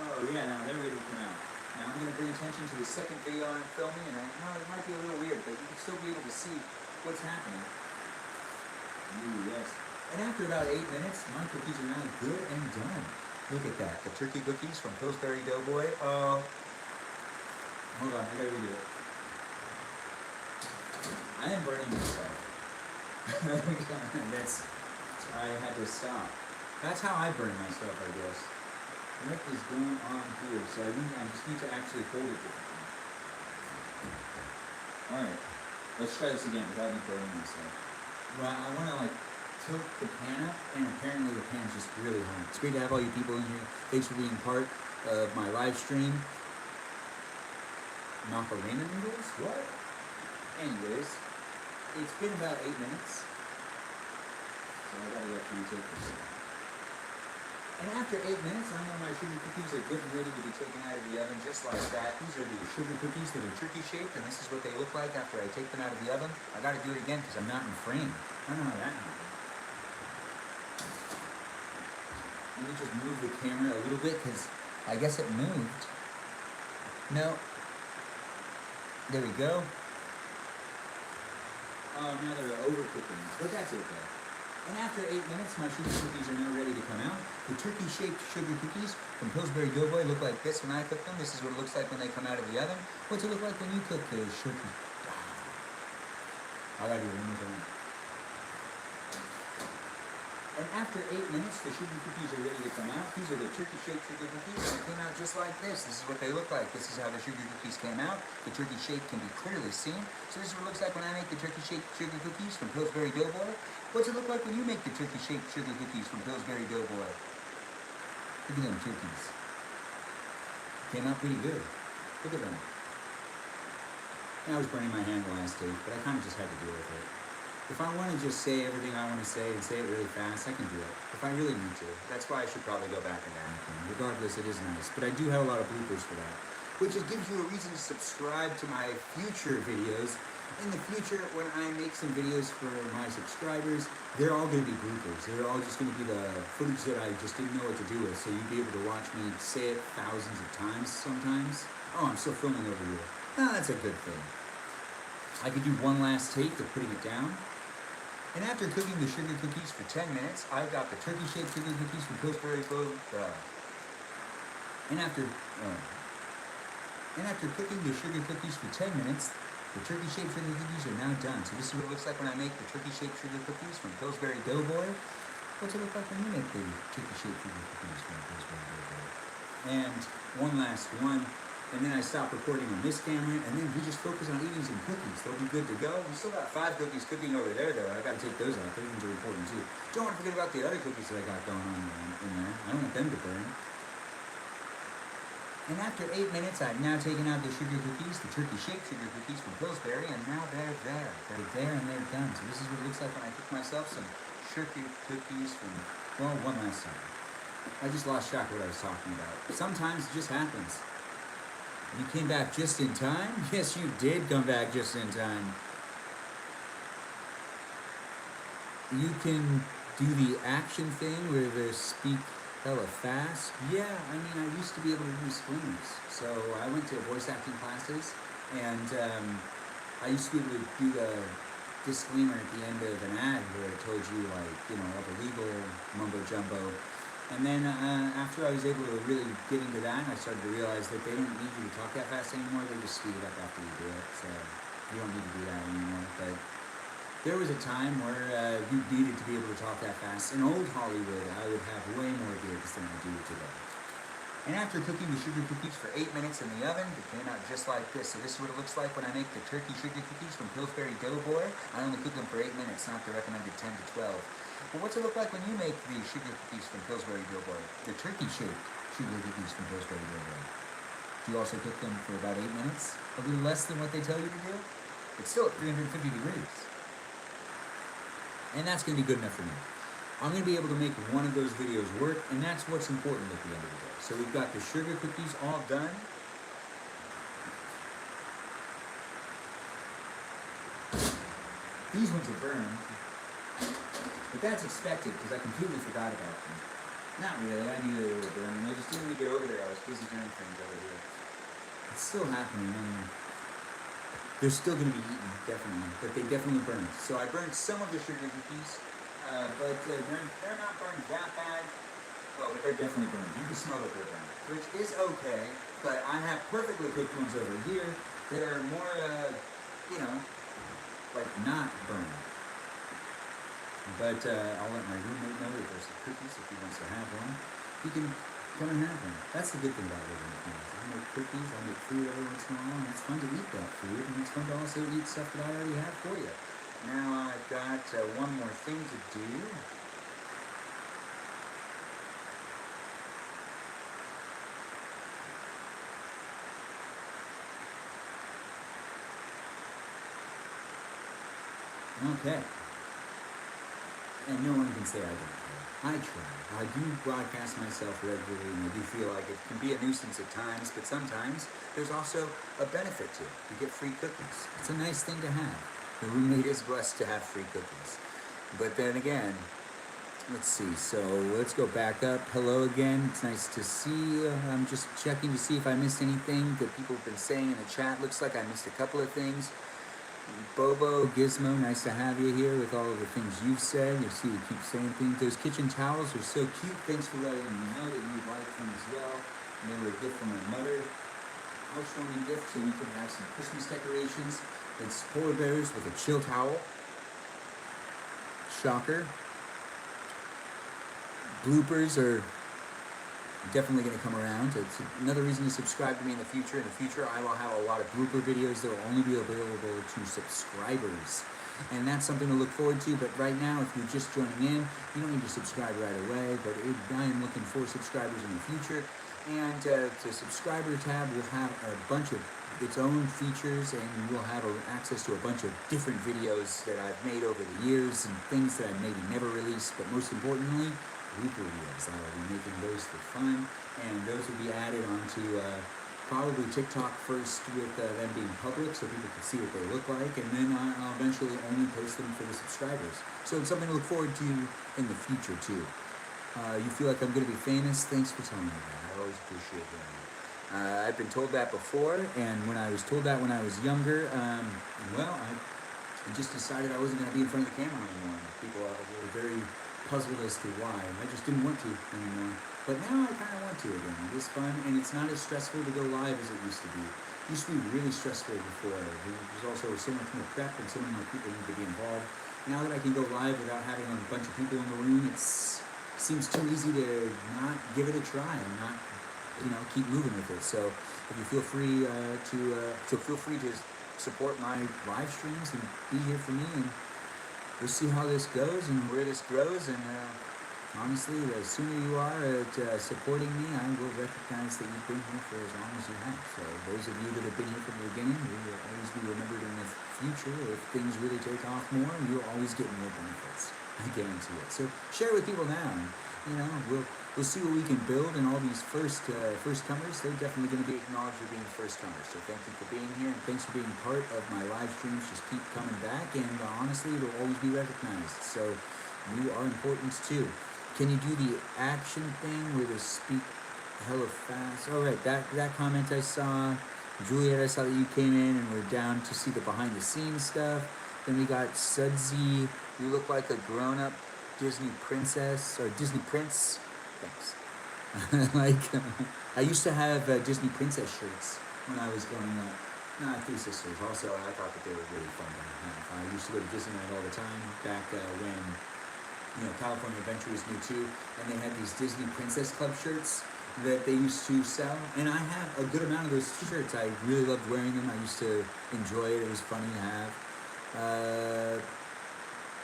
Oh yeah, now they're ready to come out. Now I'm going to bring attention to the second video I'm filming, and I know it might be a little weird, but you can still be able to see what's happening. Ooh, yes. And after about 8 minutes, my cookies are now good and done. Look at that. The turkey cookies from Pillsbury Doughboy. Hold on, I gotta redo it. I am burning myself. I had to stop. That's how I burn myself, I guess. What is going on here? So I just need to actually hold it differently. Alright, let's try this again without me burning myself. Well, I want to tilt the pan up, and apparently the pan's just really hot. It's great to have all you people in here. Thanks for being part of my live stream. Macarena noodles? What? Anyways, it's been about 8 minutes. So I gotta actually take this. And after 8 minutes, I know my sugar cookies are good and ready to be taken out of the oven just like that. These are the sugar cookies that are turkey shaped, and this is what they look like after I take them out of the oven. I gotta do it again because I'm not in frame. I don't know how that happened. Let me just move the camera a little bit because I guess it moved. No. There we go. oh, now they're overcooking, but that's okay. And after 8 minutes, my sugar cookies are now ready to come out. The turkey-shaped sugar cookies from Pillsbury Doughboy look like this when I cook them. This is what it looks like when they come out of the oven. What's it look like when you cook the sugar? I gotta do it one more time. And after 8 minutes, the sugar cookies are ready to come out. These are the turkey-shaped sugar cookies, and they came out just like this. This is what they look like. This is how the sugar cookies came out. The turkey shape can be clearly seen. So this is what it looks like when I make the turkey-shaped sugar cookies from Pillsbury Doughboy. What's it look like when you make the turkey-shaped sugar cookies from Pillsbury Doughboy? Look at them turkeys. Came out pretty good. Look at them. And I was burning my hand the last take, but I kind of just had to deal with it. If I want to just say everything I want to say and say it really fast, I can do it. If I really need to. That's why I should probably go back and add them. Regardless, it is nice. But I do have a lot of bloopers for that. Which just gives you a reason to subscribe to my future videos. In the future, when I make some videos for my subscribers, they're all going to be bloopers. They're all just going to be the footage that I just didn't know what to do with. So you'd be able to watch me say it thousands of times sometimes. Oh, I'm still filming over here. Oh, that's a good thing. I could do one last take of putting it down. And after cooking the sugar cookies for 10 minutes, I've got the turkey-shaped sugar cookies from Pillsbury Doughboy. And after cooking the sugar cookies for 10 minutes, the turkey-shaped sugar cookies are now done. So this is what it looks like when I make the turkey-shaped sugar cookies from Pillsbury Doughboy. What's it look like when you make the turkey-shaped sugar cookies from Pillsbury Doughboy? And one last one. And then I stop recording on this camera, and then we just focus on eating some cookies. They'll be good to go. We still got 5 cookies cooking over there, though. I gotta take those out. Those ones are important, too. Don't want to forget about the other cookies that I got going on in there. I don't want them to burn. And after 8 minutes, I've now taken out the sugar cookies, the turkey-shaped sugar cookies from Pillsbury, and now they're there. They're there and they're done. So this is what it looks like when I cook myself some sugar cookies from, well, one last time. I just lost track of what I was talking about. Sometimes it just happens. You came back just in time? Yes, you did come back just in time. You can do the action thing where they speak hella fast. Yeah, I mean, I used to be able to do disclaimers. So I went to voice acting classes, and I used to be able to do the disclaimer at the end of an ad where it told you, like, you know, all the legal mumbo-jumbo. And then after I was able to really get into that, I started to realize that they don't need you to talk that fast anymore. They just speed it up after you do it. So you don't need to do that anymore. But there was a time where you needed to be able to talk that fast. In old Hollywood, I would have way more gigs than I do today. And after cooking the sugar cookies for 8 minutes in the oven, they came out just like this. So this is what it looks like when I make the turkey sugar cookies from Pillsbury Doughboy. I only cook them for 8 minutes, not the recommended 10 to 12. Well, what's it look like when you make the sugar cookies from Pillsbury Doughboy? The turkey-shaped sugar cookies from Pillsbury Doughboy. Do you also cook them for about 8 minutes? A little less than what they tell you to do? It's still at 350 degrees. And that's going to be good enough for me. I'm going to be able to make one of those videos work, and that's what's important at the end of the day. So we've got the sugar cookies all done. These ones are burned. But that's expected, because I completely forgot about them. Not really, I knew they were burning. I just didn't get over there. I was busy doing things over here. It's still happening. I mean, they're still going to be eaten, definitely. But they definitely burned. So I burned some of the sugar cookies, but they're not burned that bad. Well, but they're definitely burned. You can smell that they're burned, which is okay. But I have perfectly cooked ones over here that are more, you know, like not burned. But I'll let my roommate know if there's some cookies if he wants to have one. He can come and have one. That's the good thing about living with friends. I make cookies, I make food every once in a while, and it's fun to eat that food, and it's fun to also eat stuff that I already have for you. Now I've got one more thing to do. Okay. And no one can say I don't try. I try. I do broadcast myself regularly, and I do feel like it can be a nuisance at times, but sometimes there's also a benefit to it. You get free cookies. It's a nice thing to have. The roommate is blessed to have free cookies. But then again, let's see. So let's go back up. Hello again. It's nice to see you. I'm just checking to see if I missed anything that people have been saying in the chat. Looks like I missed a couple of things. Bobo, Gizmo, nice to have you here with all of the things you've said. You see, you keep saying things. Those kitchen towels are so cute. Thanks for letting me know that you like them as well. And they were a gift from my mother. Housewarming gift, so we can have some Christmas decorations. It's polar bears with a chill towel. Shocker. Bloopers are definitely going to come around. It's another reason to subscribe to me in the future. In the future, I will have a lot of blooper videos that will only be available to subscribers. And that's something to look forward to. But right now, if you're just joining in, you don't need to subscribe right away. But I am looking for subscribers in the future. And the subscriber tab will have a bunch of its own features, and you will have access to a bunch of different videos that I've made over the years and things that I maybe never released. But most importantly, blooper videos. I will be making those for fun, and those will be added onto probably TikTok first with them being public so people can see what they look like, and then I'll eventually only post them for the subscribers. So it's something to look forward to in the future too. You feel like I'm going to be famous? Thanks for telling me that. I always appreciate that. I've been told that before, and when I was told that when I was younger, I just decided I wasn't going to be in front of the camera anymore. People were very puzzled as to why. I just didn't want to anymore. But now I kind of want to again. It is fun, and it's not as stressful to go live as it used to be. It used to be really stressful before. There's also so much more prep, and so many more people need to be involved. Now that I can go live without having a bunch of people in the room, it seems too easy to not give it a try and not, keep moving with it. So if you feel free to support my live streams and be here for me, and we'll see how this goes and where this grows. And honestly, the sooner you are at supporting me, I will recognize that you've been here for as long as you have. So those of you that have been here from the beginning, you will always be remembered in the future. If things really take off more, you'll always get more benefits. I guarantee it. So share with people now. We'll see what we can build. And all these first comers, they're definitely going to be acknowledged for being first comers. So thank you for being here, and thanks for being part of my live streams. Just keep coming back, and honestly, it'll always be recognized. So you are important too. Can you do the action thing where they speak hella fast? All right, that comment I saw. Juliet, I saw that you came in and we're down to see the behind the scenes stuff. Then we got Sudsy. You look like a grown-up Disney princess or Disney prince. Thanks. I used to have Disney princess shirts when I was growing up. No, I have 3 sisters. Also, I thought that they were really fun to have. I used to go to Disneyland all the time back when California Adventure was new too, and they had these Disney Princess Club shirts that they used to sell, and I had a good amount of those shirts. I really loved wearing them. I used to enjoy it. It was funny to have.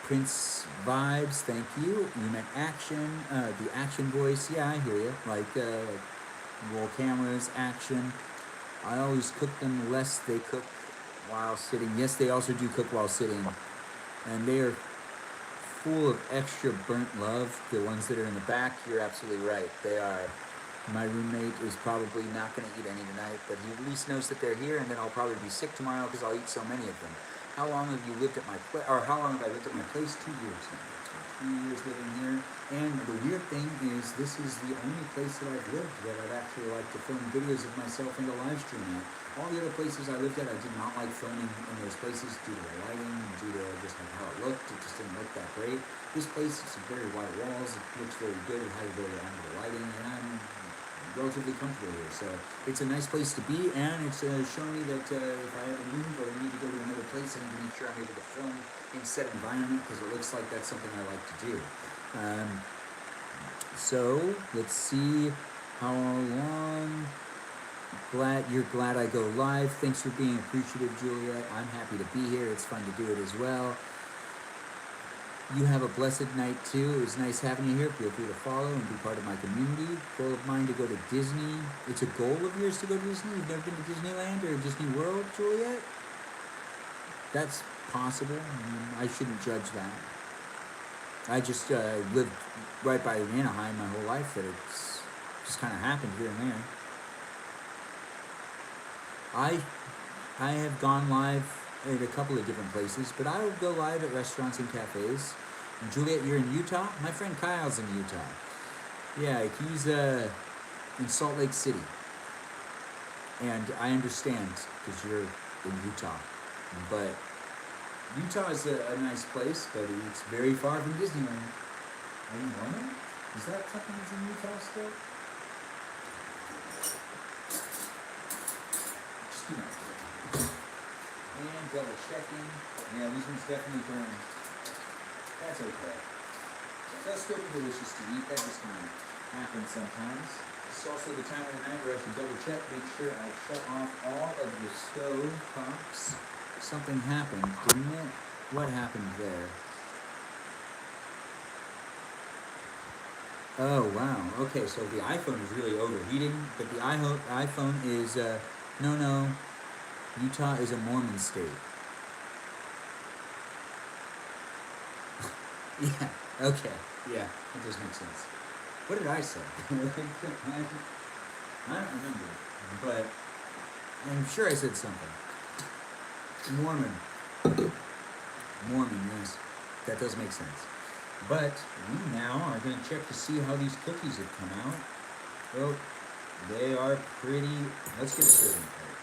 Prince vibes, thank you. You meant action, the action voice. Yeah, I hear you. Like roll cameras, action. I always cook them lest they cook while sitting. Yes, they also do cook while sitting, and they are full of extra burnt love. The ones that are in the back, you're absolutely right. They are. My roommate is probably not going to eat any tonight, but he at least knows that they're here, and then I'll probably be sick tomorrow because I'll eat so many of them. How long have you lived at my place, or how long have I lived at my place? 2 years now. 2 years living here. And the weird thing is, this is the only place that I've lived that I'd actually like to film videos of myself and to live stream at. All the other places I lived at, I did not like filming in those places due to the lighting, due to just like how it looked. It just didn't look that great. This place, it's very white walls. It looks very good. It has very under the lighting, and I'm relatively comfortable here. So it's a nice place to be, and it's shown me that if I ever move or need to go to another place, I need to make sure I'm able to film in set environment, because it looks like that's something I like to do. So let's see how long. You're glad I go live. Thanks for being appreciative, Juliet. I'm happy to be here. It's fun to do it as well. You have a blessed night too. It was nice having you here. Feel free to follow and be part of my community. Goal of mine to go to Disney. It's a goal of yours to go to Disney? You've never been to Disneyland or Disney World, Juliet? That's possible. I shouldn't judge that. I just lived right by Anaheim my whole life, that it's just kind of happened here and there. I have gone live at a couple of different places, but I would go live at restaurants and cafes. And Juliet, you're in Utah? My friend Kyle's in Utah. Yeah, he's in Salt Lake City. And I understand, because you're in Utah. But Utah is a nice place, but it's very far from Disneyland. Are you Mormon? Is that something that's in Utah still? Just, and double checking. Yeah, these ones definitely burn. That's okay. They'll still be delicious to eat. That just kind of happens sometimes. It's also the time of the night where I should double check, make sure I shut off all of the stove tops. Something happened, didn't it? What happened there? Oh, wow. Okay, so the iPhone is really overheating, but the iPhone is, no, Utah is a Mormon state. Yeah, okay, yeah, that does make sense. What did I say? I don't remember, but I'm sure I said something. Mormon, yes, that does make sense. But we now are going to check to see how these cookies have come out. Well, they are pretty. Let's get a serving plate.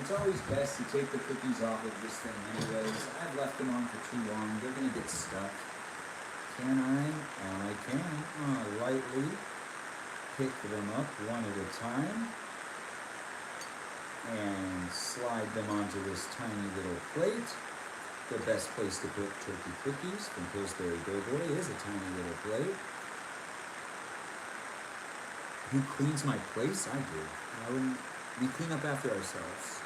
It's always best to take the cookies off of this thing anyways. I've left them on for too long. They're going to get stuck. Can I? I can. Lightly pick them up one at a time and slide them onto this tiny little plate. The best place to put turkey cookies from Pillsbury Doughboy is a tiny little plate. Who cleans my place? I do. We clean up after ourselves.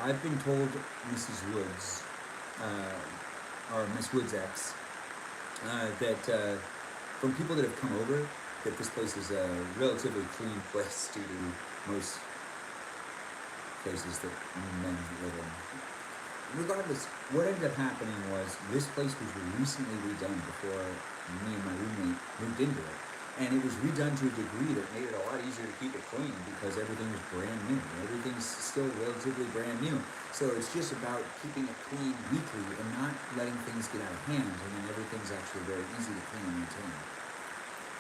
I've been told Mrs. Woods, or Miss Woods' ex, that from people that have come over, that this place is a relatively clean place due to most places that men live in. Regardless, what ended up happening was this place was recently redone before me and my roommate moved into it. And it was redone to a degree that made it a lot easier to keep it clean because everything was brand new. Everything's still relatively brand new. So it's just about keeping it clean weekly and not letting things get out of hand. And then everything's actually very easy to clean and maintain.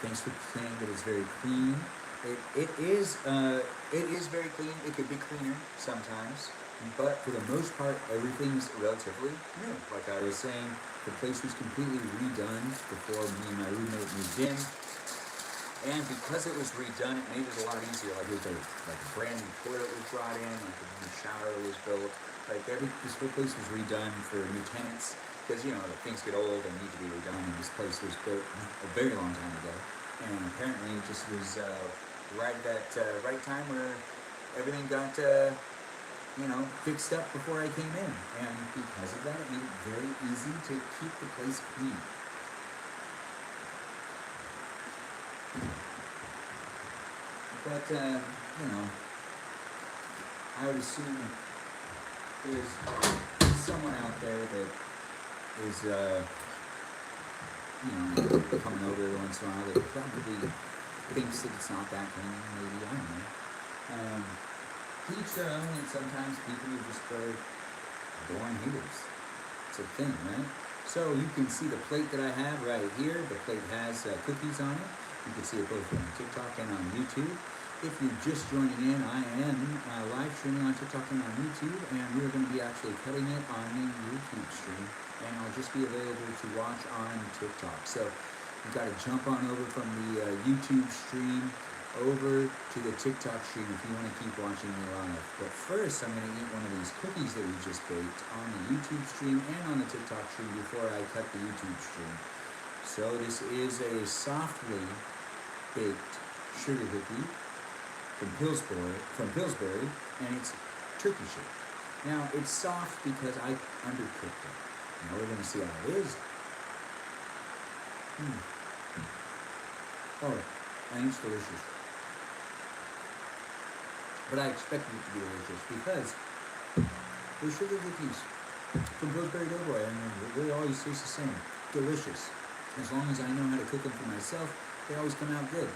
Thanks for saying that it's very clean. It is very clean. It could be cleaner sometimes, but for the most part, everything's relatively new. Like I was saying, the place was completely redone before me and my roommate moved in, and because it was redone, it made it a lot easier. Like it was a brand new toilet was brought in, like a new shower was built. Like this whole place was redone for new tenants because things get old and need to be redone. And this place was built a very long time ago, and apparently it just was. Right at that right time where everything got fixed up before I came in, and because of that, it made it very easy to keep the place clean. But I would assume there's someone out there that is coming over every once in a while that probably thinks that it's not that clean, maybe, I don't know. Each their own, and sometimes people are just born haters. It's a thing, right? So you can see the plate that I have right here. The plate has cookies on it. You can see it both on TikTok and on YouTube. If you're just joining in, I am live streaming on TikTok and on YouTube, and we're going to be actually cutting it on the YouTube stream, and I'll just be available to watch on TikTok. So you've got to jump on over from the YouTube stream over to the TikTok stream if you want to keep watching me live. But first, I'm going to eat one of these cookies that we just baked on the YouTube stream and on the TikTok stream before I cut the YouTube stream. So this is a softly baked sugar cookie from Pillsbury, and it's turkey shaped. Now, it's soft because I undercooked it. Now we're going to see how it is. Oh, and it's delicious. But I expected it to be delicious because the sugar cookies from Pillsbury Doughboy, they always taste the same. Delicious. As long as I know how to cook them for myself, they always come out good.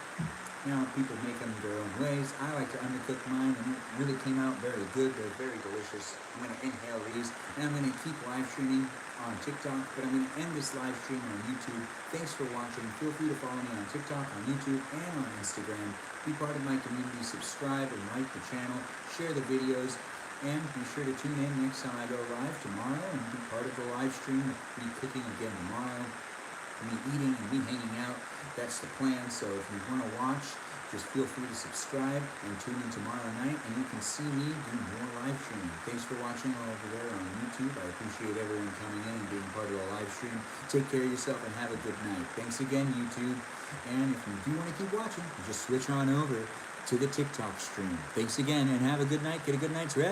People make them their own ways. I like to undercook mine, and it really came out very good. They're very delicious. I'm going to inhale these, and I'm going to keep live streaming on TikTok, but I'm going to end this live stream on YouTube. Thanks for watching. Feel free to follow me on TikTok, on YouTube, and on Instagram. Be part of my community. Subscribe and like the channel. Share the videos. And be sure to tune in next time I go live tomorrow and be part of the live stream. Me cooking again tomorrow, me eating and me hanging out. That's the plan. So if you want to watch, just feel free to subscribe and tune in tomorrow night, and you can see me do more live streaming. Thanks for watching over there on YouTube. I appreciate everyone coming in and being part of the live stream. Take care of yourself and have a good night. Thanks again, YouTube. And if you do want to keep watching, just switch on over to the TikTok stream. Thanks again, and have a good night. Get a good night's rest.